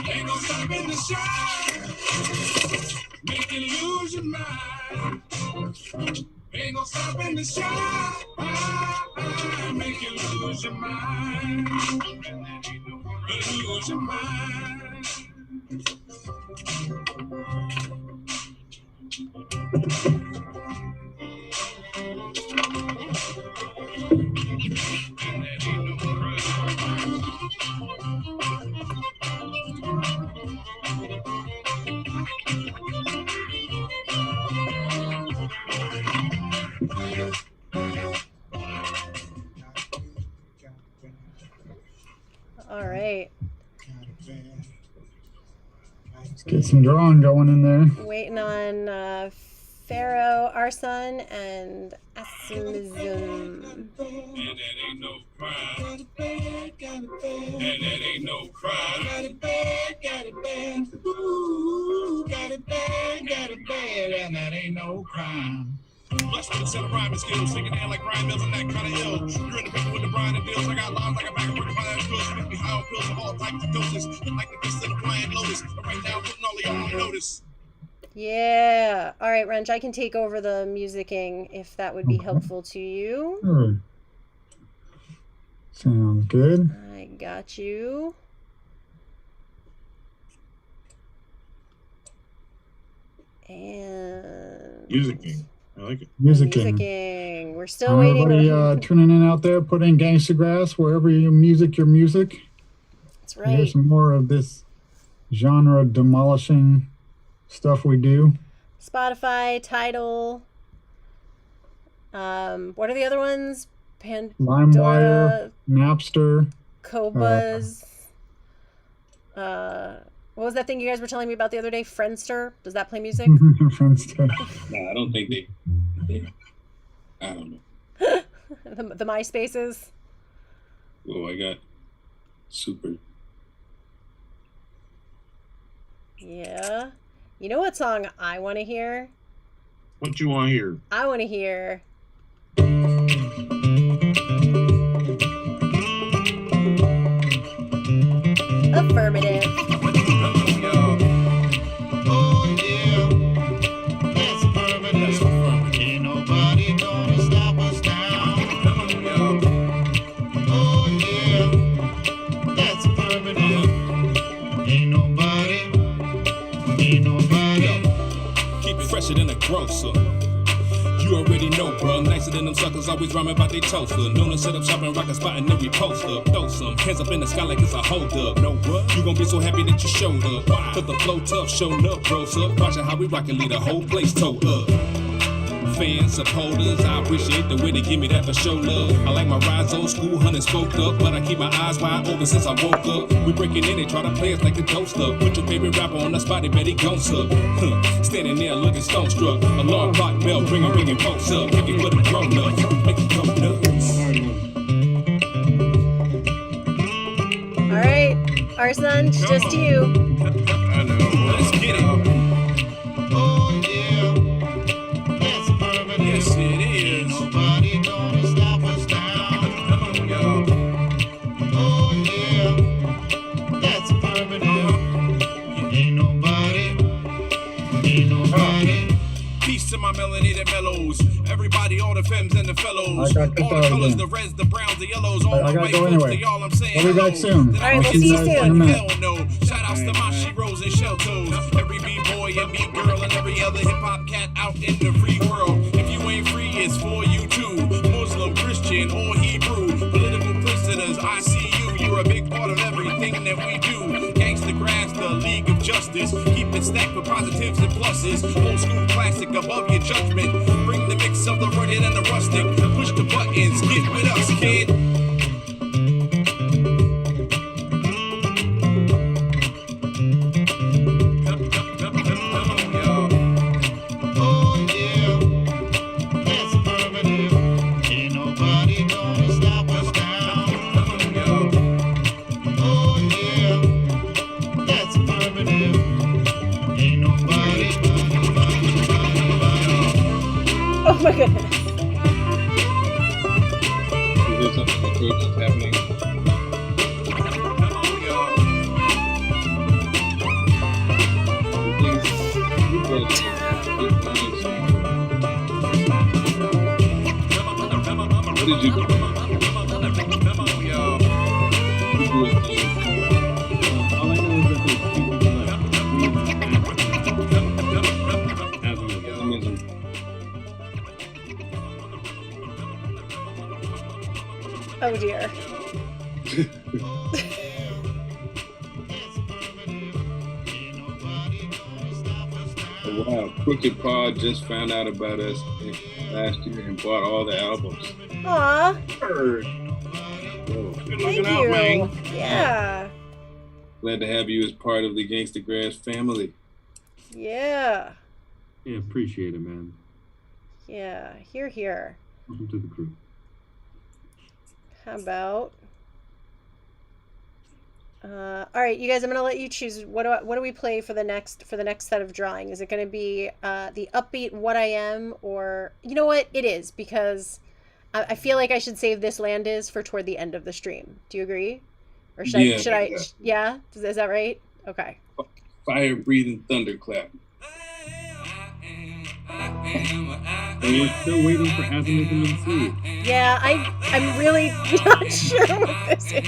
Ain't no stopping the shine. Make you lose your mind. Ain't no stopping the shine. Make you lose your mind. Lose your mind. All right. Let's get some drawing going in there. Waiting on Pharaoh, Arson, and Asimizum. And that ain't no crime. And that ain't no crime. Got it bad. Ooh, got it bad, and that ain't no crime. Blessed with a set of rhyming skills, singing in like Brian Mills and that kind of ill. You're in the paper with the Brian and Bills. I got lines like a bag of pretty fine pills. You make me high on pills of all types of doses. Like the kiss of the Brian Lotus. But right now, putting all of y'all on notice. Yeah. All right, Wrench, I can take over the musicking if that would be Okay. helpful to you. Sure. Sounds good. I got you. And Music King. I like it. Musicking. musicking. We're still waiting. Everybody tuning in out there, put in Gangstagrass wherever you music your music. That's Here's right. some more of this genre demolishing stuff we do. Spotify, Tidal. What are the other ones? LimeWire, Napster. Kobas. What was that thing you guys were telling me about the other day? Friendster? Does that play music? Friendster. No, I don't think they I don't know. the MySpaces? Well, I got super. Yeah. You know what song I want to hear? What you want here? I want to hear. Affirmative. Oh yeah, that's affirmative. Ain't nobody gonna stop us now. Oh yeah, that's affirmative. Ain't nobody. Keep it fresher than a grocer. You already know, bruh. Nicer than them suckers, always rhyming about they toaster. Known to set up shop and rock a spot and every poster. Throw some hands up in the sky like it's a hold up. No what? You gon' be so happy that you showed up. Cause the flow tough, showing up, bros up. Watching how we rock and lead the whole place toe up. Fans, supporters, I appreciate the way they give me that for show love. I like my rides old school, hunting spoke up, but I keep my eyes wide open since I woke up. We breaking in, they try to play us like the ghost up. Put your favorite rapper on the spot, they bet he gon' suck. Standing there looking stone struck. Alarm clock bell, ringing folks up. Make it for the grown ups, make it go nuts. All right, Arson, it's just you. I know. Let's get it. Oh yeah, that's affirmative. Yes, it Ain't is. nobody gonna stop us now. Come on, y'all. Oh yeah, that's affirmative. Ain't nobody. Peace to my melanated mellows. Everybody, all the femmes and the fellows. I got All the colors, the reds, the browns, the yellows. All I my gotta white go folks, anyway. to y'all I'm saying We'll be back hello. soon. Then All right, we'll I'll see you get soon. In a minute. Hell no. Shout outs to my she-rose and shell toes. Every b-boy and b-girl and every other hip-hop cat out in the free world. If you ain't free, it's for you too. Muslim, Christian, or Hebrew. Political prisoners, I see you. You're a big part of everything that we do. Gangstagrass, the League of Justice. Keep it stacked with positives and pluses. Old school classic above your judgment. Bring the mix of the rugged and the rustic. Push the buttons, get with us, kid. Oh yeah, that's affirmative. Ain't nobody gonna stop us now. Oh yeah, that's affirmative. Ain't nobody. my goodness. Is there something atrocious happening? What did you do? All I know is that there's people Oh dear. Wow, Crooked Paw just found out about us last year and bought all the albums. Aw, Bird. Whoa. Good thank looking out, you. man. Yeah. Glad to have you as part of the Gangstagrass family. Yeah. Yeah, appreciate it, man. Yeah. Here. Welcome to the crew. How about? All right, you guys. I'm gonna let you choose. What do we play for the next set of drawing? Is it gonna be the upbeat "What I Am," or you know what? It is because I feel like I should save this land is for toward the end of the stream. Do you agree? Or should Yeah. I? Should I? Yeah. Is that right? Okay. Fire breathing thunderclap. And we're still waiting for Azimuth and Mansur. Yeah, I'm really not sure what this is.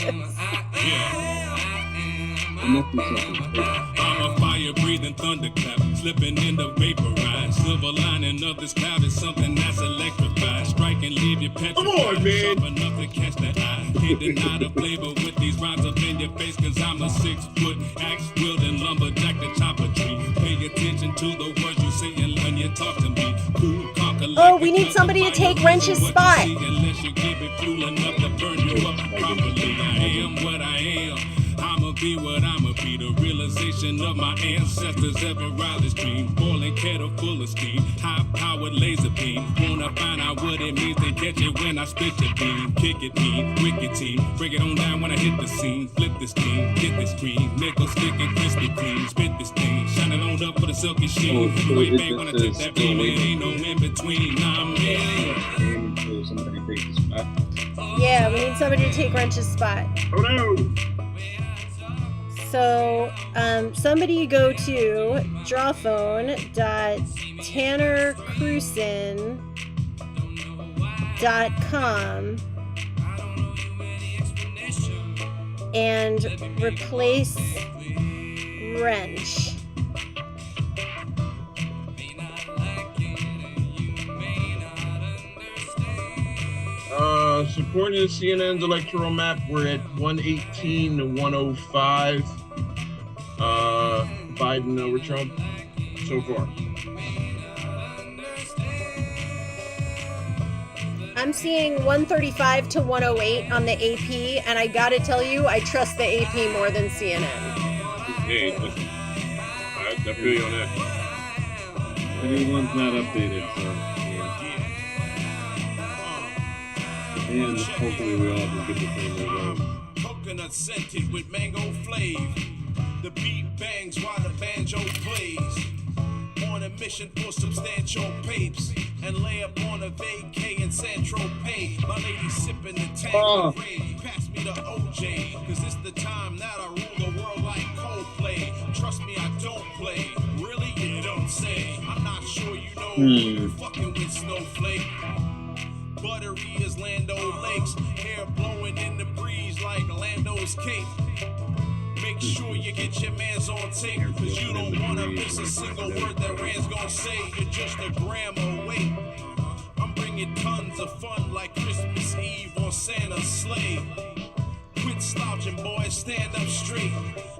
It must be something. I'm a fire-breathing thunderclap, slipping in the vaporized. Silver lining of this cloud is something that's electrified. Strike and leave you petrified. Come on, man. Sharp enough to catch the eye. Can't deny the flavor with these rhymes up in your face, cause I'm a 6-foot axe-wielding lumberjack that chop a tree. Pay attention to the words you say and when you talk to me. Cool, conquer like Oh, we need somebody to take Wrench's spot. Unless you give it fuel enough to burn you up properly. I am what I am. I'ma be what I'ma be. The realization of my ancestors ever ride this dream. Boiling kettle full of steam. High powered laser beam. Wanna find out what it means to catch it when I spit the beam. Kick it mean, wicked team. Break it on down when I hit the scene. Flip this team, get this cream. Nickel stick and crispy clean. Spit this thing. Shine it on up for the silky sheen. Oh, so Wait, it babe, when I just tip says that beam, it ain't no in between. Nah, I'm in. Aim until somebody takes the spot. Yeah, we need somebody to take Wrench's spot. Oh no. So, somebody go to drawphone.tannercruisen.com and replace wrench. Supporting CNN's electoral map, we're at 118 to 105. Biden over Trump so far. I'm seeing 135 to 108 on the AP, and I gotta tell you, I trust the AP more than CNN. Hey, listen. I feel you on that. Everyone's not updated, so yeah. And hopefully we all just get the same result. Coconut scented with mango flavor. The beat bangs while the banjo plays. On a mission for substantial papes. And lay up on a vacay in San Tropez. My lady sipping the Tanqueray. Pass me the OJ. Cause it's the time that I rule the world like Coldplay. Trust me, I don't play. Really, you don't say. I'm not sure you know who you fucking with, Snowflake. Buttery as Lando Lakes. Hair blowing in the breeze like Lando's cape. Make sure you get your mans on tape, cause you don't wanna miss a single word that Rand's gonna say. You're just a gram away. I'm bringing tons of fun like Christmas Eve on Santa's sleigh. Quit slouching, boys, stand up straight.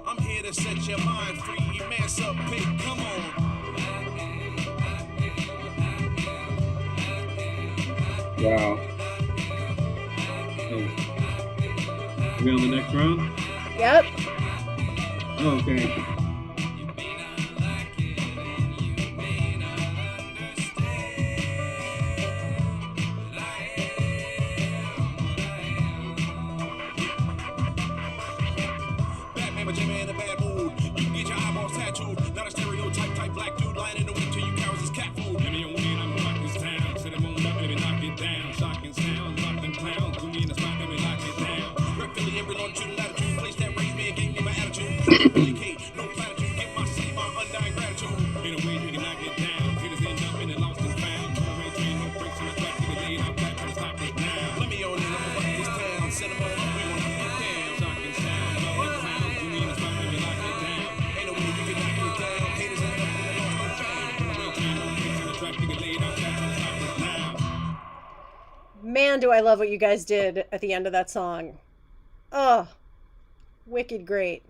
I'm here to set your mind free. Mass up, big, come on. Wow. Oh. We on the next round? Yep. Oh, okay. Batman, but Jimmy in a bad mood. You can get your eyeballs tattooed. Not a stereotype type black dude lying in the wind till you cowards is cat food. Give me a win, I'm rock this town. Set him on Indicate, no platitude, get my seed, my undying gratitude. In a way, you can knock it down. Haters end up in the lost and found. No way, train, no breaks in the track, nigga, they ain't out back, trying to stop it now. Let me on in, I'ma rock this town. Set 'em up, we wanna get down. Shocking sound, love the crown. You mean it's about to lock it down. Ain't no way you can knock it down. Haters end up in the lost and found. No way, train, no breaks in the track, nigga, they ain't out back, trying to stop it now. Man, do I love what you guys did at the end of that song. Oh, wicked great.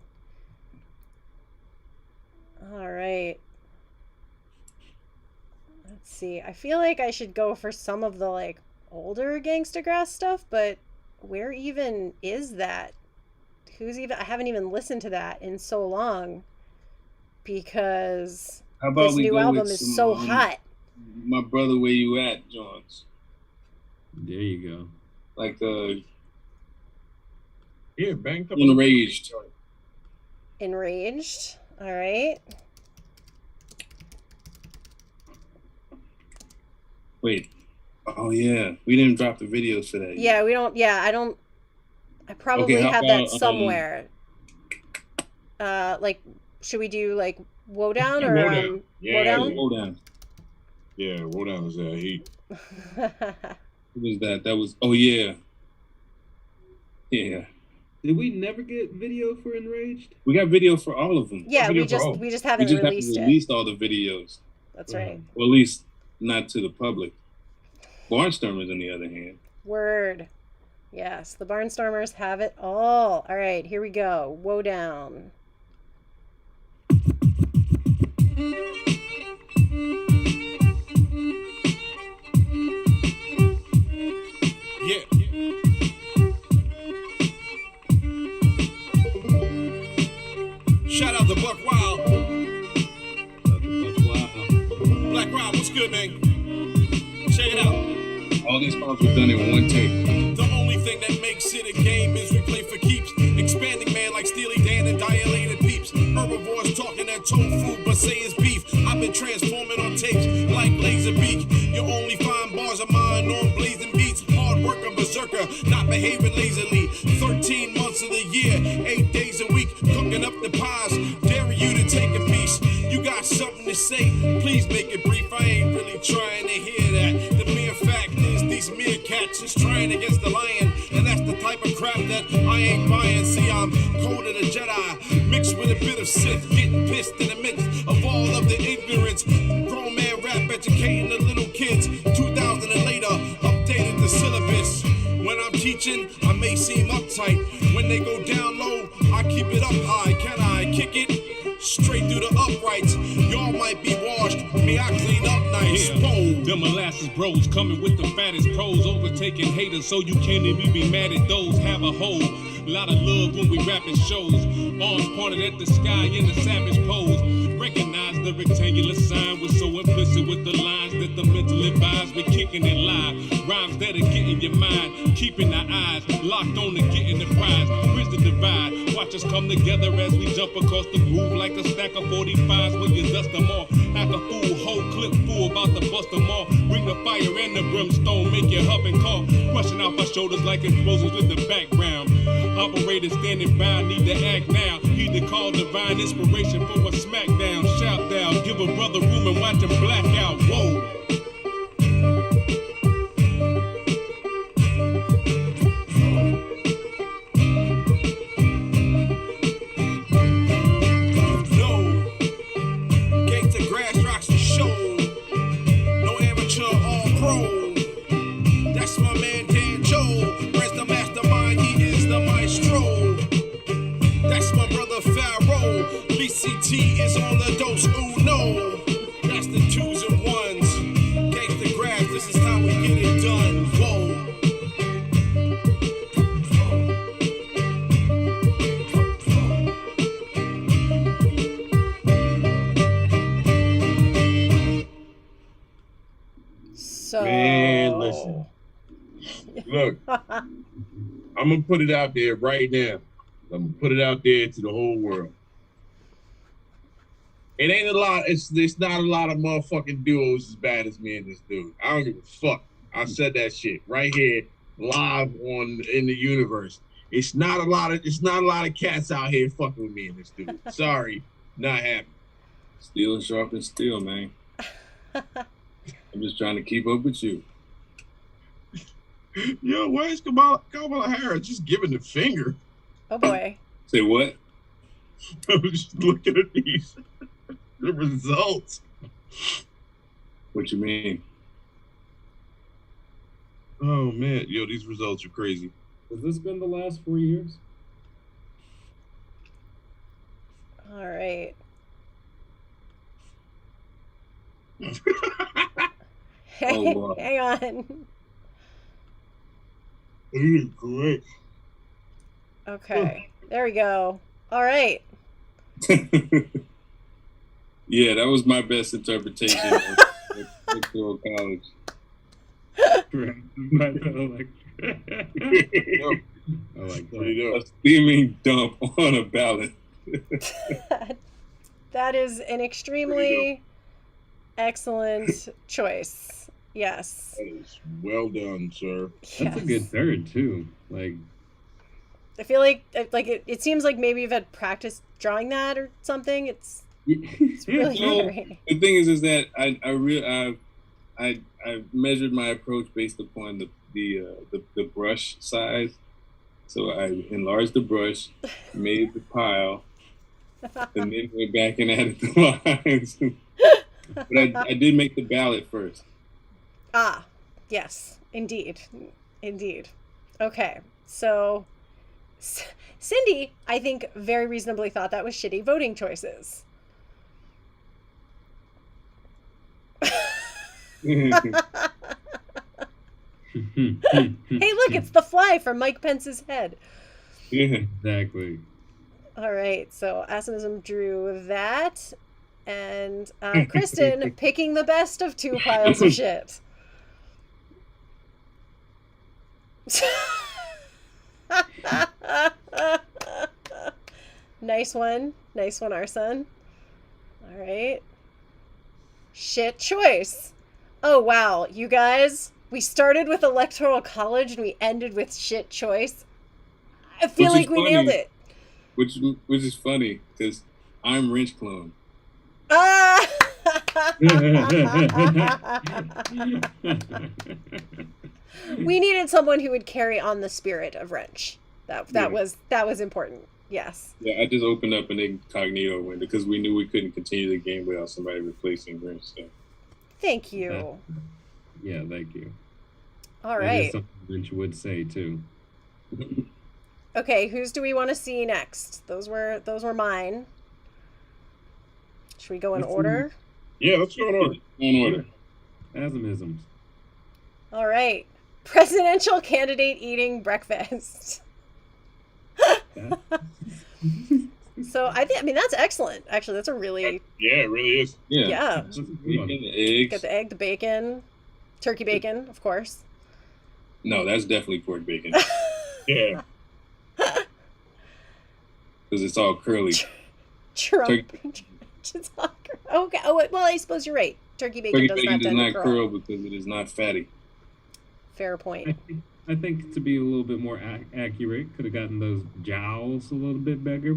All right. Let's see. I feel like I should go for some of the like older Gangstagrass stuff, but where even is that? Who's even? I haven't even listened to that in so long because How about this we new go album with is some, so hot. My brother, where you at, Johns? There you go. Like Yeah, bang. Enraged. Enraged. All right. Wait. Oh yeah, we didn't drop the videos for that. Yeah, we don't. Yeah, I don't. I probably how have about, that somewhere. Like, should we do like Woe Down or Woe Down. Woe Yeah, Down? Hold on. Yeah, roll down is heat. Who was that? That was. Oh yeah. Yeah. Did we never get video for Enraged? We got video for all of them. Yeah, Video we for all. just We haven't just released haven't it. released all the videos. That's right. Or at least not to the public. Barnstormers, on the other hand. Word. Yes, the Barnstormers have it all. All right, here we go. Woe Down. Yeah. Shout out to Buck Wild. Black Rob, what's good, man? Check it out. All these songs were done in one take. The only thing that makes it a game is we play for keeps. Expanding man like Steely Dan and dilated peeps. Herbivores talking that tofu, but say it's beef. I've been transforming on tapes like Laserbeak. You only find bars of mine on blazing beats. Hard worker, berserker, not behaving lazily. 13 months of the year, 8 days a week, cooking up the pies. Dare you to take a piece. You got something to say? Please make it brief. I ain't really trying to hear that. The mere fact is these meerkats is trying against the lion, and that's the type of crap that I ain't buying. See, I'm cold as a Jedi, mixed with a bit of Sith, getting pissed in the midst of all of the ignorance. Grown man rap educating the little kids. 2000 and later, updated the syllabus. When I'm teaching, I may seem uptight. When they go down low, I keep it up high. Can I kick it? Straight through the uprights. Y'all might be washed, me I clean up nice. Boom. Them molasses bros coming with the fattest pros, overtaking haters so you can't even be mad at those. Have a whole lot of love when we rapping shows. Arms pointed at the sky in the savage pose. Recognize the rectangular sign. We're so implicit with the lines that the mental advise. We're kicking it live. Rhymes that'll get in your mind. Keeping our eyes locked on to getting the prize. Bridge the divide. Watch us come together as we jump across the groove like a stack of 45s when you dust them off. Act a fool, whole clip full, about to bust them off. Bring the fire and the brimstone, make you huff and cough. Rushing off our shoulders like explosions with the background. Operators standing by, need to act now. Heed the call, divine inspiration for a smackdown. Shout down, give a brother room and watch him black out. Whoa. Gangstagrass rocks the show. No amateur, all pro. That's my man Dan Joe. Rest the mastermind, he is the maestro. That's my brother Pharaoh. BCT is on the dose, ooh no. That's the twos and ones. Gangstagrass, this is how we get it done. Whoa. So Man, listen. Look, I'm gonna put it out there right now. I'm gonna put it out there to the whole world. It ain't a lot. It's not a lot of motherfucking duos as bad as me and this dude. I don't give a fuck. I said that shit right here, live in the universe. It's not a lot of cats out here fucking with me in this dude. Sorry, not happy. Steel sharpens steel, man. I'm just trying to keep up with you. Yo, why is Kamala Harris just giving the finger? Oh boy. Say what? I was just looking at these the results. What you mean? Oh man, yo, these results are crazy. Has this been the last 4 years? All right. wow. Hang on. These are great. Okay. There we go. All right. Yeah, that was my best interpretation of electoral college. I like There you that. go. A steaming dump on a ballot. That is an extremely excellent choice. Yes. That is well done, sir. That's a Yes. good third too. Like, I feel like it seems like maybe you've had practice drawing that or something. It's really No, very. the thing is that I measured my approach based upon the brush size. So I enlarged the brush, made the pile, and then went back and added the lines. But I did make the ballot first. Ah, yes, indeed. Okay, so Cindy, I think, very reasonably thought that was shitty voting choices. Hey, look, it's the fly from Mike Pence's head. Yeah. exactly. All right, so Asimism drew that, and Kristen picking the best of two piles of shit. Nice one, Arson. All right. Shit choice. Oh, wow. You guys, we started with Electoral College and we ended with shit choice. I feel Which is like we nailed funny. it. Which is funny because I'm Wrench Clone. Ah! We needed someone who would carry on the spirit of Wrench. That Yeah. was important. Yes. Yeah, I just opened up an incognito window because we knew we couldn't continue the game without somebody replacing Wrench. So. Thank you. Yeah, thank you. All That is right. something Lynch would say too. Okay, whose do we want to see next? Those were mine. Should we go in Let's see. order? Yeah, let's go in order. In order. Asimisms. All right. Presidential candidate eating breakfast. So I mean that's excellent. Actually, that's a really Yeah, it really is. Yeah. yeah. That's a good Bacon, one. eggs. Got the egg, the bacon, turkey bacon, of course. No, that's definitely pork bacon Yeah. because it's all curly. Trump. Turkey- Okay. Oh well, I suppose you're right. Turkey bacon Turkey doesn't bacon have to does end not in curl. curl because it is not fatty. Fair point. I think to be a little bit more accurate, could have gotten those jowls a little bit bigger,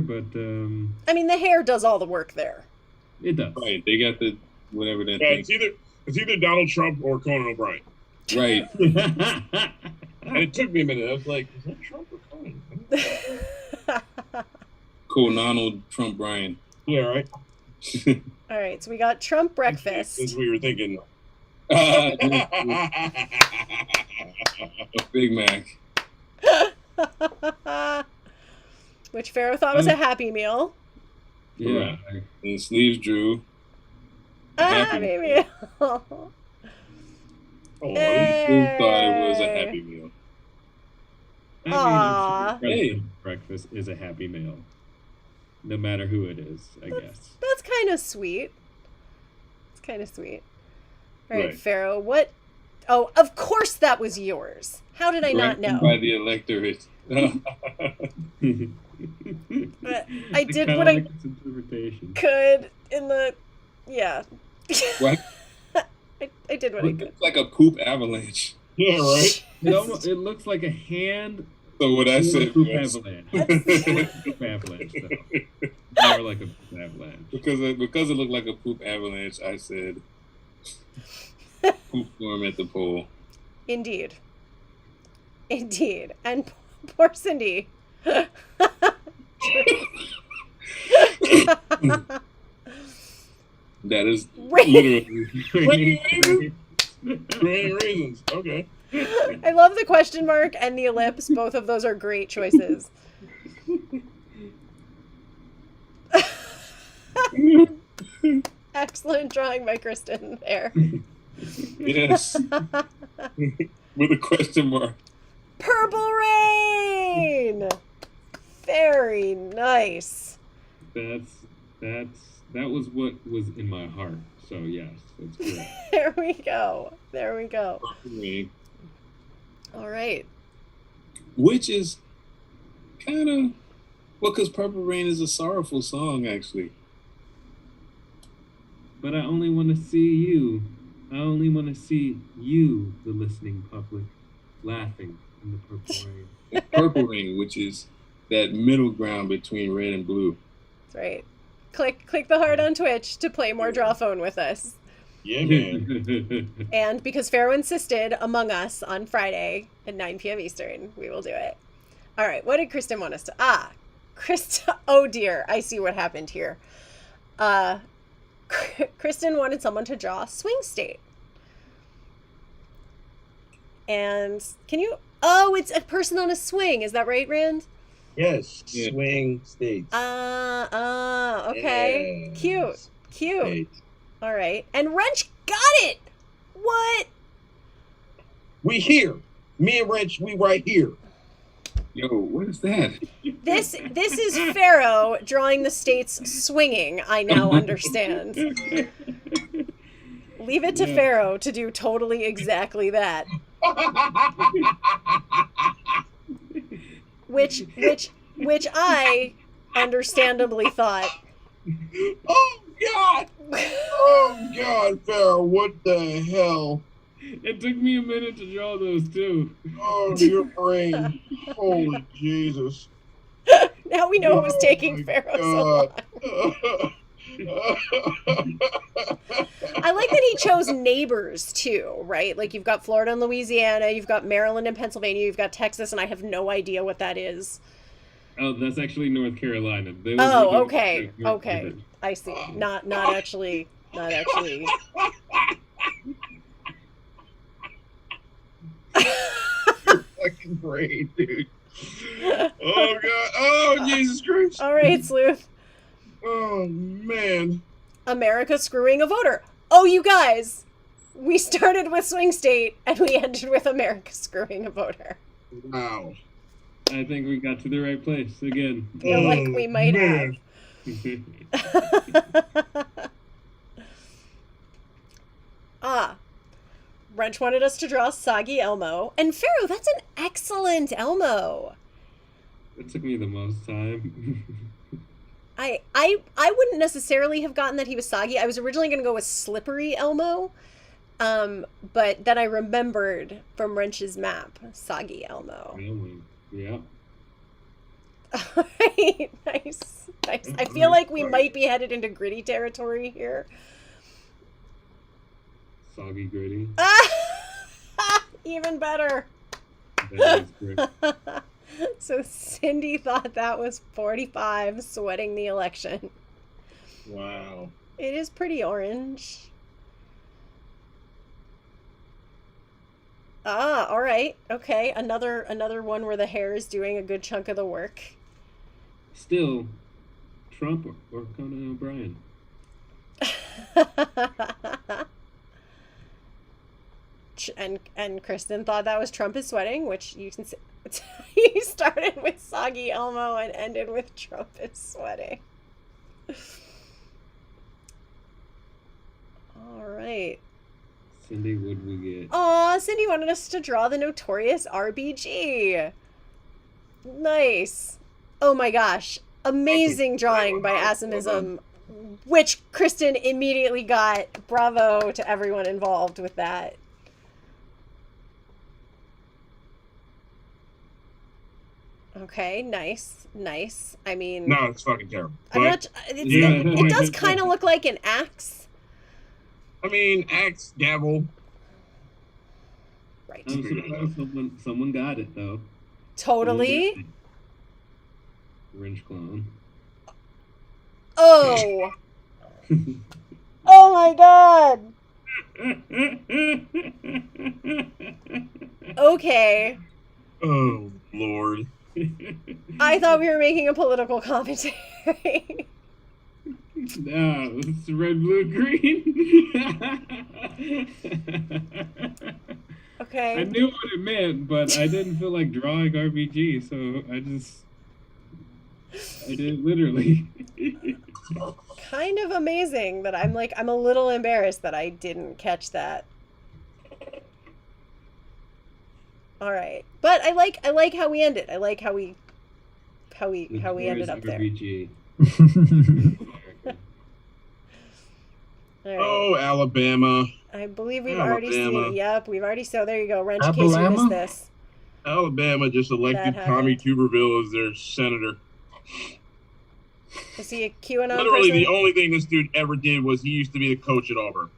but I mean, the hair does all the work there. it does. Right. They got the whatever that Yeah, thing. it's either Donald Trump or Conan O'Brien. Right. And it took me a minute. I was like, is that Trump or Conan? Donald Trump Bryan. Yeah, right. All right, so we got Trump breakfast. Since we were thinking. A Big Mac. Which Pharaoh thought was a Happy Meal. Yeah. And Sleeves drew. A Happy Happy Meal. Oh, Who thought it was a Happy Meal? I mean, Aw. I'm sure President's breakfast is a happy meal, no matter who it is. I guess. That's kind of sweet. It's kind of sweet. All right, Right. Pharaoh, what? Oh, of course that was yours. How did I not Granted know? by the electorate. I did kinda what I like its interpretation. could in the. Yeah. What? I did what I It could. looks like a poop avalanche. Yeah, right. It looks like a hand So what I said Poop was avalanche. Poop avalanche, though. More like a poop avalanche. because it looked like a poop avalanche. I said poop storm at the pole. Indeed. Indeed. And poor Cindy. That is Rain. literally. Raining raisins. Okay. I love the question mark and the ellipse. Both of those are great choices. Excellent drawing by Kristen there. Yes. With a question mark. Purple rain! Very nice. That was what was in my heart. So yes, that's correct. There we go. There we go. Purple Rain, All right. which is kind of because Purple Rain is a sorrowful song, actually. But I only want to see you. I only want to see you, the listening public, laughing in the purple rain. Purple Rain, which is that middle ground between red and blue. That's right. Click the heart on Twitch to play more Draw Phone with us. Yeah, man. And because Pharaoh insisted Among Us on Friday at 9 p.m. Eastern, we will do it. All right, what did Kristen want us to... Kristen... Oh, dear. I see what happened here. Kristen wanted someone to draw Swing State. And can you... Oh, it's a person on a swing. Is that right, Rand? Yes. Yeah. Swing states. Okay. Yes. Cute. Right. All right. And Wrench got it. What? We here. Me and Wrench, we right here. Yo, what is that? This is Pharaoh drawing the states swinging. I now understand. Leave it to Pharaoh to do totally exactly that. Which I understandably thought. Oh God! Oh God, Pharaoh! What the hell? It took me a minute to draw those too. Oh, your brain! Holy Jesus! Now we know it was taking Pharaoh so long. I like that he chose neighbors too, right? Like you've got Florida and Louisiana, you've got Maryland and Pennsylvania, you've got Texas, and I have no idea what that is. Oh, that's actually North Carolina. Oh, okay. Okay. I see. Not actually. Fucking brain, dude. Oh God! Oh Jesus Christ! All right, Sleuth. Oh man. America screwing a voter. Oh, you guys. We started with Swing State and we ended with America screwing a voter. Wow. I think we got to the right place again. Feel like we might man. have. Wrench wanted us to draw Soggy Elmo. And Pharaoh, that's an excellent Elmo. It took me the most time. I wouldn't necessarily have gotten that he was soggy. I was originally going to go with Slippery Elmo. But then I remembered from Wrench's map, Soggy Elmo. Yeah. All right, nice. I feel like we might be headed into gritty territory here. Soggy gritty. Even better. That is great. So Cindy thought that was 45 sweating the election. Wow. It is pretty orange. All right. Okay, another one where the hair is doing a good chunk of the work. Still, Trump or Conan O'Brien. And Kristen thought that was Trump is sweating, which you can see. He started with Soggy Elmo and ended with Trump is sweating. All right. Cindy, what did we get? Aw, Cindy wanted us to draw the notorious RBG. Nice. Oh my gosh. Amazing drawing by Asimism, which Kristen immediately got. Bravo to everyone involved with that. Okay, nice, nice. I mean, No, it's fucking terrible. I'm But, not. yeah. It does kind of look like an axe. I mean, axe, gavel. Right. I'm surprised someone got it though. Totally. Wrench clone. Oh. Oh my god. Okay. Oh, Lord. I thought we were making a political commentary. No, it's red, blue, green. Okay. I knew what it meant, but I didn't feel like drawing RPG, so I did it literally. Kind of amazing that I'm a little embarrassed that I didn't catch that. All right, but I like how we ended. I like how we ended up there. RPG. All right. Oh, Alabama. I believe we've already seen. Alabama. Yep, we've already. So there you go. Wrench, in case you Alabama? missed this. Alabama just elected That Tommy happened. Tuberville as their senator. Is he a QAnon Literally, person? the only thing this dude ever did was he used to be the coach at Auburn.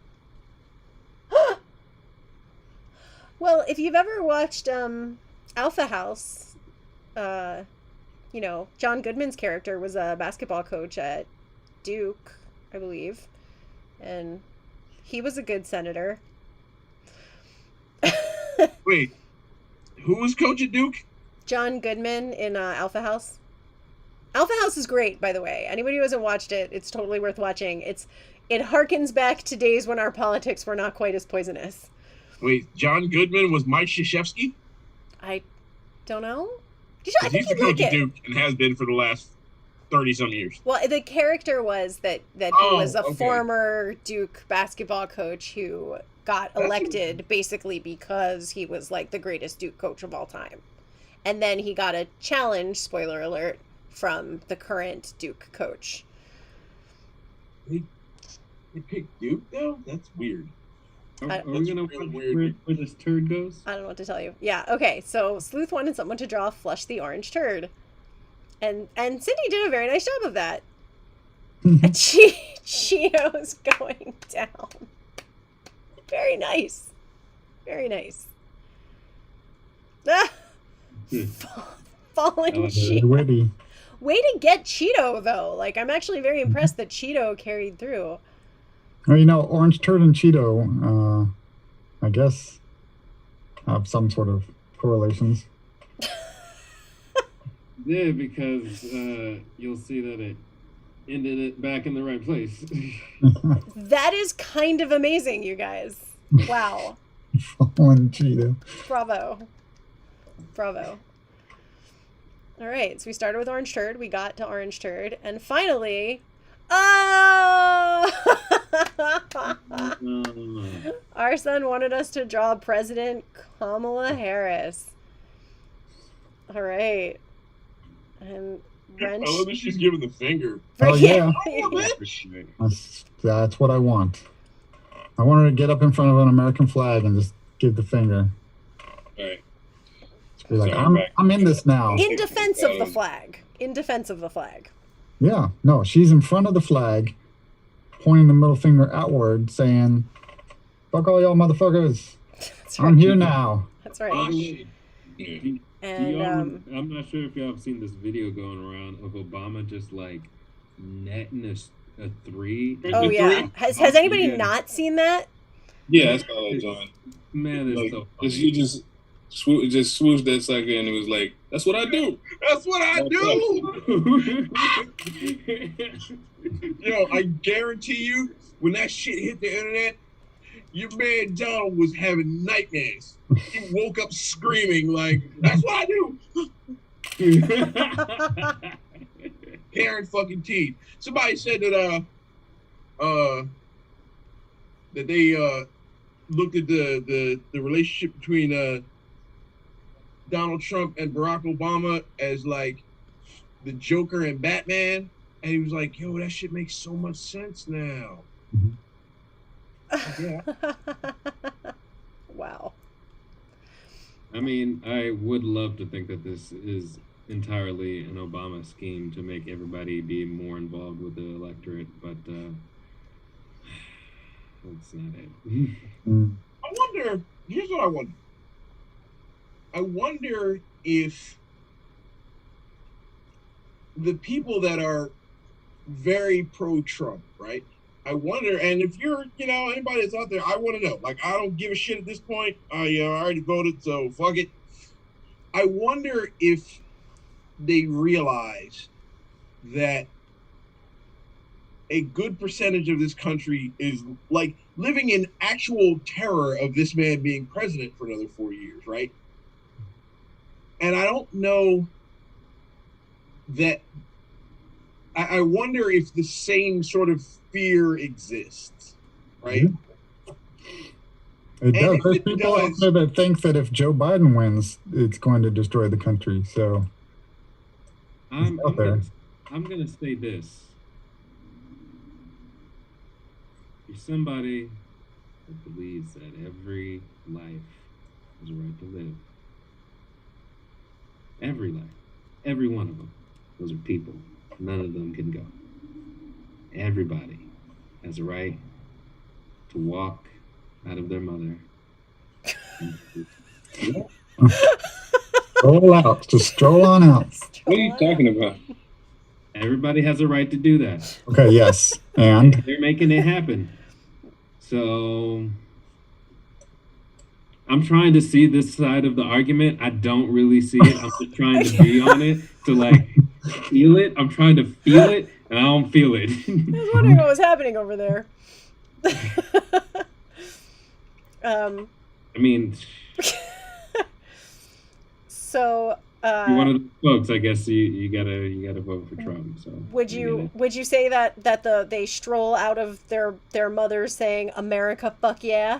Well, if you've ever watched Alpha House, you know, John Goodman's character was a basketball coach at Duke, I believe, and he was a good senator. Wait, who was coach at Duke? John Goodman in Alpha House. Alpha House is great, by the way. Anybody who hasn't watched it, it's totally worth watching. It harkens back to days when our politics were not quite as poisonous. Wait, John Goodman was Mike Krzyzewski? I don't know. I He's think the you'd like coach at it. Duke and has been for the last 30-some years. Well, the character was that he Oh, was a okay. former Duke basketball coach who got elected basically because he was like the greatest Duke coach of all time. And then he got a challenge, spoiler alert, from the current Duke coach. They picked Duke, though? That's weird. I- Are we gonna really watch weird. where this turd goes? I don't know what to tell you. Yeah, okay. So Sleuth wanted someone to draw Flush the Orange Turd. And Cindy did a very nice job of that. And Cheeto's going down. Very nice. Very nice. Ah! Falling Cheeto. Witty. Way to get Cheeto, though. Like, I'm actually very impressed that Cheeto carried through. Well, you know, Orange Turd and Cheeto, I guess, have some sort of correlations. Yeah, because you'll see that it ended it back in the right place. That is kind of amazing, you guys. Wow. Fallen Cheeto. Bravo. Bravo. All right, so we started with Orange Turd. We got to Orange Turd. And finally... Oh! Our son wanted us to draw President Kamala Harris. All right. And Wrench... I love that she's giving the finger. Oh, yeah. Oh, That's what I want. I want her to get up in front of an American flag and just give the finger. Right. Just be like, Sorry, I'm in this now. In defense of the flag. In defense of the flag. Yeah, no, she's in front of the flag, pointing the middle finger outward, saying, "Fuck all y'all motherfuckers! That's I'm right. here now." That's right. Oh, shit. Yeah. And I'm not sure if y'all have seen this video going around of Obama just like netting a three. oh The yeah. three? Has anybody Yeah. not seen that? Yeah, that's all I was on. Man, it's Like, so you funny. just swooshed that sucker and it was like, that's what I do. That's what I do! Yo, I guarantee you, when that shit hit the internet, your man Donald was having nightmares. He woke up screaming like, "That's what I do." Karen fucking teeth. Somebody said that that they looked at the relationship between Donald Trump and Barack Obama as like the Joker and Batman, and he was like, "Yo, that shit makes so much sense now." Yeah. Wow. I mean, I would love to think that this is entirely an Obama scheme to make everybody be more involved with the electorate, but that's not it. Mm. I wonder. Here's what I wonder. I wonder if the people that are very pro-Trump, right? I wonder, and if you're, anybody that's out there, I want to know. Like, I don't give a shit at this point. I already voted, so fuck it. I wonder if they realize that a good percentage of this country is like living in actual terror of this man being president for another 4 years, right? And I don't know that. I wonder if the same sort of fear exists, right? It does. if There's it people out does- there that think that if Joe Biden wins, it's going to destroy the country. So I'm out there. gonna say this. You're somebody that believes that every life has a right to live. Every life. Every one of them. Those are people. None of them can go. Everybody has a right to walk out of their mother. Stroll out. Just stroll on out. What are you talking about? Everybody has a right to do that. Okay, yes. And They're making it happen. So I'm trying to see this side of the argument. I don't really see it. I'm just trying to be on it to like feel it. I'm trying to feel it, and I don't feel it. I was wondering what was happening over there. I mean, So, you're one of the folks. I guess you gotta vote for Trump. So would you say that they stroll out of their mothers saying "America, fuck yeah"?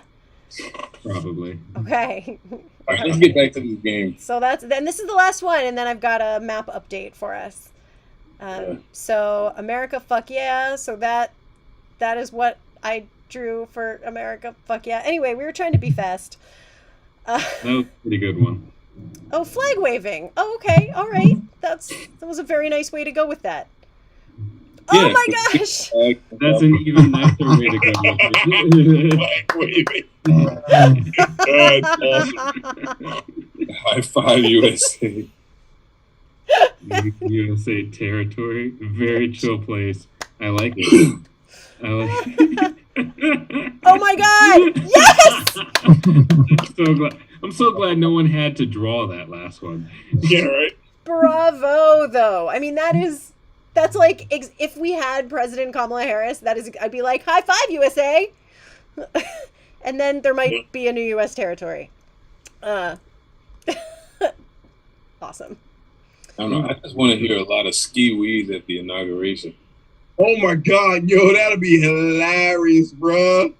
Probably. Okay. All right, let's get back to this game. So this is the last one, and then I've got a map update for us. So America, fuck yeah. So that is what I drew for America, fuck yeah. Anyway, we were trying to be fast. That was a pretty good one. Oh, flag waving. Oh, okay. All right. That was a very nice way to go with that. Oh Yeah, my gosh. That's an even nicer way to go. Flag waving. uh, That's awesome. High five USA. USA territory, very chill place. I like it. I like it. Oh my god! Yes! I'm so glad no one had to draw that last one. Yeah, right. Bravo, though. I mean, that's like if we had President Kamala Harris, I'd be like, high five, USA. And then there might be a new U.S. territory. Awesome. I don't know. I just want to hear a lot of ski weed at the inauguration. Oh my god, yo, that'll be hilarious, bruh.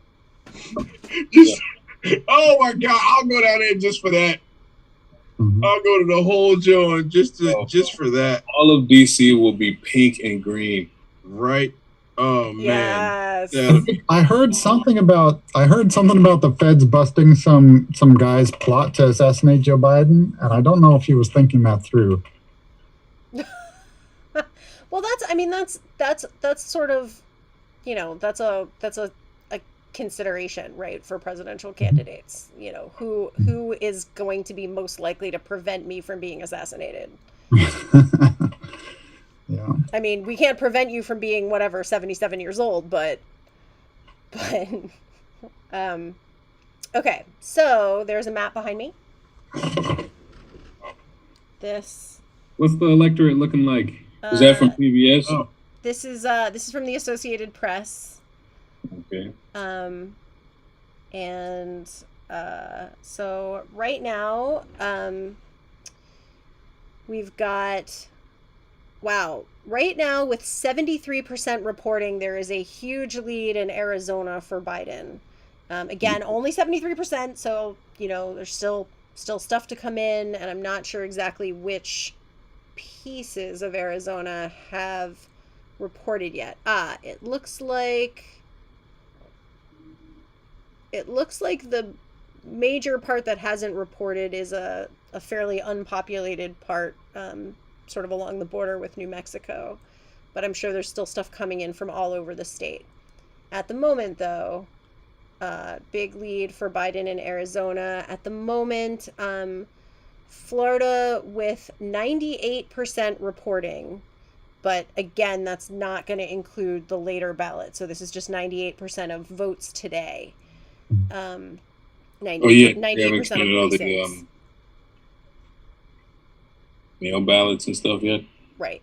Just, oh my god, I'll go down there just for that. Mhm. I'll go to the whole joint just for that. All of DC will be pink and green. Right? Oh man. Yes. That'll be I heard something about the feds busting some guy's plot to assassinate Joe Biden, and I don't know if he was thinking that through. Well, that's sort of, that's a consideration, right, for presidential candidates. Who is going to be most likely to prevent me from being assassinated? Yeah. I mean, we can't prevent you from being 77 years old, but okay. So there's a map behind me. What's the electorate looking like? Is that from PBS? Oh. This is from the Associated Press. Okay. And so right now, we've got, right now with 73% reporting, there is a huge lead in Arizona for Biden. Again, only 73%, so, there's still stuff to come in, and I'm not sure exactly which pieces of Arizona have reported yet. It looks like the major part that hasn't reported is a fairly unpopulated part sort of along the border with New Mexico. But I'm sure there's still stuff coming in from all over the state. At the moment, though, big lead for Biden in Arizona. At the moment, Florida with 98% reporting. But again, that's not going to include the later ballot. So this is just 98% of votes today. 98% of precincts. Mail ballots and stuff yet. Right.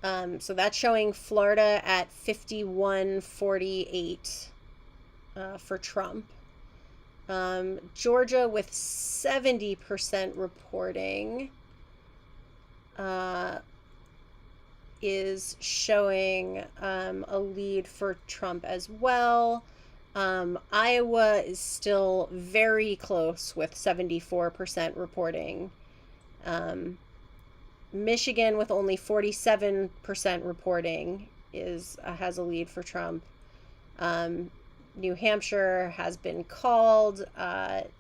So that's showing Florida at 51-48 for Trump. Georgia with 70% reporting is showing a lead for Trump as well. Iowa is still very close with 74% reporting. Michigan with only 47% reporting has a lead for Trump. New Hampshire has been called.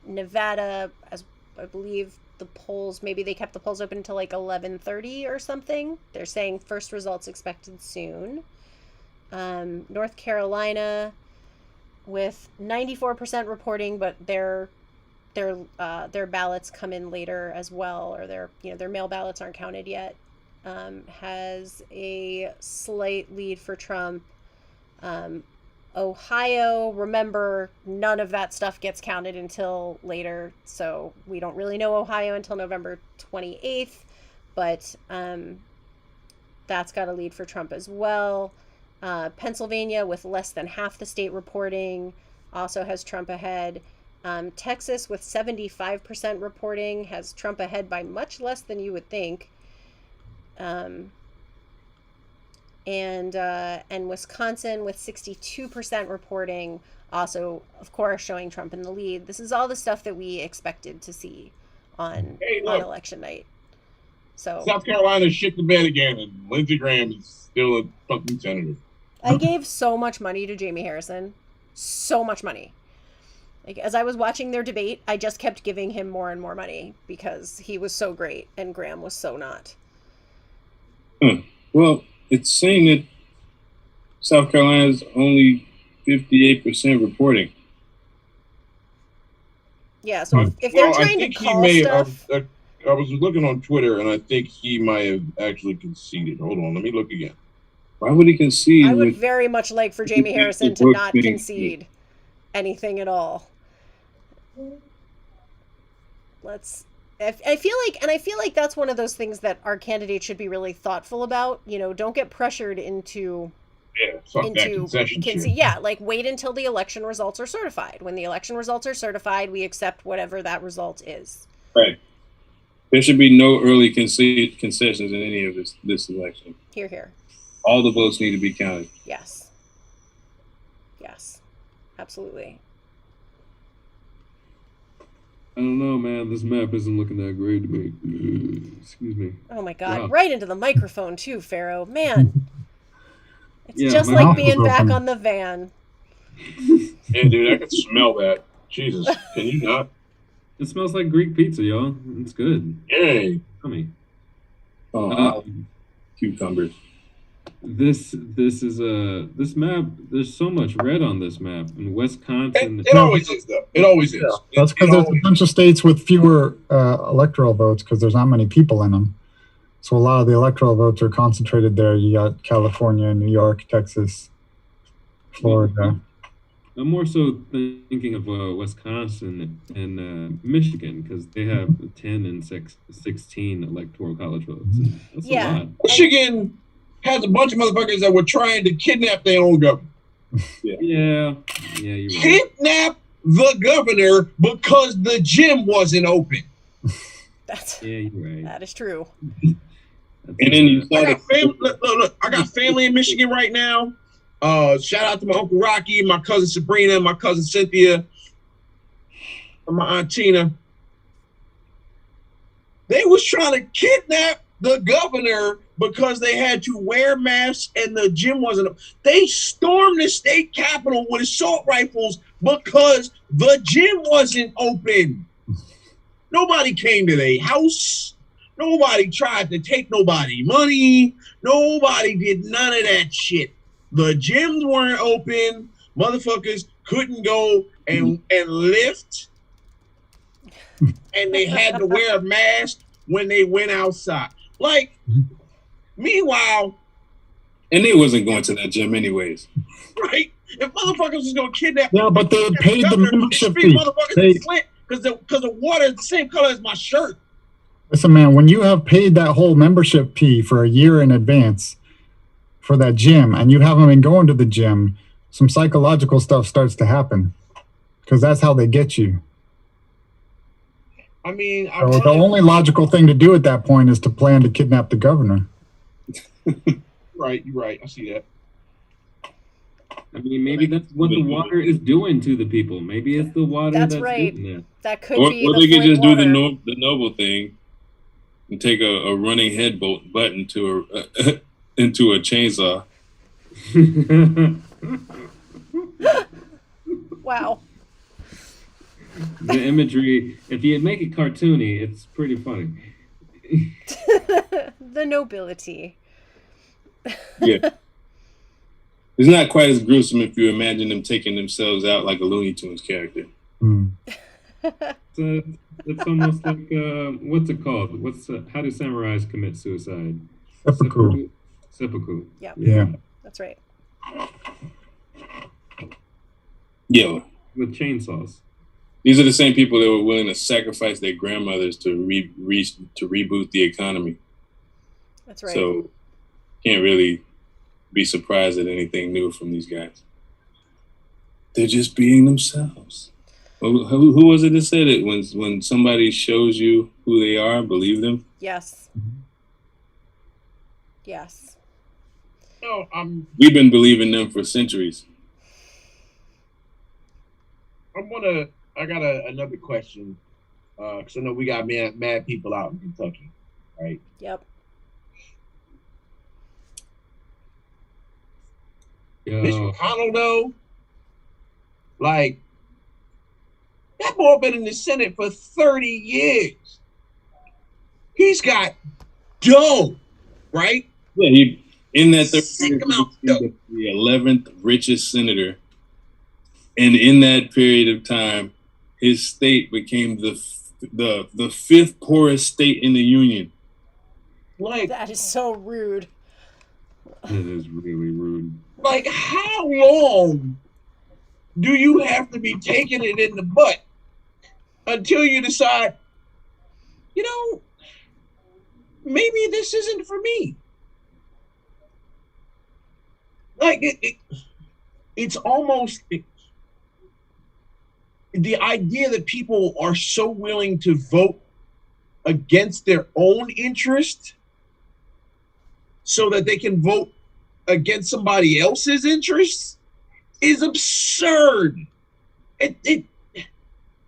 Nevada, as I believe the polls, maybe they kept the polls open until like 11:30 or something. They're saying first results expected soon. North Carolina with 94% reporting, but their ballots come in later as well, or their mail ballots aren't counted yet. Has a slight lead for Trump. Ohio, remember, none of that stuff gets counted until later, so we don't really know Ohio until November 28th, but that's got a lead for Trump as well. Pennsylvania, with less than half the state reporting, also has Trump ahead. Texas, with 75% reporting, has Trump ahead by much less than you would think. And Wisconsin with 62% reporting, also, of course, showing Trump in the lead. This is all the stuff that we expected to see on election night. So South Carolina shit the bed again, and Lindsey Graham is still a fucking senator. I gave so much money to Jamie Harrison. So much money. Like, as I was watching their debate, I just kept giving him more and more money because he was so great and Graham was so not. Well, it's saying that South Carolina's only 58% reporting. Yeah, so if they're trying to call stuff... I was looking on Twitter, and I think he might have actually conceded. Hold on, let me look again. Why would he concede? I would very much like for Jamie Harrison to not concede anything at all. I feel like that's one of those things that our candidates should be really thoughtful about. You know, don't get pressured into wait until the election results are certified. When the election results are certified, we accept whatever that result is. Right. There should be no early concessions in any of this election. Hear, hear. All the votes need to be counted. Yes. Absolutely. I don't know, man. This map isn't looking that great to me. Excuse me. Oh my God! Wow. Right into the microphone too, Pharaoh. Man, it's just like being back on the van. Yeah, dude, I can smell that. Jesus, can you not? It smells like Greek pizza, y'all. It's good. Yay! Yummy. Cucumbers. This map. There's so much red on this map in Wisconsin. It always is, though. It always is. Yeah, that's because there's a bunch of states with fewer electoral votes because there's not many people in them. So a lot of the electoral votes are concentrated there. You got California, New York, Texas, Florida. I'm more so thinking of Wisconsin and Michigan because they have 10 and 16 electoral college votes. That's a lot. Michigan has a bunch of motherfuckers that were trying to kidnap their own governor. Yeah, you're right. Kidnap the governor because the gym wasn't open. You're right. That is true. And then you I got family in Michigan right now. Shout out to my Uncle Rocky, my cousin Sabrina, my cousin Cynthia, and my Aunt Tina. They was trying to kidnap the governor because they had to wear masks and the gym wasn't up. They stormed the state capitol with assault rifles because the gym wasn't open. Nobody came to their house. Nobody tried to take nobody money. Nobody did none of that shit. The gyms weren't open. Motherfuckers couldn't go and lift. And they had to wear a mask when they went outside. Like, meanwhile, And they wasn't going to that gym anyways. right? If motherfuckers was gonna kidnap, Yeah, but they paid the governor, membership treat fee. motherfuckers They- in Flint because the water is the same color as my shirt. Listen, man, when you have paid that whole membership fee for a year in advance for that gym and you haven't been going to the gym, some psychological stuff starts to happen because that's how they get you. I mean, So the only logical thing to do at that point is to plan to kidnap the governor. right, you're right. I see that. I mean, maybe that's what the water is doing to the people. Maybe it's the water That's that's right. doing that. That could Or be they the could Flint just water. do the noble thing and take a running head button to into a chainsaw. Wow. The imagery, if you make it cartoony, it's pretty funny. The nobility. Yeah. It's not quite as gruesome if you imagine them taking themselves out like a Looney Tunes character. It's almost like what's it called? How do samurais commit suicide? Seppuku. Seppuku. Yeah. Yeah. That's right. Yeah. With chainsaws. These are the same people that were willing to sacrifice their grandmothers to reboot the economy. That's right. So can't really be surprised at anything new from these guys. They're just being themselves. Who was it that said it? When somebody shows you who they are, believe them? Yes. Yes. No, We've been believing them for centuries. I got another question. Because I know we got mad people out in Kentucky, right? Yep. Mitch McConnell, though, like, that boy been in the Senate for 30 years. He's got dough, right? Yeah, he in that Sick amount of dough. the 11th richest senator, and in that period of time, his state became the fifth poorest state in the union. Like, That is so rude. It is really rude. like, how long do you have to be taking it in the butt until you decide, you know, maybe this isn't for me? Like, it's almost the idea that people are so willing to vote against their own interest so that they can vote against somebody else's interests is absurd. And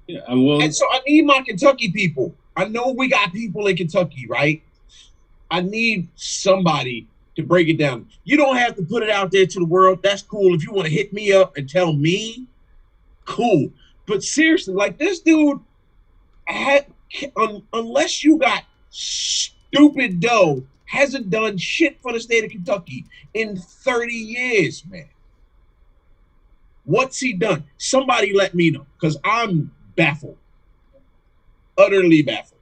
so I need my Kentucky people. I know we got people in Kentucky, right? I need somebody to break it down. You don't have to put it out there to the world. That's cool. If you want to hit me up and tell me, cool. But seriously, like, this dude unless you got stupid dough, hasn't done shit for the state of Kentucky in 30 years, man. What's he done? Somebody let me know, because I'm baffled. Utterly baffled.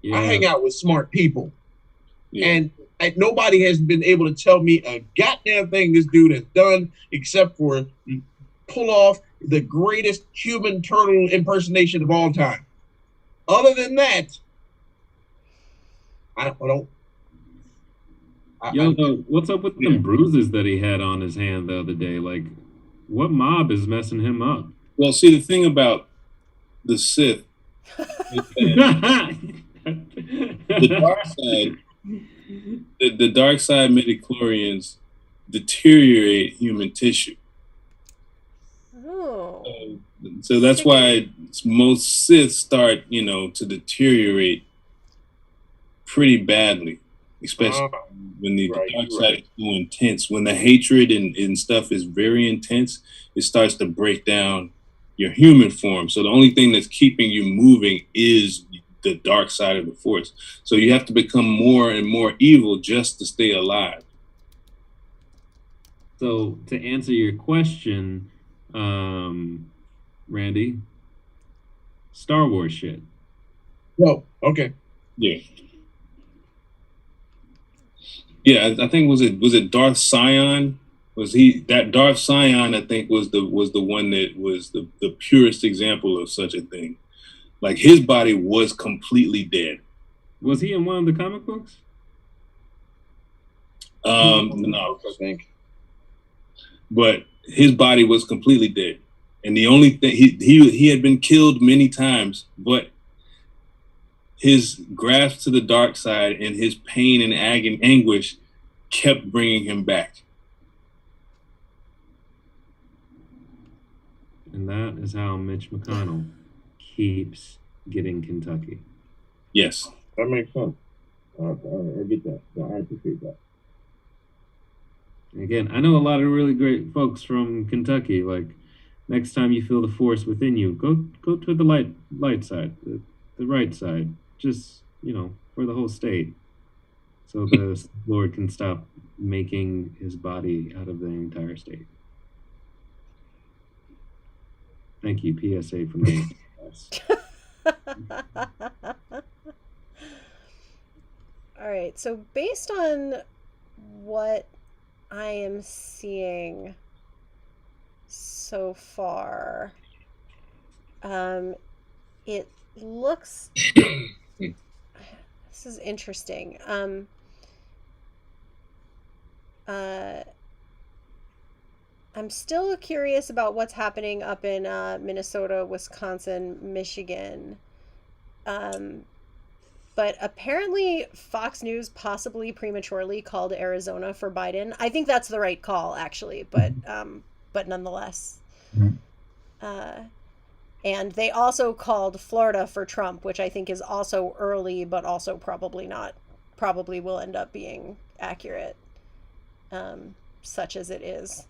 Yeah. I hang out with smart people. And nobody has been able to tell me a goddamn thing this dude has done except for pull off the greatest human turtle impersonation of all time. Other than that, I don't. What's up with them bruises that he had on his hand the other day? Like, what mob is messing him up? Well, see, the thing about the Sith is that the dark side, the dark side midichlorians deteriorate human tissue. Oh. So that's why most Siths start, to deteriorate pretty badly, especially when the dark side is so intense. When the hatred and stuff is very intense, it starts to break down your human form. So the only thing that's keeping you moving is the dark side of the force. So you have to become more and more evil just to stay alive. So to answer your question, Randy, Star Wars shit. No, okay. Yeah. Yeah, I think was it Darth Sion? Was he that Darth Sion? I think was the one that was the purest example of such a thing. Like his body was completely dead. Was he in one of the comic books? No, I think. But his body was completely dead, and the only thing he had been killed many times, but his grasp to the dark side and his pain and anguish kept bringing him back. And that is how Mitch McConnell keeps getting Kentucky. Yes. That makes sense. I get that. I appreciate that. Again, I know a lot of really great folks from Kentucky. Like, next time you feel the force within you, go to the light side, the right side. Just, for the whole state, so the Lord can stop making his body out of the entire state. Thank you, PSA from Gangstagrass. All right, so based on what I am seeing so far, it looks this is interesting. I'm still curious about what's happening up in Minnesota, Wisconsin, Michigan. But apparently Fox News possibly prematurely called Arizona for Biden. I think that's the right call, actually, but nonetheless. And they also called Florida for Trump, which I think is also early, but also probably will end up being accurate, such as it is.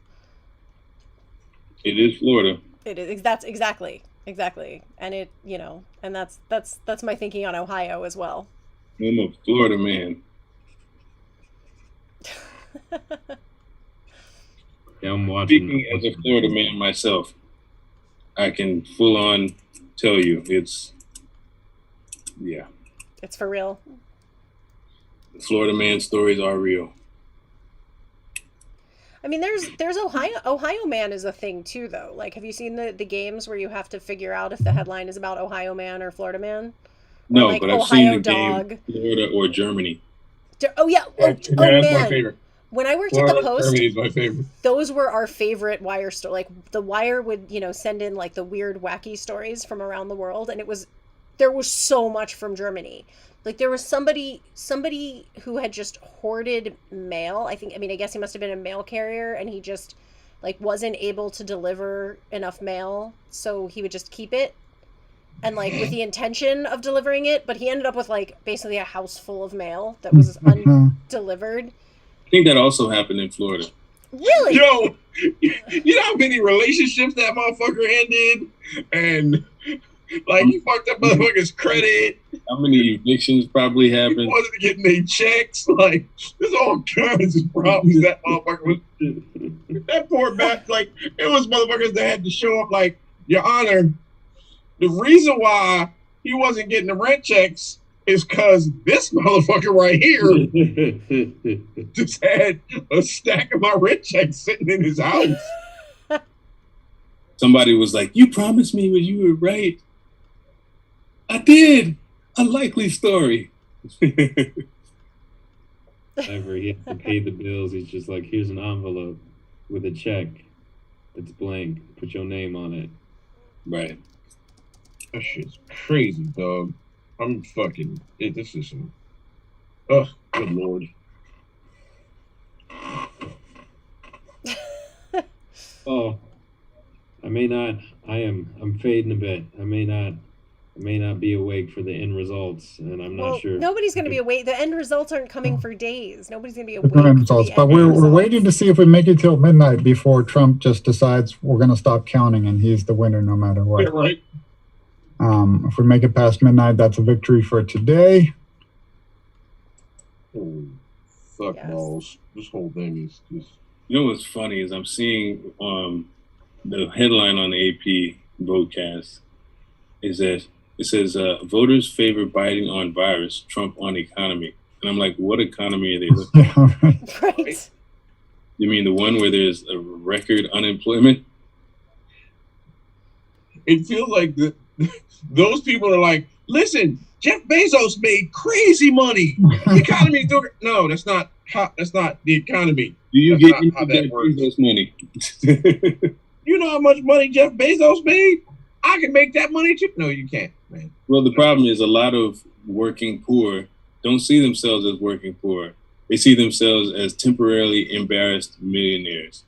It is Florida. It is. That's exactly. And it, and that's my thinking on Ohio as well. I'm a Florida man. Yeah, I'm watching. Speaking as a Florida man myself, I can full on tell you it's for real. The Florida man stories are real. I mean, there's Ohio man is a thing too, though. Like, have you seen the games where you have to figure out if the headline is about Ohio man or Florida man? Or no, like but I've Ohio seen the dog. game Florida or Germany. Oh yeah, That's man. my favorite. When I worked Florida at the Post, Germany is my favorite. those were our favorite Wire story. Like, the Wire would, send in like the weird, wacky stories from around the world, and there was so much from Germany. Like, there was somebody who had just hoarded mail. I guess he must have been a mail carrier, and he just like wasn't able to deliver enough mail, so he would just keep it, and like with the intention of delivering it, but he ended up with like basically a house full of mail that was undelivered. I think that also happened in Florida. Really? Yo, you know how many relationships that motherfucker ended, and like he fucked up motherfucker's credit. How many evictions probably He happened? wasn't getting their checks. Like, there's all kinds of problems that motherfucker was. That poor bastard. Like, it was motherfuckers that had to show up. Like, Your Honor, the reason why he wasn't getting the rent checks is because this motherfucker right here just had a stack of my rent checks sitting in his house. Somebody was like, "You promised me when you were right." I did. A likely story. Whenever he has to pay the bills, he's just like, here's an envelope with a check that's blank. Put your name on it. Right. That shit's crazy, dog. I'm fucking. This is some. Oh, good lord. Oh, I'm fading a bit. I may not be awake for the end results, and I'm not sure. Nobody's going to be awake. The end results aren't coming for days. Nobody's going to be awake. The end results, but we're waiting to see if we make it till midnight before Trump just decides we're going to stop counting and he's the winner no matter what. Yeah, right. If we make it past midnight, that's a victory for today. Oh, fuck Yes. balls. This whole thing is just. You know what's funny is I'm seeing the headline on the AP broadcast is that it says voters favor Biden on virus, Trump on economy. And I'm like, what economy are they looking at? Yeah, right. Right. You mean the one where there's a record unemployment? It feels like those people are like, listen, Jeff Bezos made crazy money. The economy is doing. No, that's not the economy. Do you That's get not into how that Jeff works. Bezos money? You know how much money Jeff Bezos made? I can make that money too. No, you can't, man. Well, the problem is a lot of working poor don't see themselves as working poor. They see themselves as temporarily embarrassed millionaires.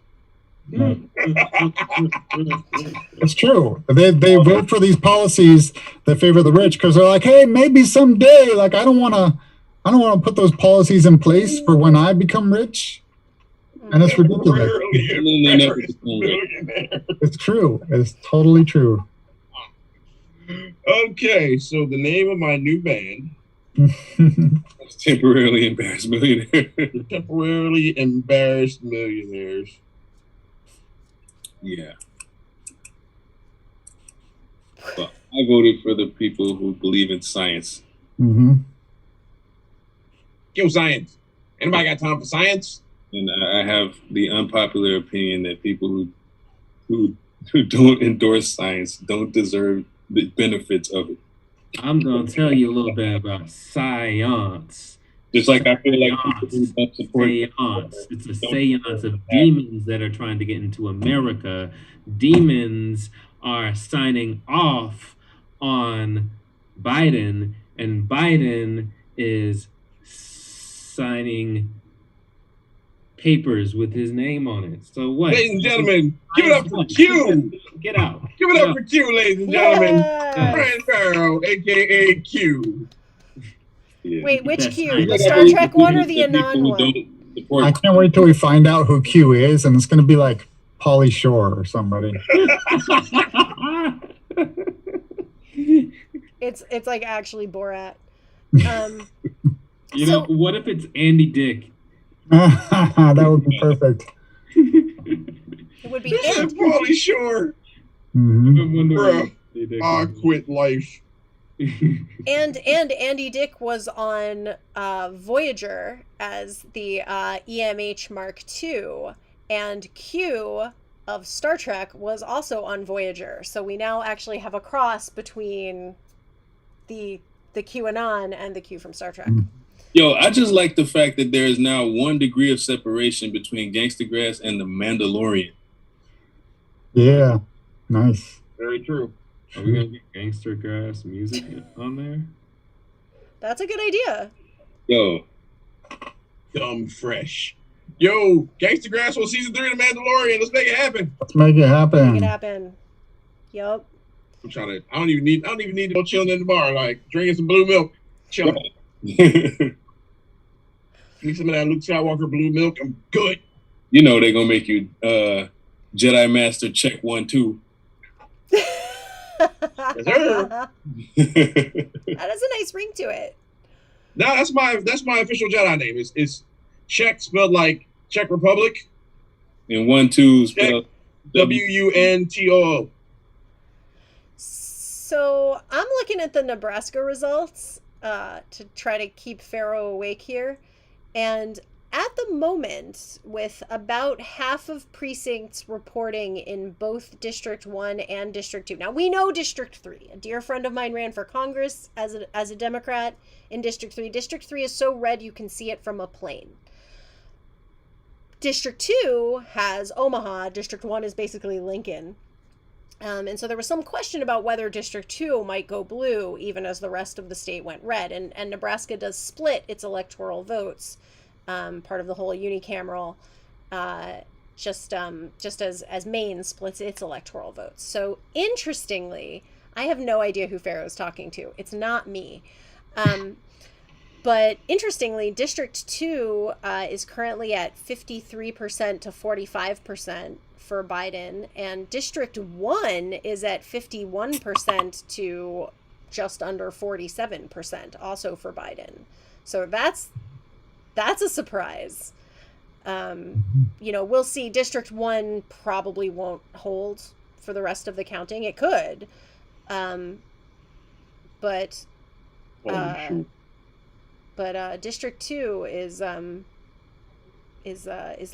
It's true. They vote for these policies that favor the rich because they're like, hey, maybe someday, like I don't want to put those policies in place for when I become rich. And it's ridiculous. And then they never become rich. Millionaire. It's true. It's totally true. Okay, so the name of my new band, Temporarily embarrassed millionaire. the Temporarily Embarrassed Millionaires. Yeah. Well, I voted for the people who believe in science. Hmm. Kill science. Anybody got time for science? And I have the unpopular opinion that people who don't endorse science don't deserve the benefits of it. I'm gonna tell you a little bit about science. Just like I feel like people who don't support Seance. It's a seance of demons that are trying to get into America. Demons are signing off on Biden, and Biden is signing papers with his name on it. So what? Ladies and gentlemen, give it up for Q. Get out. Give it up for Q, ladies and gentlemen. Yeah. Brian Farrow, a.k.a. Q. Yeah. Wait, which That's Q? nice. The Like, I Star believe Trek the one or people the who Anon one? don't support I can't wait till we find out who Q is, and it's going to be like Pauly Shore or somebody. It's like actually Borat. You know, what if it's Andy Dick? That would be perfect. It would be This is and Pauly Shore. Hmm. Bro, I quit life. and Andy Dick was on Voyager as the EMH Mark II, and Q of Star Trek was also on Voyager. So we now actually have a cross between the QAnon and the Q from Star Trek. Yo, I just like the fact that there is now 1 degree of separation between Gangstagrass and the Mandalorian. Yeah, nice. Very true. Are we gonna get Gangstagrass music on there? That's a good idea. Yo, Dumb fresh. Yo, Gangstagrass on season 3 of The Mandalorian. Let's make it happen. Let's make it happen. Make it happen. Yup. I'm trying to. I don't even need to go chilling in the bar, like drinking some blue milk, chilling. Need some of that Luke Skywalker blue milk. I'm good. you know they're gonna make you Jedi Master check 1 2. Yes, sir. That has a nice ring to it. No, that's my official Jedi name. It's Czech, spelled like Czech Republic. And 1 2 spelled WUNTO. So I'm looking at the Nebraska results to try to keep Pharaoh awake here. And at the moment, with about half of precincts reporting in both District 1 and District 2. Now, we know District 3. A dear friend of mine ran for Congress as a Democrat in District 3. District 3 is so red you can see it from a plane. District 2 has Omaha. District 1 is basically Lincoln. And so there was some question about whether District 2 might go blue, even as the rest of the state went red. And Nebraska does split its electoral votes, part of the whole unicameral, just as Maine splits its electoral votes. So interestingly, I have no idea who Pharaoh's talking to. It's not me. But interestingly, District 2 is currently at 53% to 45% for Biden, and District 1 is at 51% to just under 47%, also for Biden. So that's a surprise. We'll see. District 1 probably won't hold for the rest of the counting. It could. But District 2 is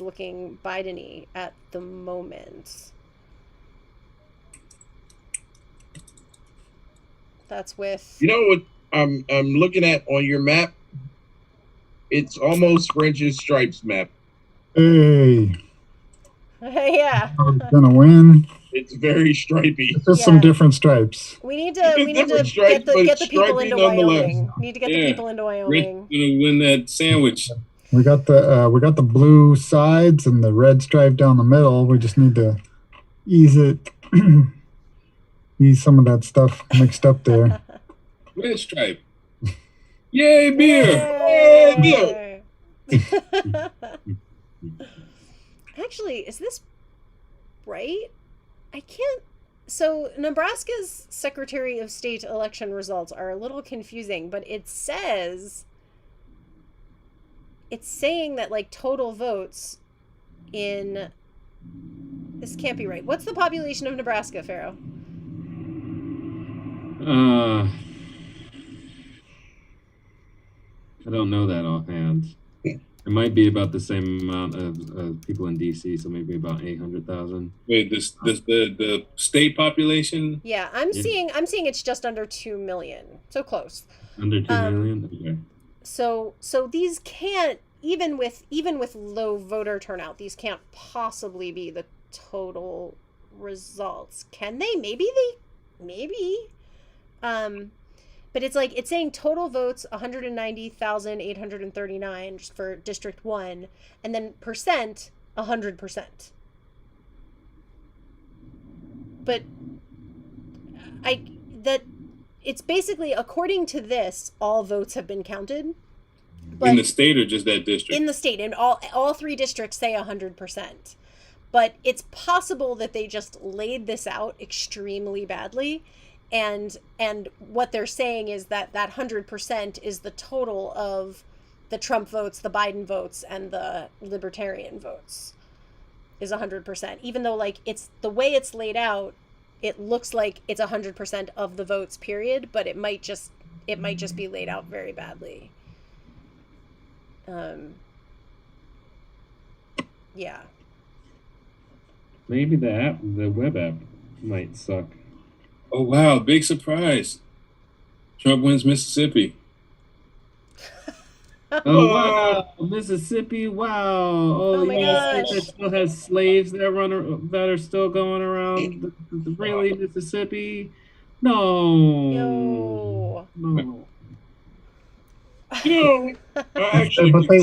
looking Biden-y at the moment. That's with... You know what I'm looking at on your map? It's almost French's Stripes map. Hey, Yeah. who's gonna win? It's very stripy. It's just some different stripes. We need to different stripes, get the but people stripy into nonetheless. Wyoming. Need to get the people into Rich Wyoming. gonna win that sandwich. We got the blue sides and the red stripe down the middle. We just need to ease some of that stuff mixed up there. Red stripe. Yay, beer! Yay! Actually, is this right? I can't. So Nebraska's Secretary of State election results are a little confusing, but it's saying that like total votes in... This can't be right. What's the population of Nebraska, Pharaoh? I don't know that offhand. It might be about the same amount of people in DC, so maybe about 800,000. Wait, the state population? Yeah, I'm seeing it's just under 2 million. So close. Under 2 million? Okay. So these can't, even with low voter turnout, these can't possibly be the total results. Can they? Maybe. But it's like, it's saying total votes 190,839 for District 1, and then percent 100%. But it's basically, according to this, all votes have been counted. But in the state or just that district? In the state, and all 3 districts say 100%. But it's possible that they just laid this out extremely badly. And what they're saying is that 100% is the total of the Trump votes, the Biden votes, and the Libertarian votes is 100%. Even though, like, it's the way it's laid out, it looks like it's 100% of the votes, period. But it might just be laid out very badly. Yeah. Maybe the web app might suck. Oh, wow. Big surprise. Trump wins Mississippi. Oh, wow. Mississippi. Wow. Oh, my gosh. That still has slaves that are still going around. Really, Mississippi? No. Yo. No. Actually, But they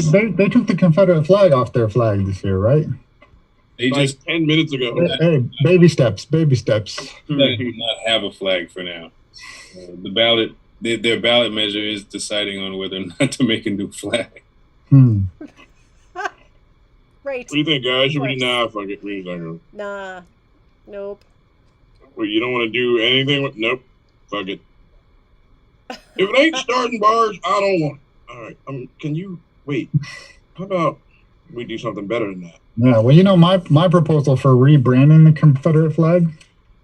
took the Confederate flag off their flag this year, right? They just 10 minutes ago. Hey, baby steps. do not have a flag for now. The ballot, their ballot measure is deciding on whether or not to make a new flag. Right. What do you think, guys? Should we? Nah, fuck it. We just not go. Nah. Nope. Well, you don't want to do anything with? Nope. Fuck it. If it ain't starting bars, I don't want it. All right. Can you wait? How about we do something better than that? Yeah, well, my proposal for rebranding the Confederate flag.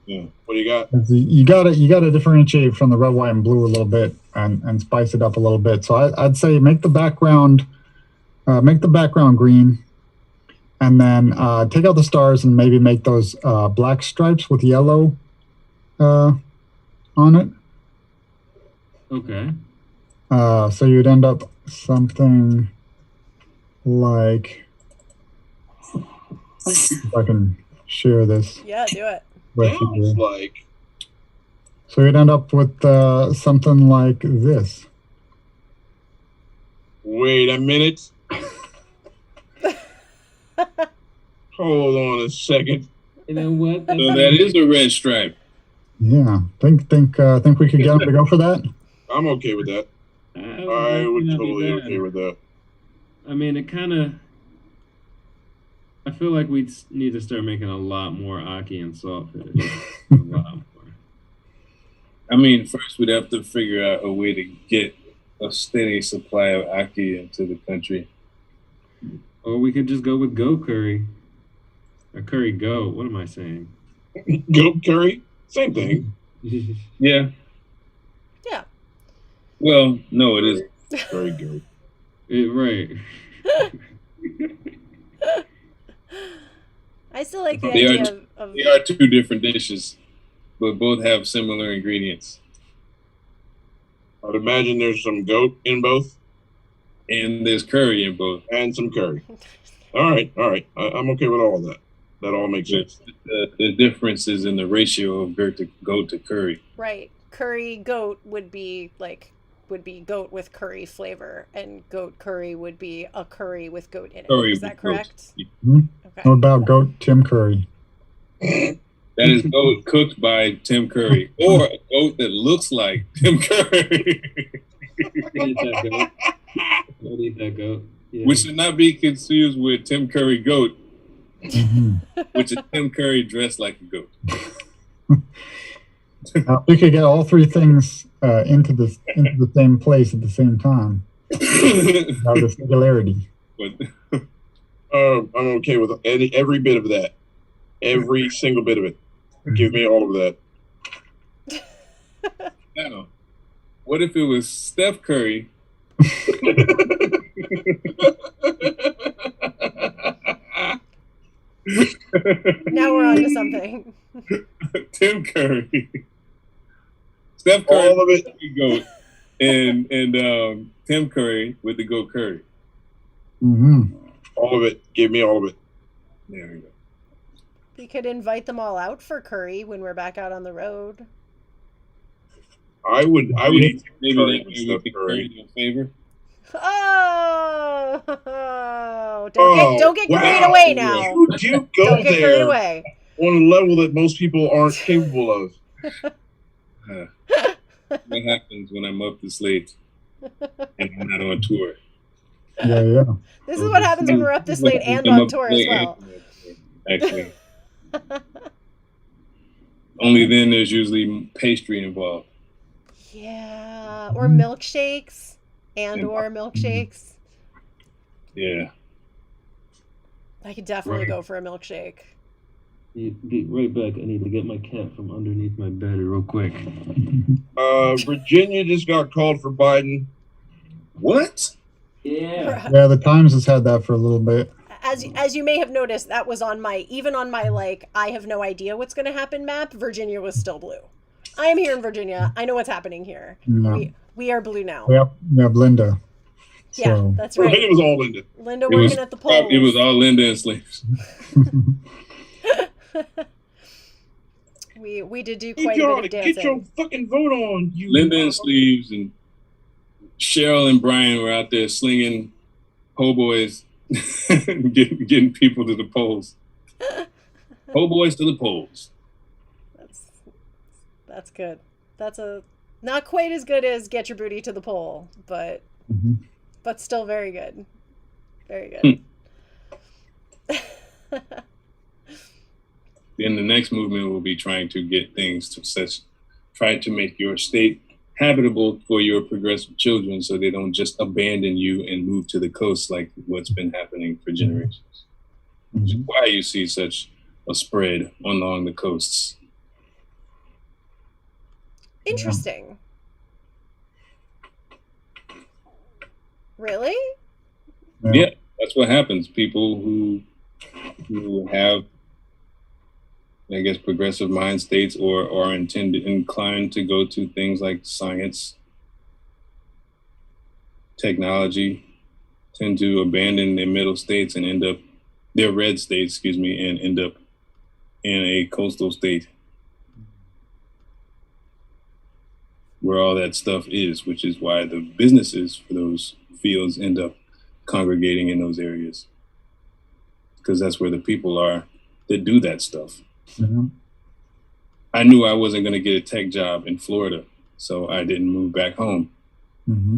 Yeah. What do you got? Is you got to differentiate from the red, white, and blue a little bit and spice it up a little bit. So I'd say make the background green, and then take out the stars and maybe make those black stripes with yellow on it. Okay. So you'd end up something like. If I can share this. Yeah, do it. Sounds like. So you'd end up with something like this. Wait a minute. Hold on a second. You know what? So that is a red stripe. Yeah, think we could get them to go for that. I'm okay with that. I would totally okay with that. I mean, it kind of. I feel like we need to start making a lot more aki and saltfish. A lot more. I mean, first we'd have to figure out a way to get a steady supply of aki into the country. Or we could just go with goat curry. Or curry goat. What am I saying? Goat curry, same thing. Yeah. Yeah. Well, no, it isn't. Very good. Right. I still like the They are, idea of they are two different dishes, but both have similar ingredients. I'd imagine there's some goat in both. And there's curry in both. And some curry. All right. I'm okay with all of that. That all makes sense. The difference is in the ratio of goat to curry. right. Curry goat would be goat with curry flavor, and goat curry would be a curry with goat in it. Curry Is that with goat. correct? Hmm? Okay. What about goat Tim Curry? That is goat cooked by Tim Curry, or a goat that looks like Tim Curry. Eat that goat. Don't eat that goat. Yeah. Which should not be confused with Tim Curry goat, Mhm. which is Tim Curry dressed like a goat. We could get all three things into the same place at the same time. Now the singularity. But I'm okay with every bit of that. Every single bit of it. Give me all of that. now, what if it was Steph Curry? Now we're on to something. Tim Curry. Steph Curry All of it. with the goat, and Tim Curry with the goat curry. Hmm. All of it. Give me all of it. There we go. We could invite them all out for curry when we're back out on the road. I would eat Maybe curry that with way we Steph could Curry. curry you a favor. Oh, don't get carried wow. away now. You do go Don't get carried there away. on a level that most people aren't capable of. What happens when I'm up this late and I'm not on tour? Yeah. This is what happens when we're up this late and I'm on up tour as late well. and on tour, actually. Only then there's usually pastry involved. Yeah, or milkshakes or milkshakes. Yeah. I could definitely Right. go for a milkshake. You get right back. I need to get my cat from underneath my bed real quick. Virginia just got called for Biden. What? Yeah. Yeah, the Times has had that for a little bit. As you may have noticed, that was on my like I have no idea what's going to happen map. Virginia was still blue. I am here in Virginia. I know what's happening here. Yeah. We are blue now. We have Linda. Yeah, So. that's right. It was all Linda. Linda It working was, at the polls. it was all Linda and Sleeves. We did do Hey, quite a y'all, bit of get your dancing. fucking vote on. You Linda and Sleeves and Cheryl and Brian were out there slinging po' boys, getting people to the polls. Po' boys to the polls. That's good. That's not quite as good as get your booty to the pole, but Mhm. still very good. Very good. Then the next movement will be trying to get things to try to make your state habitable for your progressive children so they don't just abandon you and move to the coast like what's been happening for generations. Which is why you see such a spread along the coasts. Interesting. Really? Yeah, that's what happens. People who have, I guess, progressive mind states or are inclined to go to things like science, technology, tend to abandon their middle states and end up, their red states, and end up in a coastal state where all that stuff is, which is why the businesses for those fields end up congregating in those areas. Because that's where the people are that do that stuff. Yeah. I knew I wasn't going to get a tech job in Florida, so I didn't move back home. Mm-hmm.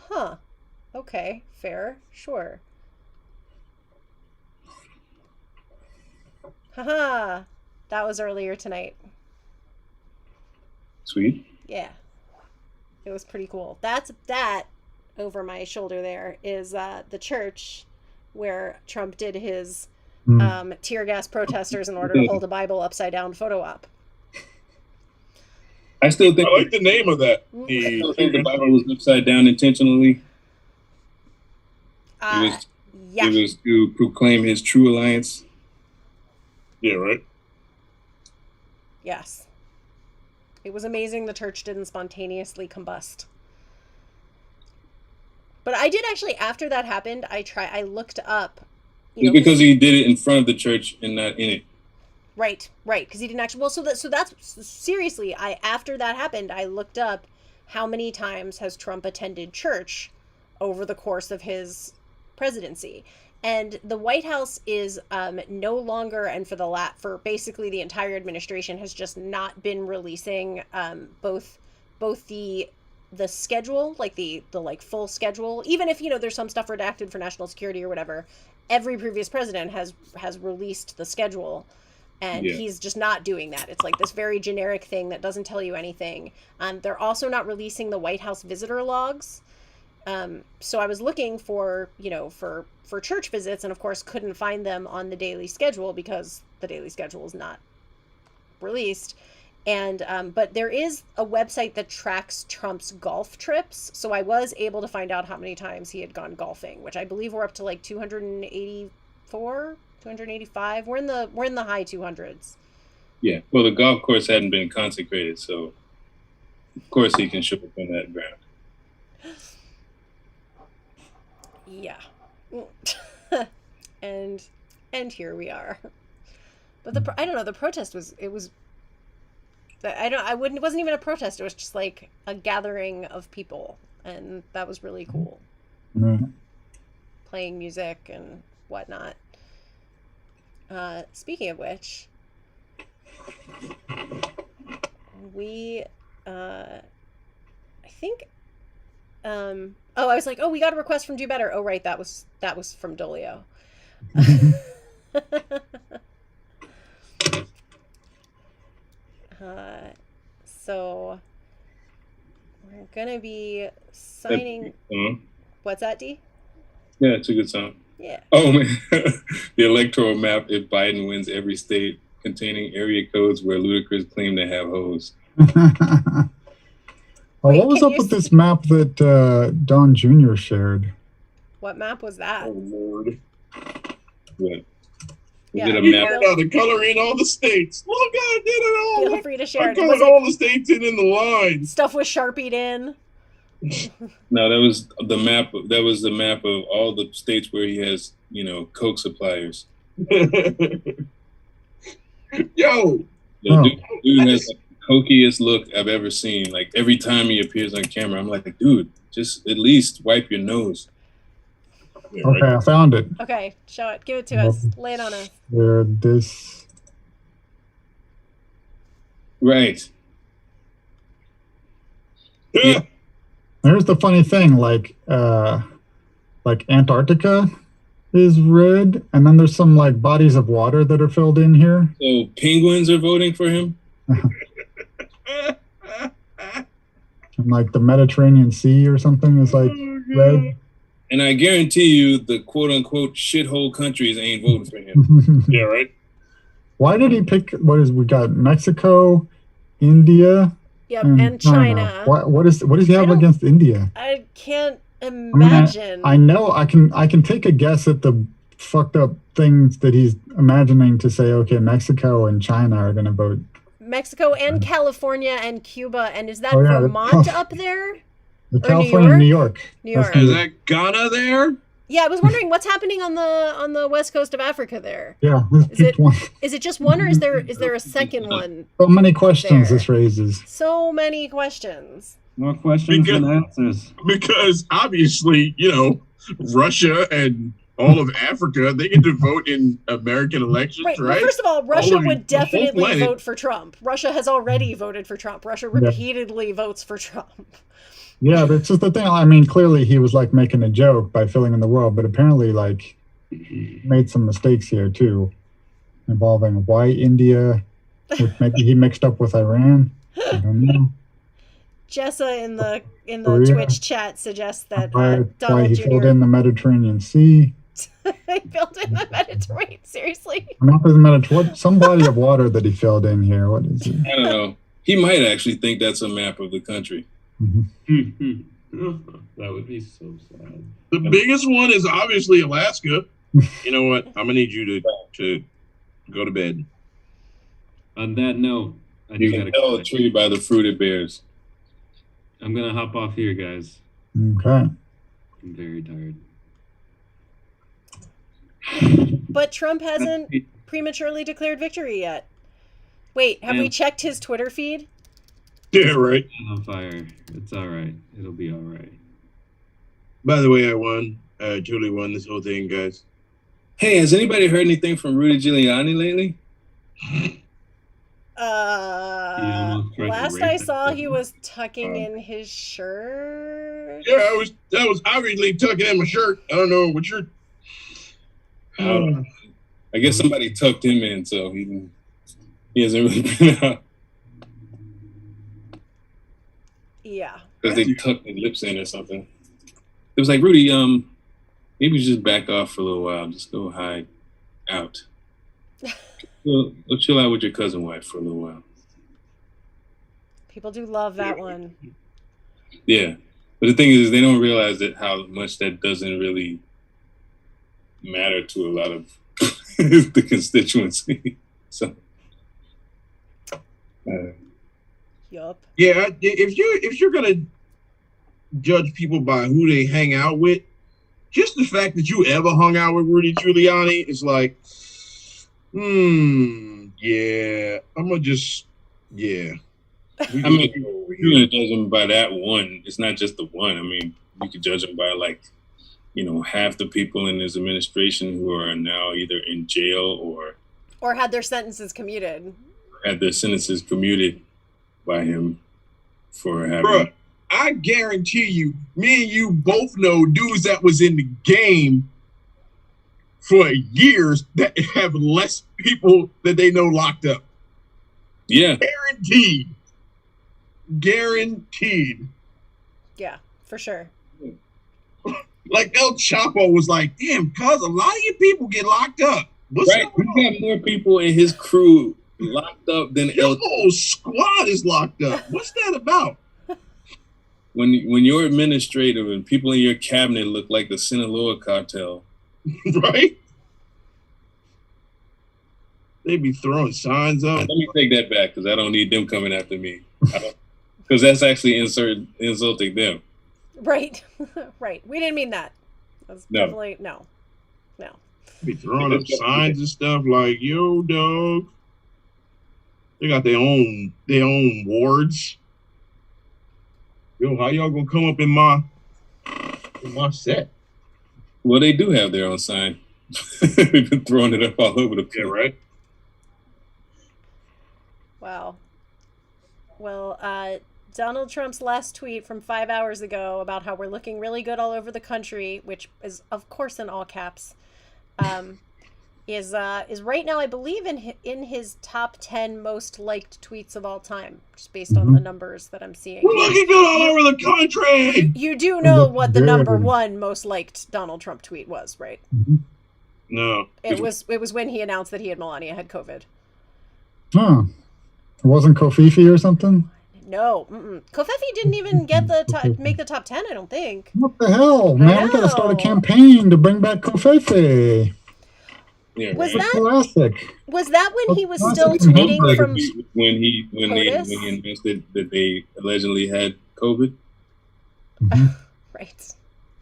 Huh. Okay. fair. Sure. Haha. That was earlier tonight. Sweet. Yeah. It was pretty cool. That over my shoulder there is the church where Trump did his tear gas protesters in order to hold a Bible upside down photo op. I still think I like the name of that. I still think the Bible was upside down intentionally. Yeah. It was to proclaim his true alliance. Yeah, right. Yes. It was amazing the church didn't spontaneously combust. But I did actually, after that happened, I looked up. It's because he did it in front of the church and not in it. Right, because he didn't actually. Well, so that's seriously. After that happened, I looked up how many times has Trump attended church over the course of his presidency, and the White House is no longer, and for basically the entire administration, has just not been releasing both the schedule, like the full schedule, even if there's some stuff redacted for national security or whatever. Every previous president has released the schedule. And he's just not doing that. It's like this very generic thing that doesn't tell you anything. They're also not releasing the White House visitor logs. So I was looking for church visits, and of course couldn't find them on the daily schedule because the daily schedule is not released. And but there is a website that tracks Trump's golf trips. So I was able to find out how many times he had gone golfing, which I believe we're up to like 284. 285. We're in the high 200s. Yeah. Well, the golf course hadn't been consecrated, so of course he can show up on that ground. Yeah. and here we are. But I don't know. The protest it wasn't even a protest. It was just like a gathering of people, and that was really cool. Playing music and whatnot. Speaking of which, we, I think, I was like, we got a request from Do Better. Oh, right. That was from Dolio. So we're going to be signing. What's that, D? Yeah, it's a good song. Yeah. Oh man, the electoral map if Biden wins every state containing area codes where Ludacris claimed to have hoes. What was up with this map that Don Jr. shared? What map was that? Oh Lord. What? Yeah. Is it a He map? learned how to color in all the states. Look, I did it all. Feel free to share I it. colored all the states in the lines. Stuff was Sharpied in. No, that was the map. That was the map of all the states where he has, coke suppliers. Yo, Dude has the cokiest look I've ever seen. Like every time he appears on camera, I'm like, dude, just at least wipe your nose. Yeah, Okay, right. I found it. Okay, show it. Give it to us. Lay it on us. Where this? Right. Yeah. Here's the funny thing, like Antarctica is red, and then there's some like bodies of water that are filled in here. So penguins are voting for him? And like the Mediterranean Sea or something is like red. And I guarantee you the quote unquote shithole countries ain't voting for him. Yeah, right. Why did he pick? We got Mexico, India. Yep, and China. What does he have against India? I can't imagine. I know I can take a guess at the fucked up things that he's imagining to say. Okay, Mexico and China are going to vote. Mexico and California and Cuba, and is that Vermont up there? California, New York. New York. Is that Ghana there? Yeah, I was wondering what's happening on the west coast of Africa there. Yeah, is it just one, or is there a second one? So many questions there? This raises. So many questions. More questions than answers. Because obviously, Russia and all of Africa. They get to vote in American elections, Right. right? Well, first of all, Russia of would the whole definitely planet. vote for Trump. Russia has already voted for Trump. Russia repeatedly votes for Trump. Yeah, that's just the thing. I mean, clearly he was like making a joke by filling in the world, but apparently like made some mistakes here too, involving why India, which maybe he mixed up with Iran. I don't know. Jessa in the Korea. Twitch chat suggests that Why Donald he Jr. filled in the Mediterranean Sea. filled in the Mediterranean. Seriously? Not the Mediterranean. Some body of water that he filled in here. What is it? I don't know. He might actually think that's a map of the country. Mhm. That would be so sad. The biggest one is obviously Alaska. You know what? I'm gonna need you to go to bed. On that note, I You do can gotta. tell a tree by the fruit it bears. I'm gonna hop off here, guys. Okay. I'm very tired. But Trump hasn't prematurely declared victory yet. Wait, have we checked his Twitter feed? Yeah, right. On fire. It's all right. It'll be all right. By the way, I won. I totally won this whole thing, guys. Hey, has anybody heard anything from Rudy Giuliani lately? Last I saw, he was tucking in his shirt. Yeah, I was obviously tucking in my shirt. I don't know what shirt. I guess somebody tucked him in, so he hasn't really been out. Yeah. Because they tucked their lips in or something. It was like, Rudy, maybe just back off for a little while. Just go hide out. Go chill out with your cousin wife for a little while. People do love that one. Yeah. But the thing is, they don't realize that how much that doesn't really matter to a lot of the constituency. So Yup. Yeah, if you're gonna judge people by who they hang out with, just the fact that you ever hung out with Rudy Giuliani is like, yeah, I'm gonna just, yeah. I mean, you're gonna judge them by that one. It's not just the one. I mean, you could judge them by like, half the people in his administration who are now either in jail or had their sentences commuted. Had their sentences commuted by him for having. Bruh, I guarantee you, me and you both know dudes that was in the game for years that have less people that they know locked up. Yeah. Guaranteed. Yeah, for sure. Like El Chapo was like, damn, cuz a lot of you people get locked up. What's right? We got more people in his crew locked up than your whole squad is locked up. What's that about? When your administrative and people in your cabinet look like the Sinaloa cartel. Right? They be throwing signs up. Let me take that back because I don't need them coming after me. Because that's actually insulting them. Right. Right. We didn't mean that. That's definitely no. Be throwing up signs and stuff like, yo, dog. They got their own wards. Yo, how y'all gonna come up in my set? Well, they do have their own sign. They've been throwing it up all over the place. Yeah, right? Wow. Well, Donald Trump's last tweet from 5 hours ago about how we're looking really good all over the country, which is of course in all caps, is right now I believe in his top 10 most liked tweets of all time, just based on the numbers that I'm seeing. We're looking good all over the country. You do know what the number one most liked Donald Trump tweet was, right? No. It was when he announced that he and Melania had COVID. Huh. It wasn't Kofifi or something? No, Kofefi didn't even get make the top 10. I don't think. What the hell, man? We gotta start a campaign to bring back Kofifi. Yeah, was right. that classic? Was that when he was still tweeting from when he announced that they allegedly had COVID? Right.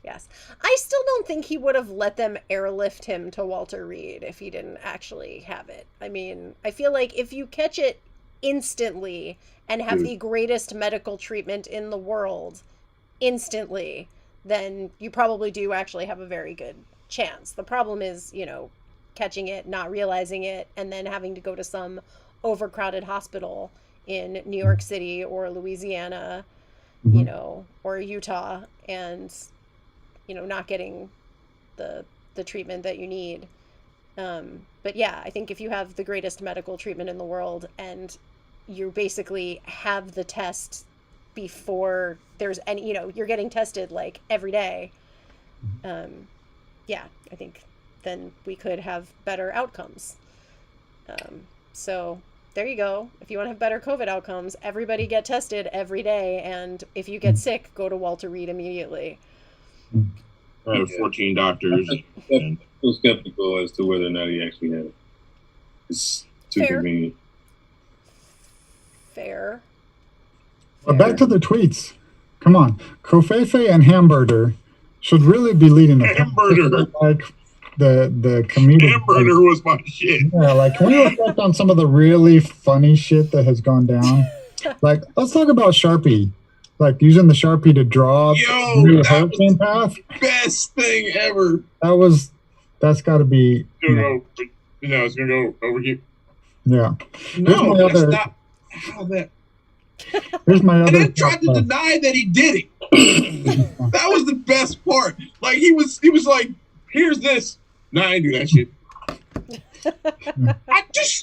Yes. I still don't think he would have let them airlift him to Walter Reed if he didn't actually have it. I mean, I feel like if you catch it instantly and have the greatest medical treatment in the world instantly, then you probably do actually have a very good chance. The problem is, catching it, not realizing it, and then having to go to some overcrowded hospital in New York City or Louisiana, or Utah, and, not getting the treatment that you need. But yeah, I think if you have the greatest medical treatment in the world and you basically have the test before there's any, you're getting tested like every day. Yeah, I think then we could have better outcomes. So there you go. If you want to have better COVID outcomes, everybody get tested every day. And if you get sick, go to Walter Reed immediately. I have 14 doctors. I'm so skeptical as to whether or not he actually had it. It's too Fair. convenient. Fair. But back to the tweets. Come on. Kofefe and Hamburger should really be leading the Hamburger. like the comedic. Hamburger was my shit. Yeah, like can we reflect on some of the really funny shit that has gone down? Like, let's talk about Sharpie. Like using the Sharpie to draw the hurricane path. Best thing ever. That's got to be. It's gonna go over here. Yeah. No, that's not how that. Here's my other. And then tried to deny that he did it. That was the best part. Like he was like, "Here's this." No, I didn't do that shit.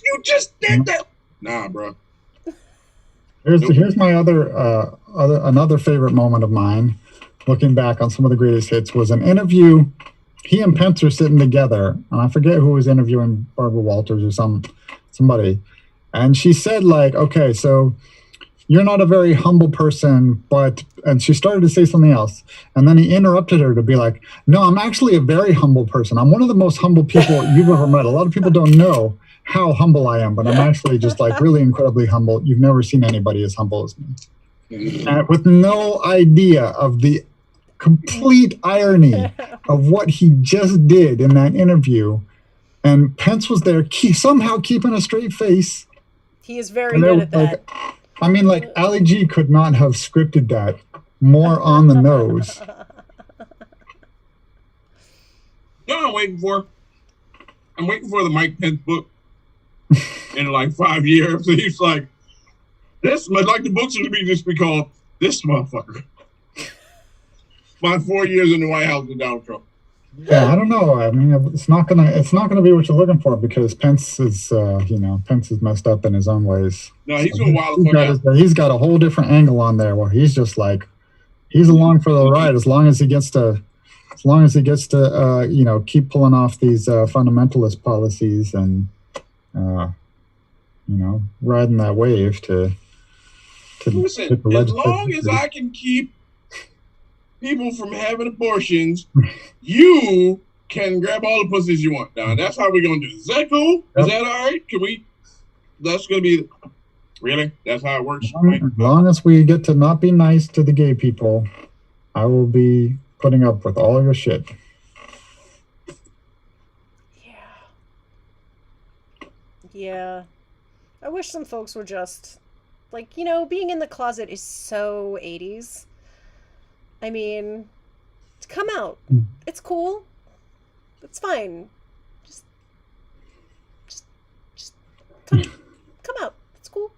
You just did that. Nah, bro. Here's my another favorite moment of mine. Looking back on some of the greatest hits was an interview. He and Pence are sitting together, and I forget who was interviewing Barbara Walters or somebody, and she said like, "Okay, so you're not a very humble person, and she started to say something else, and then he interrupted her to be like, "No, I'm actually a very humble person. I'm one of the most humble people you've ever met. A lot of people don't know how humble I am, but I'm actually just like really incredibly humble. You've never seen anybody as humble as me." With no idea of the complete irony of what he just did in that interview. And Pence was there somehow keeping a straight face. He is very good at that. I mean, like, Ali G could not have scripted that more on the nose. You know what I'm waiting for? I'm waiting for the Mike Pence book in like 5 years. So he's like, the book should just be called This Motherfucker. My 4 years in the White House with Donald Trump. Yeah, I don't know. I mean, it's not gonna be what you're looking for because Pence is messed up in his own ways. No, he's gonna wild the fuck out. He's got a whole different angle on there where he's just like, he's along for the ride as long as he gets to keep pulling off these fundamentalist policies and riding that wave to listen. As long as I can keep people from having abortions, you can grab all the pussies you want. Now that's how we're gonna do it. Is that cool? Yep. Is that all right? Can we? That's gonna be really. That's how it works. As long as we get to not be nice to the gay people, I will be putting up with all your shit. Yeah. I wish some folks were just like, being in the closet is so 80s. I mean, come out. It's cool. It's fine. Just come out. It's cool.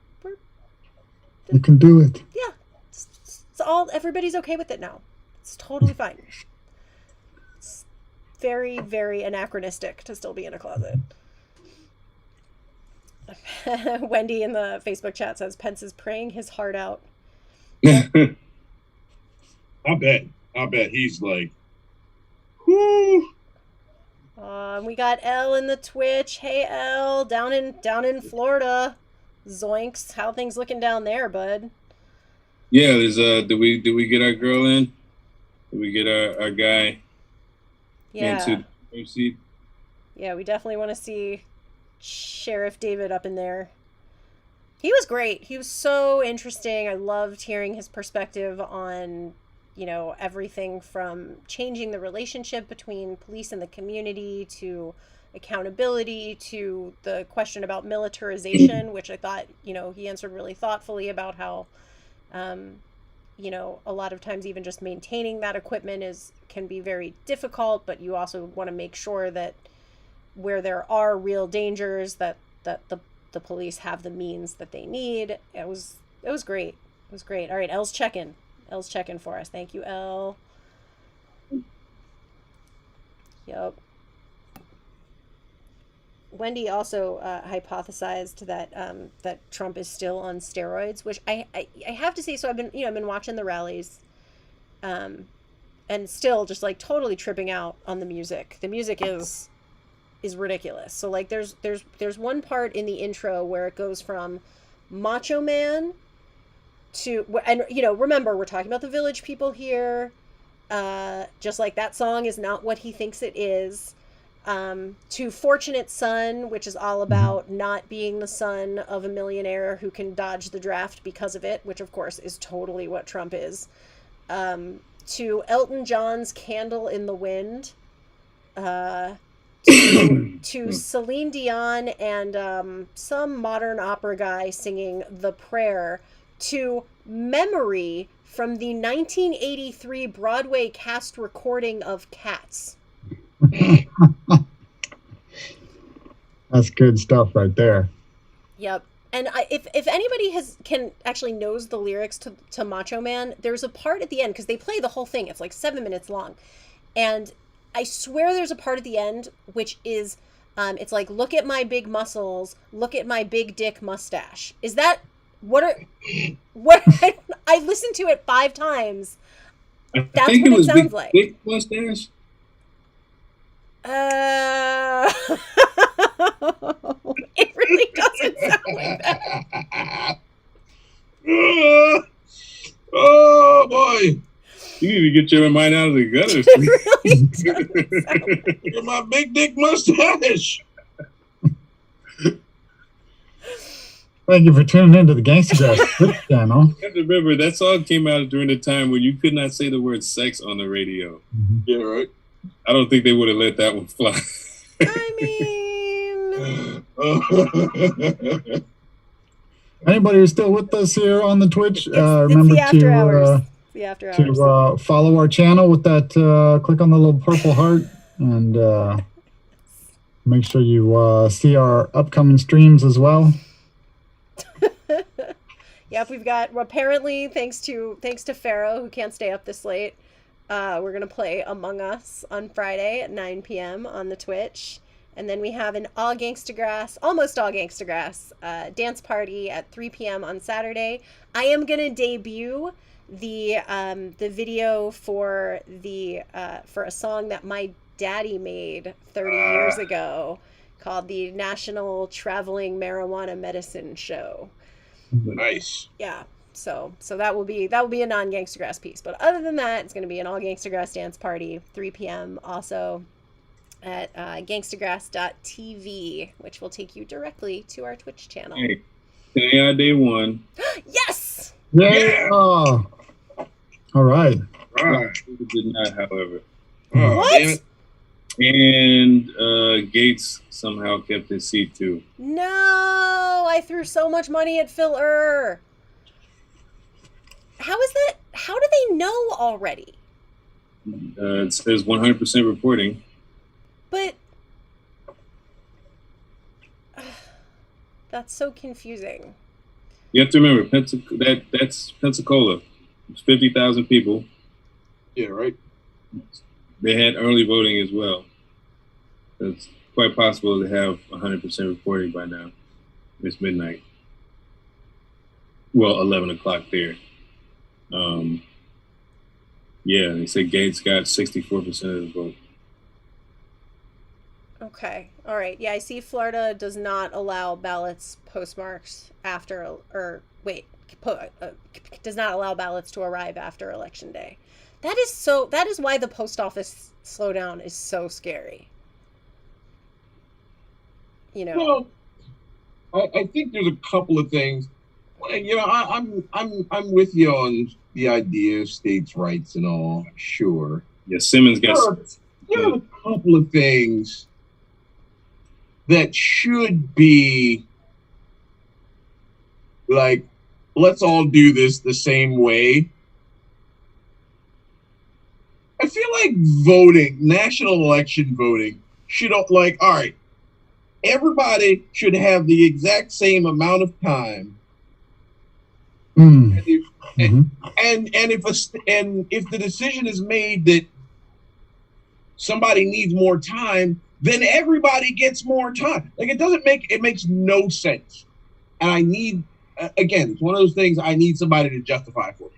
You can do it. Yeah. It's all. Everybody's okay with it now. It's totally fine. It's very, very anachronistic to still be in a closet. Wendy in the Facebook chat says Pence is praying his heart out. I bet he's like, whoo. We got Elle in the Twitch. Hey Elle, down in Florida. Zoinks, how things looking down there, bud? Yeah, there's did we get our girl in? Did we get our guy into the seat? Yeah, we definitely want to see Sheriff David up in there. He was great. He was so interesting. I loved hearing his perspective on everything from changing the relationship between police and the community to accountability to the question about militarization, which I thought, he answered really thoughtfully about how, you know, a lot of times even just maintaining that equipment can be very difficult, but you also want to make sure that where there are real dangers that the police have the means that they need. It was great. It was great. All right, Elle's checking for us. Thank you, Elle. Yep. Wendy also hypothesized that that Trump is still on steroids, which I have to say. So I've been watching the rallies, and still just like totally tripping out on the music. The music is ridiculous. So like there's one part in the intro where it goes from Macho Man to, and you know, remember we're talking about the Village People here. Just like that song is not what he thinks it is. To Fortunate Son, which is all about not being the son of a millionaire who can dodge the draft because of it, which of course is totally what Trump is. To Elton John's Candle in the Wind, to Celine Dion and some modern opera guy singing The Prayer, to Memory from the 1983 Broadway cast recording of Cats. That's good stuff right there. Yep. And if anybody can actually knows the lyrics to Macho Man, there's a part at the end, because they play the whole thing. It's like 7 minutes long. And I swear there's a part at the end which is, it's like, look at my big muscles, look at my big dick mustache. Is that, what I listened to it 5 times. That's I think what it was sounds like. Big mustache. It really doesn't sound like that. Oh boy! You need to get your mind out of the gutter. Really Look at my big dick mustache. Thank you for tuning into the Gangstagrass Twitch channel. You have to remember that song came out during the time when you could not say the word sex on the radio. Yeah, right. I don't think they would have let that one fly. I mean, Anybody who's still with us here on the Twitch, it's remember the after hours. to The after hours. follow our channel with that. Click on the little purple heart and make sure you see our upcoming streams as well. Yep, we've got, apparently thanks to Pharaoh, who can't stay up this late, we're gonna play Among Us on Friday at 9 p.m. on the Twitch. And then we have an almost all Gangstagrass dance party at 3 p.m. on Saturday. I am gonna debut the video for a song that my daddy made 30 years ago, called the National Traveling Marijuana Medicine Show. Nice. Yeah. So that will be a non-Gangstagrass piece. But other than that, it's going to be an all Gangstagrass dance party, 3 p.m. also at gangstagrass.tv, which will take you directly to our Twitch channel. Hey, today day one. Yes! Yeah. All right. Right. It did not, however. Oh, What? damn it. And Gates somehow kept his seat too. No! I threw so much money at Phil Ur. How is that? How do they know already? It says 100% reporting. But that's so confusing. You have to remember, that's Pensacola. It's 50,000 people. Yeah, right. They had early voting as well. It's quite possible to have 100% reporting by now. It's midnight. Well, 11 o'clock there. Yeah, they say Gates got 64% of the vote. Okay. All right. Yeah, I see Florida does not allow ballots postmarked after, does not allow ballots to arrive after Election Day. That is why the post office slowdown is so scary. You know. Well, I think there's a couple of things. You know, I'm with you on the idea of states' rights and all. Sure. Yeah, Simmons got. There are a couple of things that should be like, let's all do this the same way, I feel like voting, national election voting, should like, all right, everybody should have the exact same amount of time. And if the decision is made that somebody needs more time, then everybody gets more time. Like it makes no sense. And I need, again, it's one of those things I need somebody to justify for me.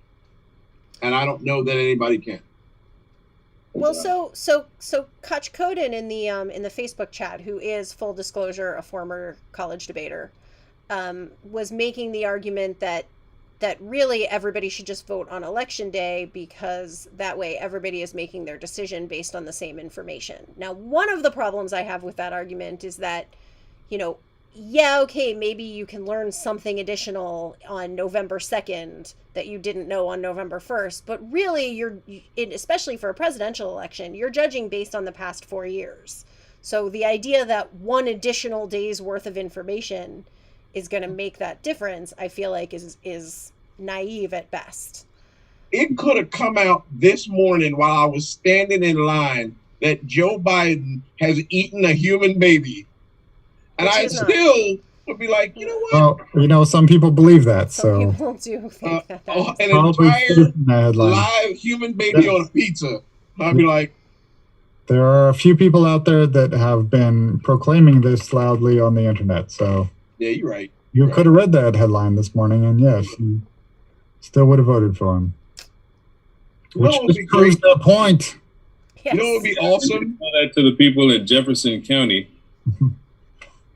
And I don't know that anybody can. Well, so Koch Koden in the Facebook chat, who is, full disclosure, a former college debater, was making the argument that really everybody should just vote on election day, because that way everybody is making their decision based on the same information. Now, one of the problems I have with that argument is that, yeah, okay, maybe you can learn something additional on November 2nd that you didn't know on November 1st, but really especially for a presidential election, you're judging based on the past 4 years. So the idea that one additional day's worth of information is going to make that difference, I feel like is naive at best. It could have come out this morning while I was standing in line that Joe Biden has eaten a human baby. And I still would be like, you know what? Well, some people believe that. Some people do think that. An entire live human baby on a pizza. I'd be like, there are a few people out there that have been proclaiming this loudly on the internet. So yeah, you're right. You could have read that headline this morning, and yes, you still would have voted for him. Which just proves that point. Yes. You know what would be awesome? Tell that to the people in Jefferson County.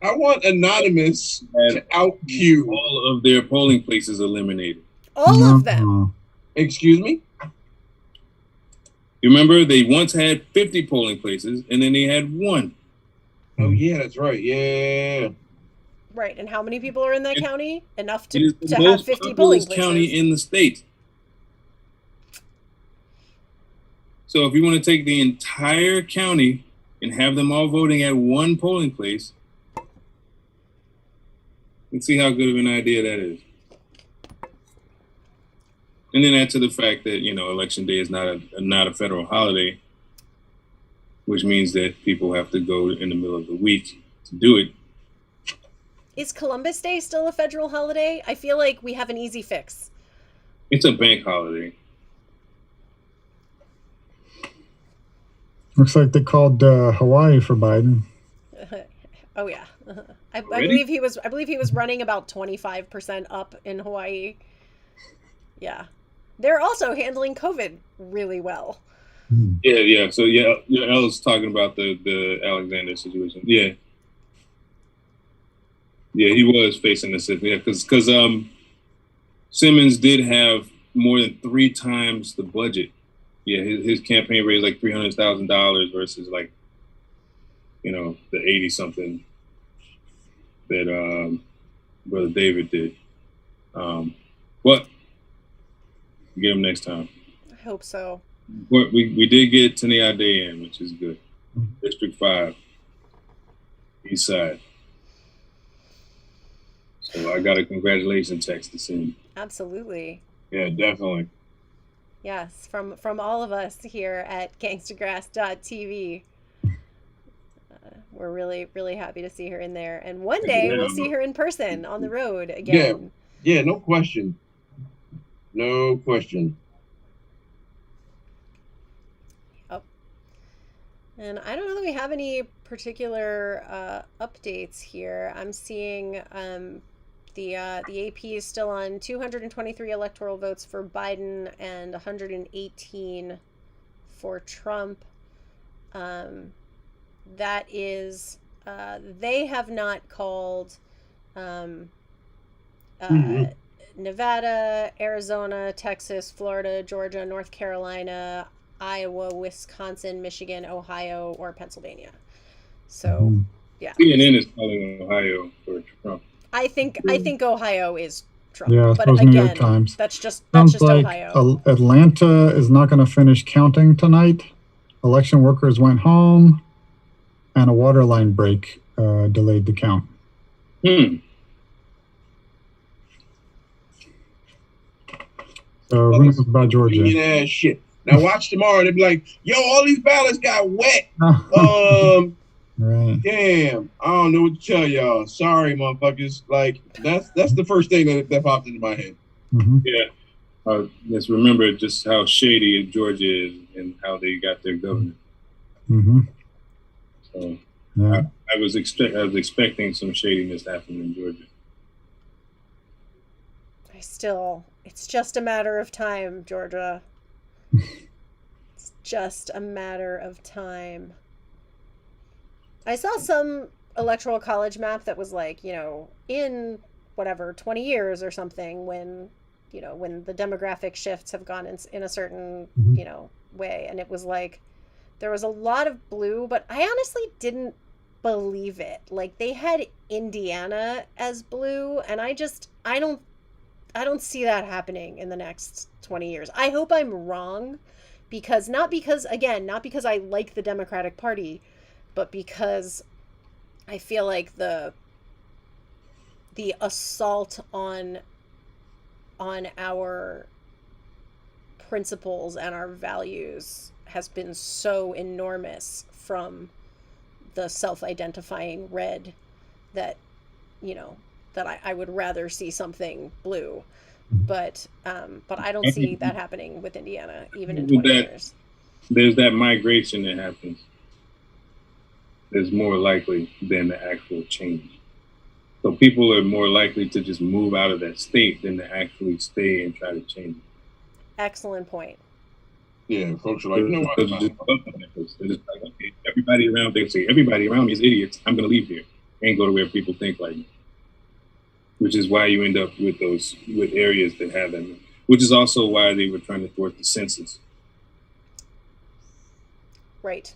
I want Anonymous to out-queue all of their polling places eliminated. All of them. Excuse me? You remember they once had 50 polling places, and then they had 1. Oh yeah, that's right. Yeah. Right, and how many people are in that county? Enough to It is the have most 50 polling populous places. county in the state. So if you want to take the entire county and have them all voting at 1 polling place, let's see how good of an idea that is. And then add to the fact that, Election Day is not a federal holiday, which means that people have to go in the middle of the week to do it. Is Columbus Day still a federal holiday? I feel like we have an easy fix. It's a bank holiday. Looks like they called Hawaii for Biden. Oh yeah, I believe he was running about 25% up in Hawaii. Yeah, they're also handling COVID really well. Yeah. So I was talking about the Alexander situation. Yeah, he was facing this. Yeah, because Simmons did have more than 3 times the budget. Yeah, his campaign raised like $300,000 versus like, the 80 something that Brother David did. But get him next time. I hope so. But we did get Tania Day in, which is good. District 5, East Side. So I got a congratulations text to send. Absolutely. Yeah, definitely. Yes, from all of us here at Gangstagrass.tv. We're really, really happy to see her in there. And one day we'll see her in person on the road again. Yeah, no question. No question. Oh. And I don't know that we have any particular updates here. I'm seeing the AP is still on 223 electoral votes for Biden and 118 for Trump. That is, they have not called Nevada, Arizona, Texas, Florida, Georgia, North Carolina, Iowa, Wisconsin, Michigan, Ohio, or Pennsylvania. So, yeah. CNN is calling Ohio for Trump. I think Ohio is Trump. Yeah, but those again, New York Times. That's just like Ohio. Atlanta is not going to finish counting tonight. Election workers went home, and a water line break delayed the count. So who knows about Georgia? Shit. Now watch tomorrow. They'll be like, yo, all these ballots got wet. Right. Damn, I don't know what to tell y'all. Sorry, motherfuckers. Like that's the first thing that popped into my head. Hmm. Yeah. Let's remember just how shady Georgia is and how they got their governor. Hmm. So Yeah. I was expecting some shadiness happening in Georgia. It's just a matter of time, Georgia. It's just a matter of time. I saw some electoral college map that was like, in whatever, 20 years or something, when, when the demographic shifts have gone in a certain, Mhm. way. And it was like, there was a lot of blue, but I honestly didn't believe it. Like they had Indiana as blue, and I don't see that happening in the next 20 years. I hope I'm wrong, because not because I like the Democratic Party, but because I feel like the assault on our principles and our values has been so enormous from the self-identifying red that you know that I would rather see something blue, but I don't I see think that happening with Indiana even in with 20 that, years. there's that migration that happens. Is more likely than the actual change. So people are more likely to just move out of that state than to actually stay and try to change it. Excellent point. Yeah, folks are like, you know what? They're just like, okay, they say, everybody around me is idiots. I'm going to leave here and go to where people think like me. Which is why you end up with areas that have them. Which is also why they were trying to thwart the census. Right.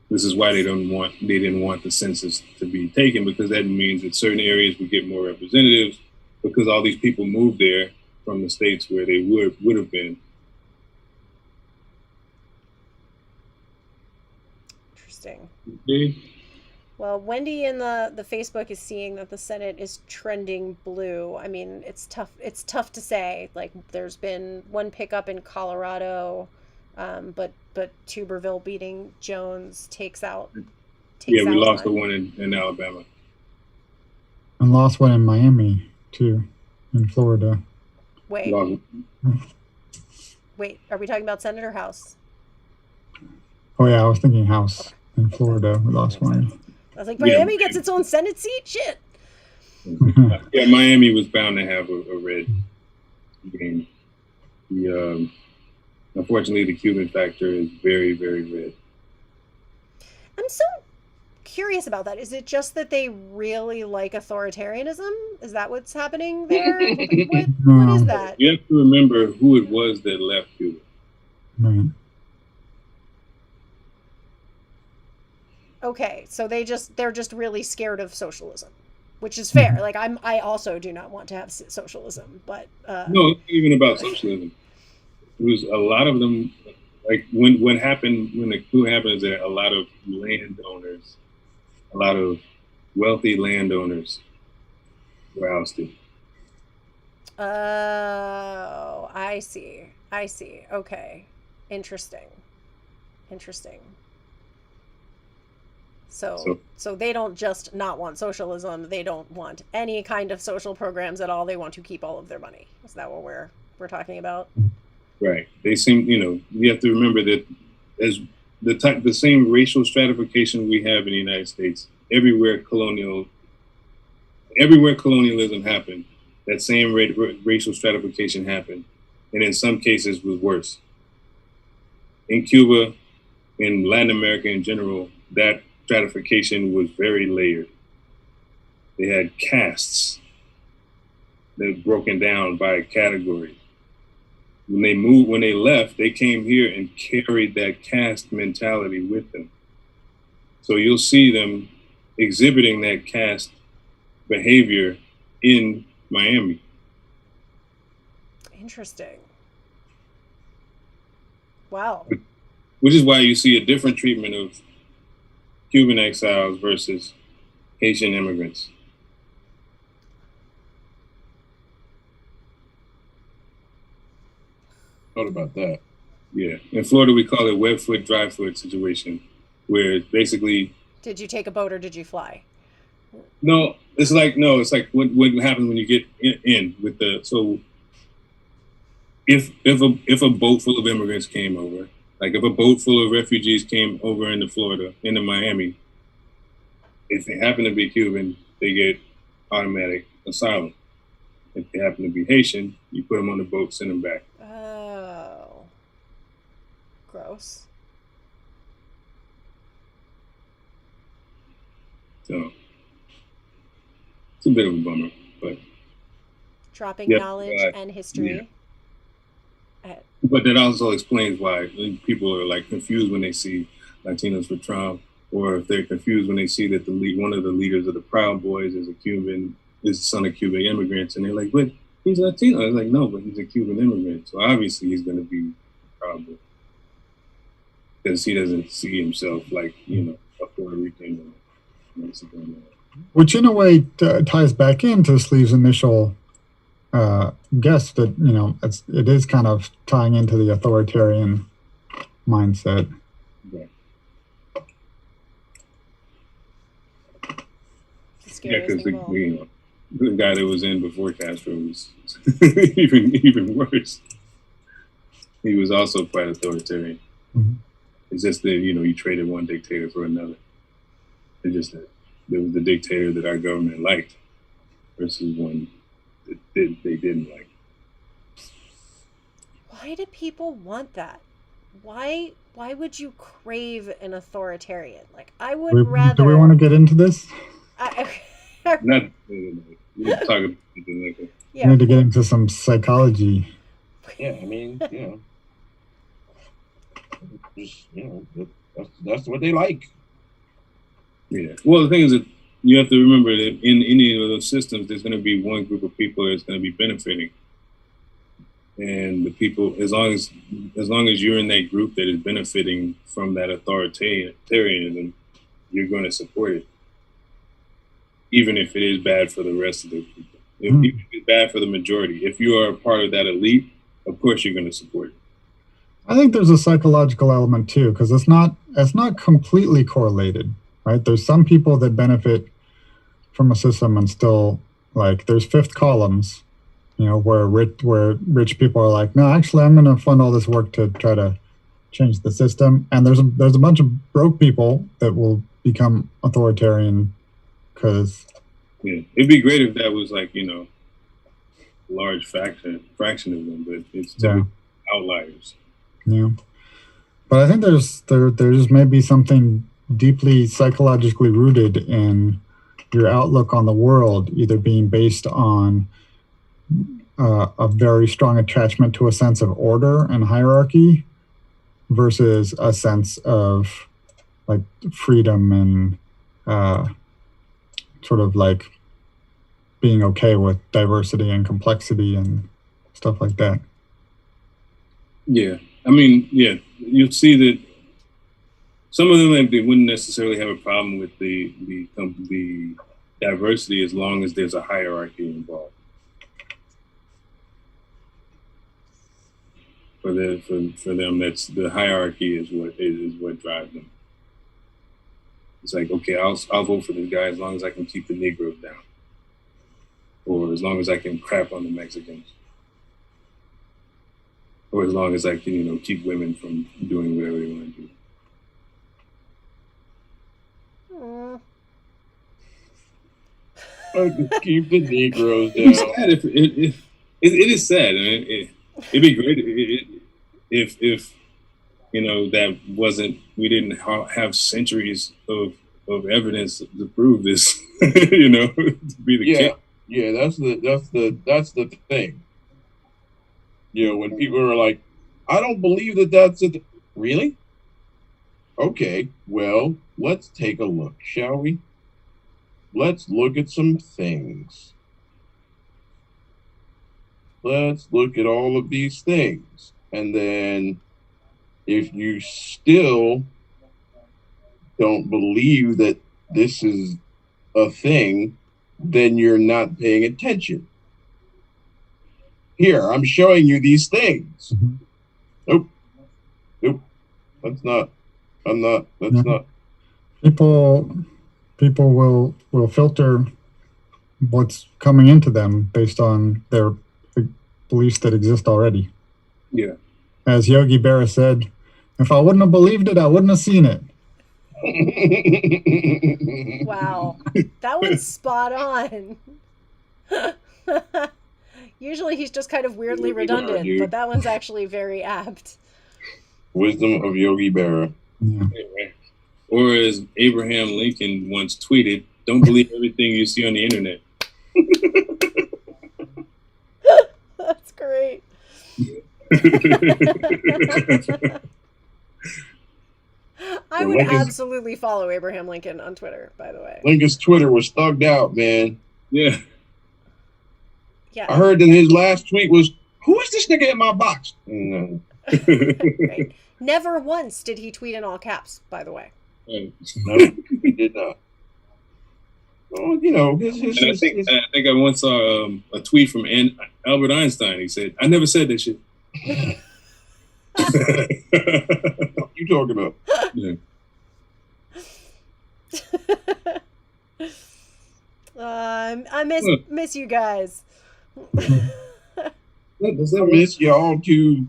This is why they didn't want the census to be taken, because that means that certain areas would get more representatives, because all these people moved there from the states where they would have been. Interesting. Okay. Well, Wendy in the Facebook is seeing that the Senate is trending blue. I mean, it's tough to say. Like, there's been one pickup in Colorado, but Tuberville beating Jones takes out Yeah, we lost the one. one in Alabama. And lost one in Miami too, in Florida. Wait, Lost- are we talking about Senate or House? Oh yeah, I was thinking House in Florida. We lost one. I was like, Yeah. Miami gets its own Senate seat? Shit. Yeah, Miami was bound to have a red game. Unfortunately, the Cuban factor is very, very red. I'm so curious about that. Is it just that they really like authoritarianism? Is that what's happening there? Like, what is that? You have to remember who it was that left Cuba. Right. Okay, so they're just really scared of socialism, which is fair. Like I also do not want to have socialism, but No, it's not even about socialism. It was a lot of them. Like when the coup happened, is that a lot of landowners, a lot of wealthy landowners were ousted. Oh, I see. Okay. Interesting. So they don't just not want socialism, they don't want any kind of social programs at all. They want to keep all of their money. Is that what we're talking about? Right. They seem, you have to remember that as the same racial stratification we have in the United States, everywhere colonialism happened, that same racial stratification happened, and in some cases was worse. In Cuba, in Latin America in general, that stratification was very layered. They had castes that were broken down by categories. When they left, they came here and carried that caste mentality with them. So you'll see them exhibiting that caste behavior in Miami. Interesting. Wow. Which is why you see a different treatment of Cuban exiles versus Haitian immigrants. Thought about that. Yeah, in Florida we call it wet foot, dry foot situation, where basically Did you take a boat or did you fly? it's like what happens when you get in with the if a boat full of immigrants came over, like if a boat full of refugees came over into Florida, into Miami, if they happen to be Cuban, they get automatic asylum. If they happen to be Haitian, you put them on the boat, send them back. Oh. Gross. So it's a bit of a bummer, but Dropping Yep, knowledge and history. but that also explains why people are like confused when they see Latinos for Trump, or if they're confused when they see that one of the leaders of the Proud Boys is a Cuban, is the son of Cuban immigrants, and they're like, but he's Latino. I was like, no, but he's a Cuban immigrant, so obviously he's going to be a Proud Boy because he doesn't see himself like a Puerto Rican or Mexican. Which in a way ties back into Sleeve's initial guess that it is kind of tying into the authoritarian mindset. Yeah. Yeah, because the guy that was in before Castro was even worse. He was also quite authoritarian. Mm-hmm. It's just that you traded one dictator for another. It's just that there was the dictator that our government liked versus one that they didn't like. Why do people want that? Why would you crave an authoritarian? Like, I would rather. Do we want to get into this? Not we talk about something like that. We need to get into some psychology. Yeah, I mean, just that's what they like. Yeah. Well, the thing is that you have to remember that in any of those systems, there's going to be one group of people that's going to be benefiting, and the people, as long as you're in that group that is benefiting from that authoritarianism, you're going to support it, even if it is bad for the rest of the people. If it's bad for the majority, if you are a part of that elite, of course you're going to support it. I think there's a psychological element too, because it's not completely correlated, right? There's some people that benefit from a system and still, like, there's fifth columns, where rich people are like, no, actually, I'm going to fund all this work to try to change the system, and there's a bunch of broke people that will become authoritarian because. Yeah, it'd be great if that was like a large fraction of them, but it's typically outliers. Yeah, but I think there's maybe something deeply psychologically rooted in your outlook on the world, either being based on a very strong attachment to a sense of order and hierarchy versus a sense of like freedom and sort of like being okay with diversity and complexity and stuff like that. Yeah. I mean, you'll see that some of them they wouldn't necessarily have a problem with the diversity as long as there's a hierarchy involved. For them, that's the hierarchy is what drives them. It's like, okay, I'll vote for this guy as long as I can keep the Negroes down, or as long as I can crap on the Mexicans, or as long as I can, keep women from doing whatever they want to do. I can keep the Negroes down. It's sad it is sad. I mean, it'd be great if that wasn't. We didn't have centuries of evidence to prove this. To be the case. Yeah, that's the thing. When people are like, I don't believe that's it. Really? Okay, well, let's take a look, shall we? Let's look at some things. Let's look at all of these things. And then if you still don't believe that this is a thing, then you're not paying attention. Here, I'm showing you these things. Mm-hmm. Nope. That's not. I'm not. That's No. not. People will filter what's coming into them based on their beliefs that exist already. Yeah. As Yogi Berra said, if I wouldn't have believed it, I wouldn't have seen it. Wow. That one's spot on. Usually he's just kind of weirdly redundant, dude. but that one's actually very apt. Wisdom of Yogi Berra. Yeah. Anyway. Or as Abraham Lincoln once tweeted, don't believe everything you see on the internet. That's great. I would Lincoln's- absolutely follow Abraham Lincoln on Twitter, by the way. Lincoln's Twitter was thugged out, man. Yeah. Yeah. I heard that his last tweet was, "Who is this nigga in my box?" No. Right. Never once did he tweet in all caps, by the way. No, he did not. Well, you know, And I think I once saw a tweet from Albert Einstein. He said, "I never said that shit." what you talking about? Yeah. I miss you guys. I miss y'all too.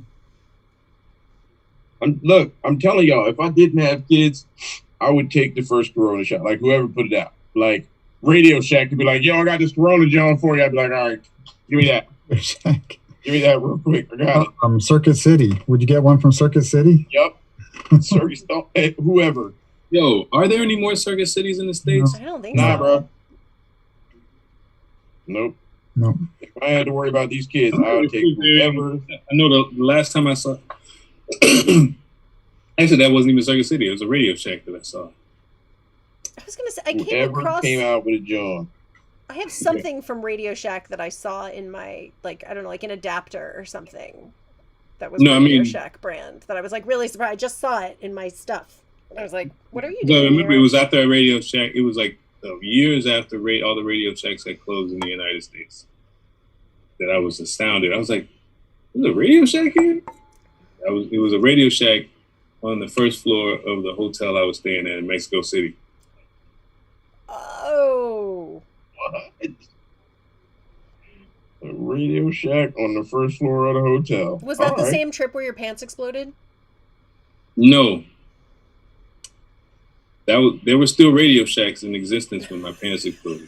Look, I'm telling y'all, if I didn't have kids, I would take the first Corona shot. Like whoever put it out, like Radio Shack could be like, "Yo, I got this Corona John for you." I'd be like, "All right, give me that. Give me that real quick. I got it." Circuit City. Would you get one from Circuit City? Yep. Circuit, whoever. Yo, are there any more circuit cities in the States? I don't think Nah, so. bro. Nope. Nope. If I had to worry about these kids, I would take whoever. I know the last time I saw. Actually, that wasn't even Circuit City. It was a Radio Shack that I saw. I was gonna say I came Whoever across. came out with a John. I have something from Radio Shack that I saw in my I don't know, like an adapter or something. That was Radio Shack brand that I was like really surprised. I just saw it in my stuff. I was like, "What are you doing?" I remember here? it was after a Radio Shack. It was like years after all the Radio Shacks had closed in the United States. That I was astounded. I was like, "There's a Radio Shack here?" It was a Radio Shack on the first floor of the hotel I was staying at in Mexico City. Oh. What? A Radio Shack on the first floor of the hotel. Was that All the right. same trip where your pants exploded? No. There were still Radio Shacks in existence when my pants exploded.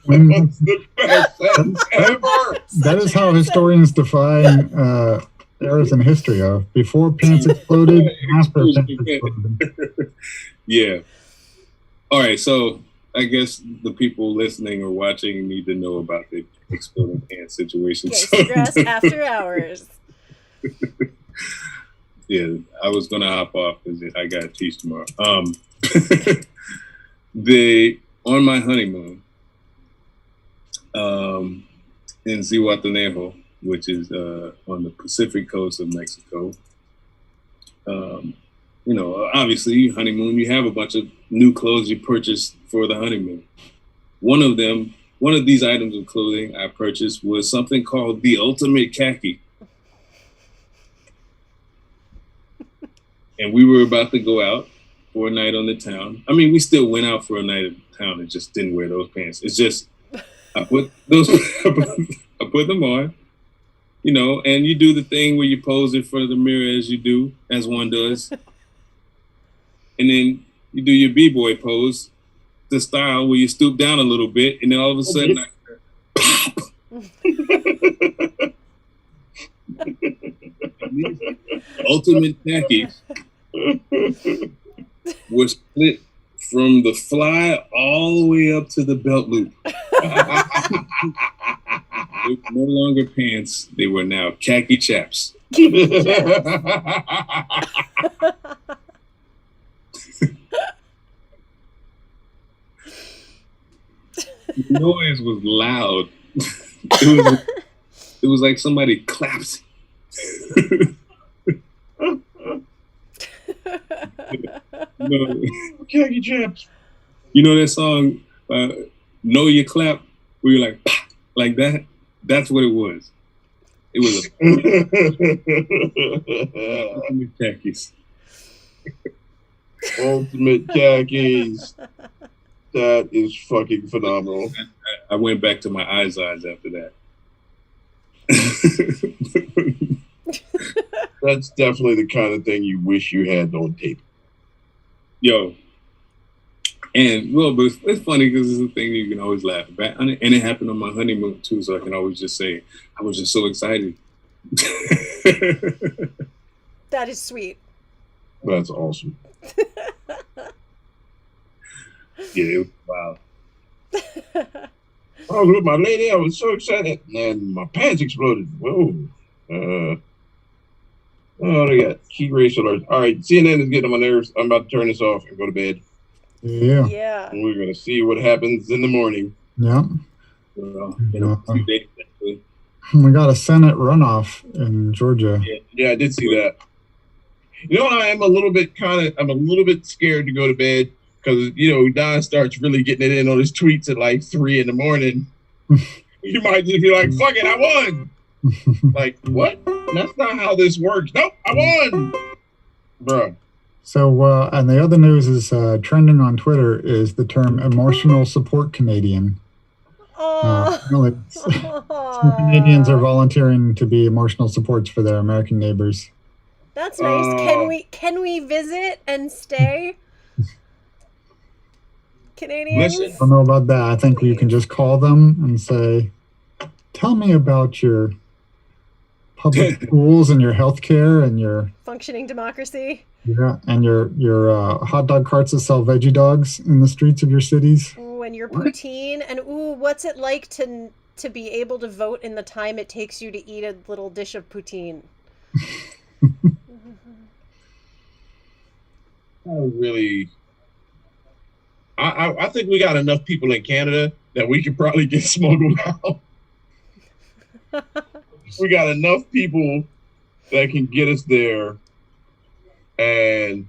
That's the best sentence ever. That is how historians define eras in history of before pants exploded, after pants exploded. Yeah. All right, so I guess the people listening or watching need to know about the exploding pants situation. Gangstagrass after hours. Yeah, I was gonna hop off because I got to teach tomorrow. On my honeymoon, in Zihuatanejo, which is on the Pacific coast of Mexico. Obviously, honeymoon, you have a bunch of new clothes you purchase for the honeymoon. One of these items of clothing I purchased was something called the Ultimate Khaki. And we were about to go out for a night on the town. I mean, we still went out for a night in town and just didn't wear those pants. It's just, I put them on, and you do the thing where you pose in front of the mirror as one does. And then you do your B-boy pose, the style where you stoop down a little bit, and then all of a sudden, Ultimate khakis were split from the fly all the way up to the belt loop. They were no longer pants; they were now khaki chaps. The noise was loud. It was like somebody clapped. Khaki chaps. You know that song, "Know You Clap," where you're like, "Pah," like that? That's what it was. It was ultimate khakis. Ultimate khakis. That is fucking phenomenal. I went back to my eyes after that. That's definitely the kind of thing you wish you had on tape. Yo. And well, but it's funny because it's a thing you can always laugh about. And it happened on my honeymoon too, so I can always just say, I was just so excited. That is sweet. That's awesome. Yeah, it was wild. I was with my lady. I was so excited, and my pants exploded. Whoa. Oh, they got key race alerts. All right, CNN is getting on my nerves. I'm about to turn this off and go to bed. Yeah. Yeah. And we're gonna see what happens in the morning. Yeah. In a few days, actually. We got a Senate runoff in Georgia. Yeah, I did see that. You know, I'm a little bit scared to go to bed because, you know, Don starts really getting it in on his tweets at like 3 a.m. You might just be like, fuck it, I won. Like, what? That's not how this works. Nope, I won. Bruh. So, and the other news is trending on Twitter is the term emotional support Canadian. Really, some Canadians are volunteering to be emotional supports for their American neighbors. That's nice. Can we visit and stay? Canadians? Listen. I don't know about that. I think you can just call them and say, tell me about your public schools and your healthcare and your Functioning democracy. and your hot dog carts that sell veggie dogs in the streets of your cities. Ooh, and your poutine. And ooh, what's it like to be able to vote in the time it takes you to eat a little dish of poutine? I think we got enough people in Canada that we could probably get smuggled out. We got enough people that can get us there. And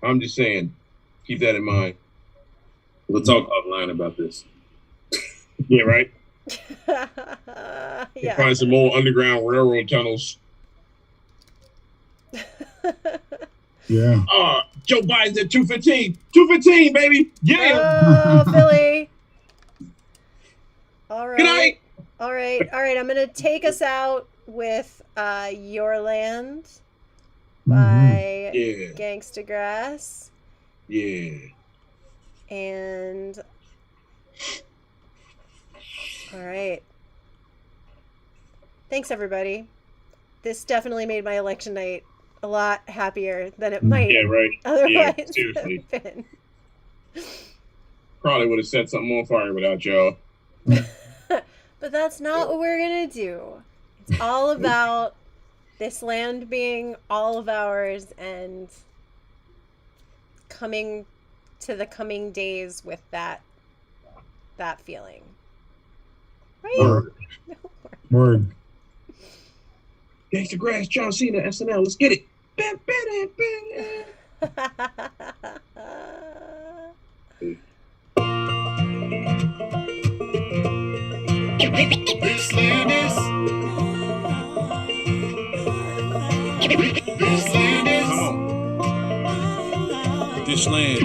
I'm just saying, keep that in mind. We'll talk offline about this. Yeah, right? Yeah. Find some more underground railroad tunnels. Yeah. Joe Biden's at 215. 215, baby. Yeah. Oh, Philly. All right. Good night. All right. I'm going to take us out with Your Land by Gangstagrass. Yeah. And all right. Thanks, everybody. This definitely made my election night a lot happier than it might otherwise seriously. have been. Probably would have set something on fire without y'all. But that's not what we're going to do. It's all about this land being all of ours and coming to the coming days with that feeling. Right? Word. Gangstagrass, John Cena, SNL. Let's get it. This land is. This land is. This land.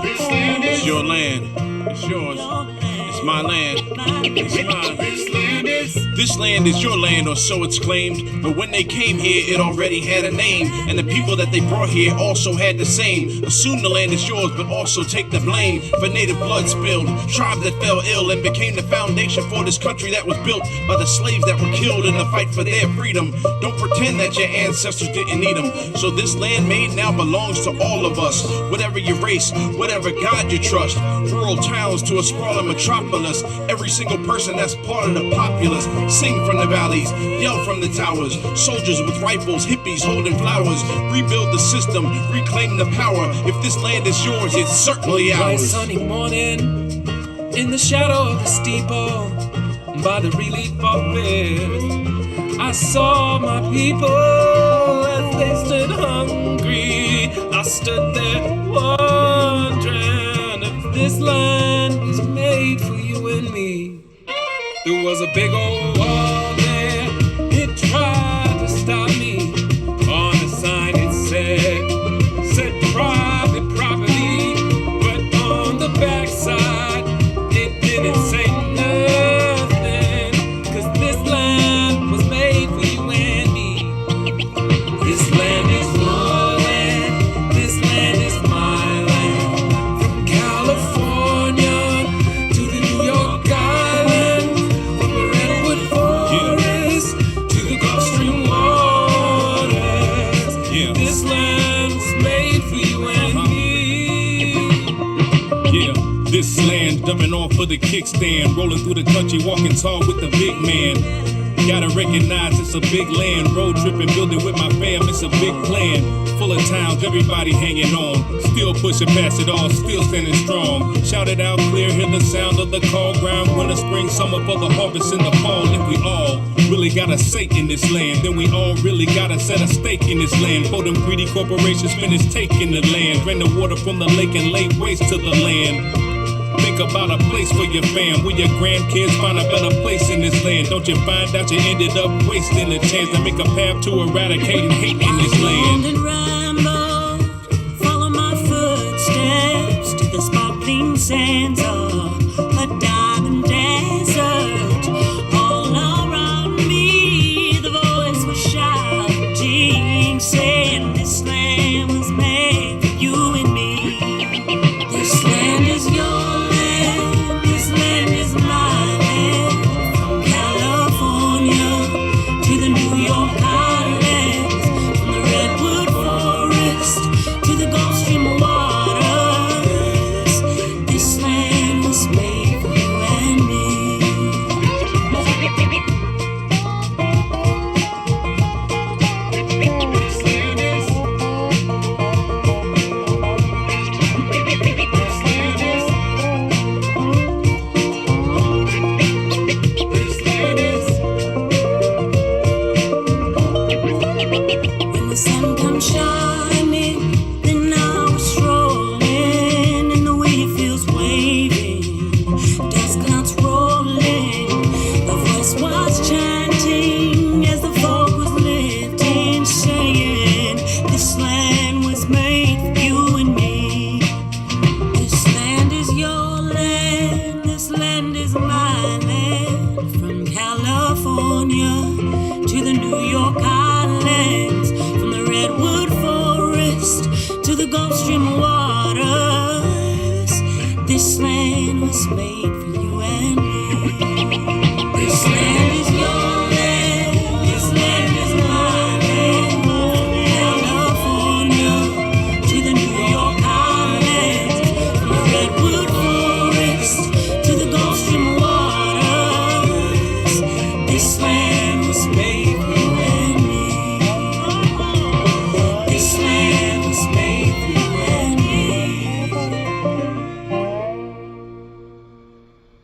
This land It's is. your land. It's yours. It's my land. It's mine. This land is. This land is your land, or so it's claimed. But when they came here, it already had a name. And the people that they brought here also had the same. Assume the land is yours, but also take the blame for native blood spilled. Tribe that fell ill and became the foundation for this country that was built by the slaves that were killed in the fight for their freedom. Don't pretend that your ancestors didn't need them. So this land made now belongs to all of us. Whatever your race, whatever God you trust. Rural towns to a sprawling metropolis. Every single person that's part of the populace. Sing from the valleys, yell from the towers. Soldiers with rifles, hippies holding flowers. Rebuild the system, reclaim the power. If this land is yours, it's certainly Bright ours. sunny morning, in the shadow of the steeple, by the relief office, I saw my people as they stood hungry. I stood there wondering if this land was made for you and me. There was a big old wall there jumping off of the kickstand, rolling through the country, walking tall with the big man. Gotta recognize it's a big land, road tripping, building with my fam, it's a big plan. Full of towns, everybody hanging on, still pushing past it all, still standing strong. Shout it out clear, hear the sound of the call, ground, winter, spring, summer for the harvest in the fall. If we all really got a say in this land, then we all really gotta set a stake in this land. For them greedy corporations finish taking the land, drain the water from the lake and lay waste to the land. Think about a place for your fam, where your grandkids find a better place in this land. Don't you find out you ended up wasting a chance to make a path to eradicating hate in this land? And ramble, follow my footsteps to the sparkling sands of a diamond desert. All around me, the voice was shouting, saying this land was made for you and me. This land is yours. This land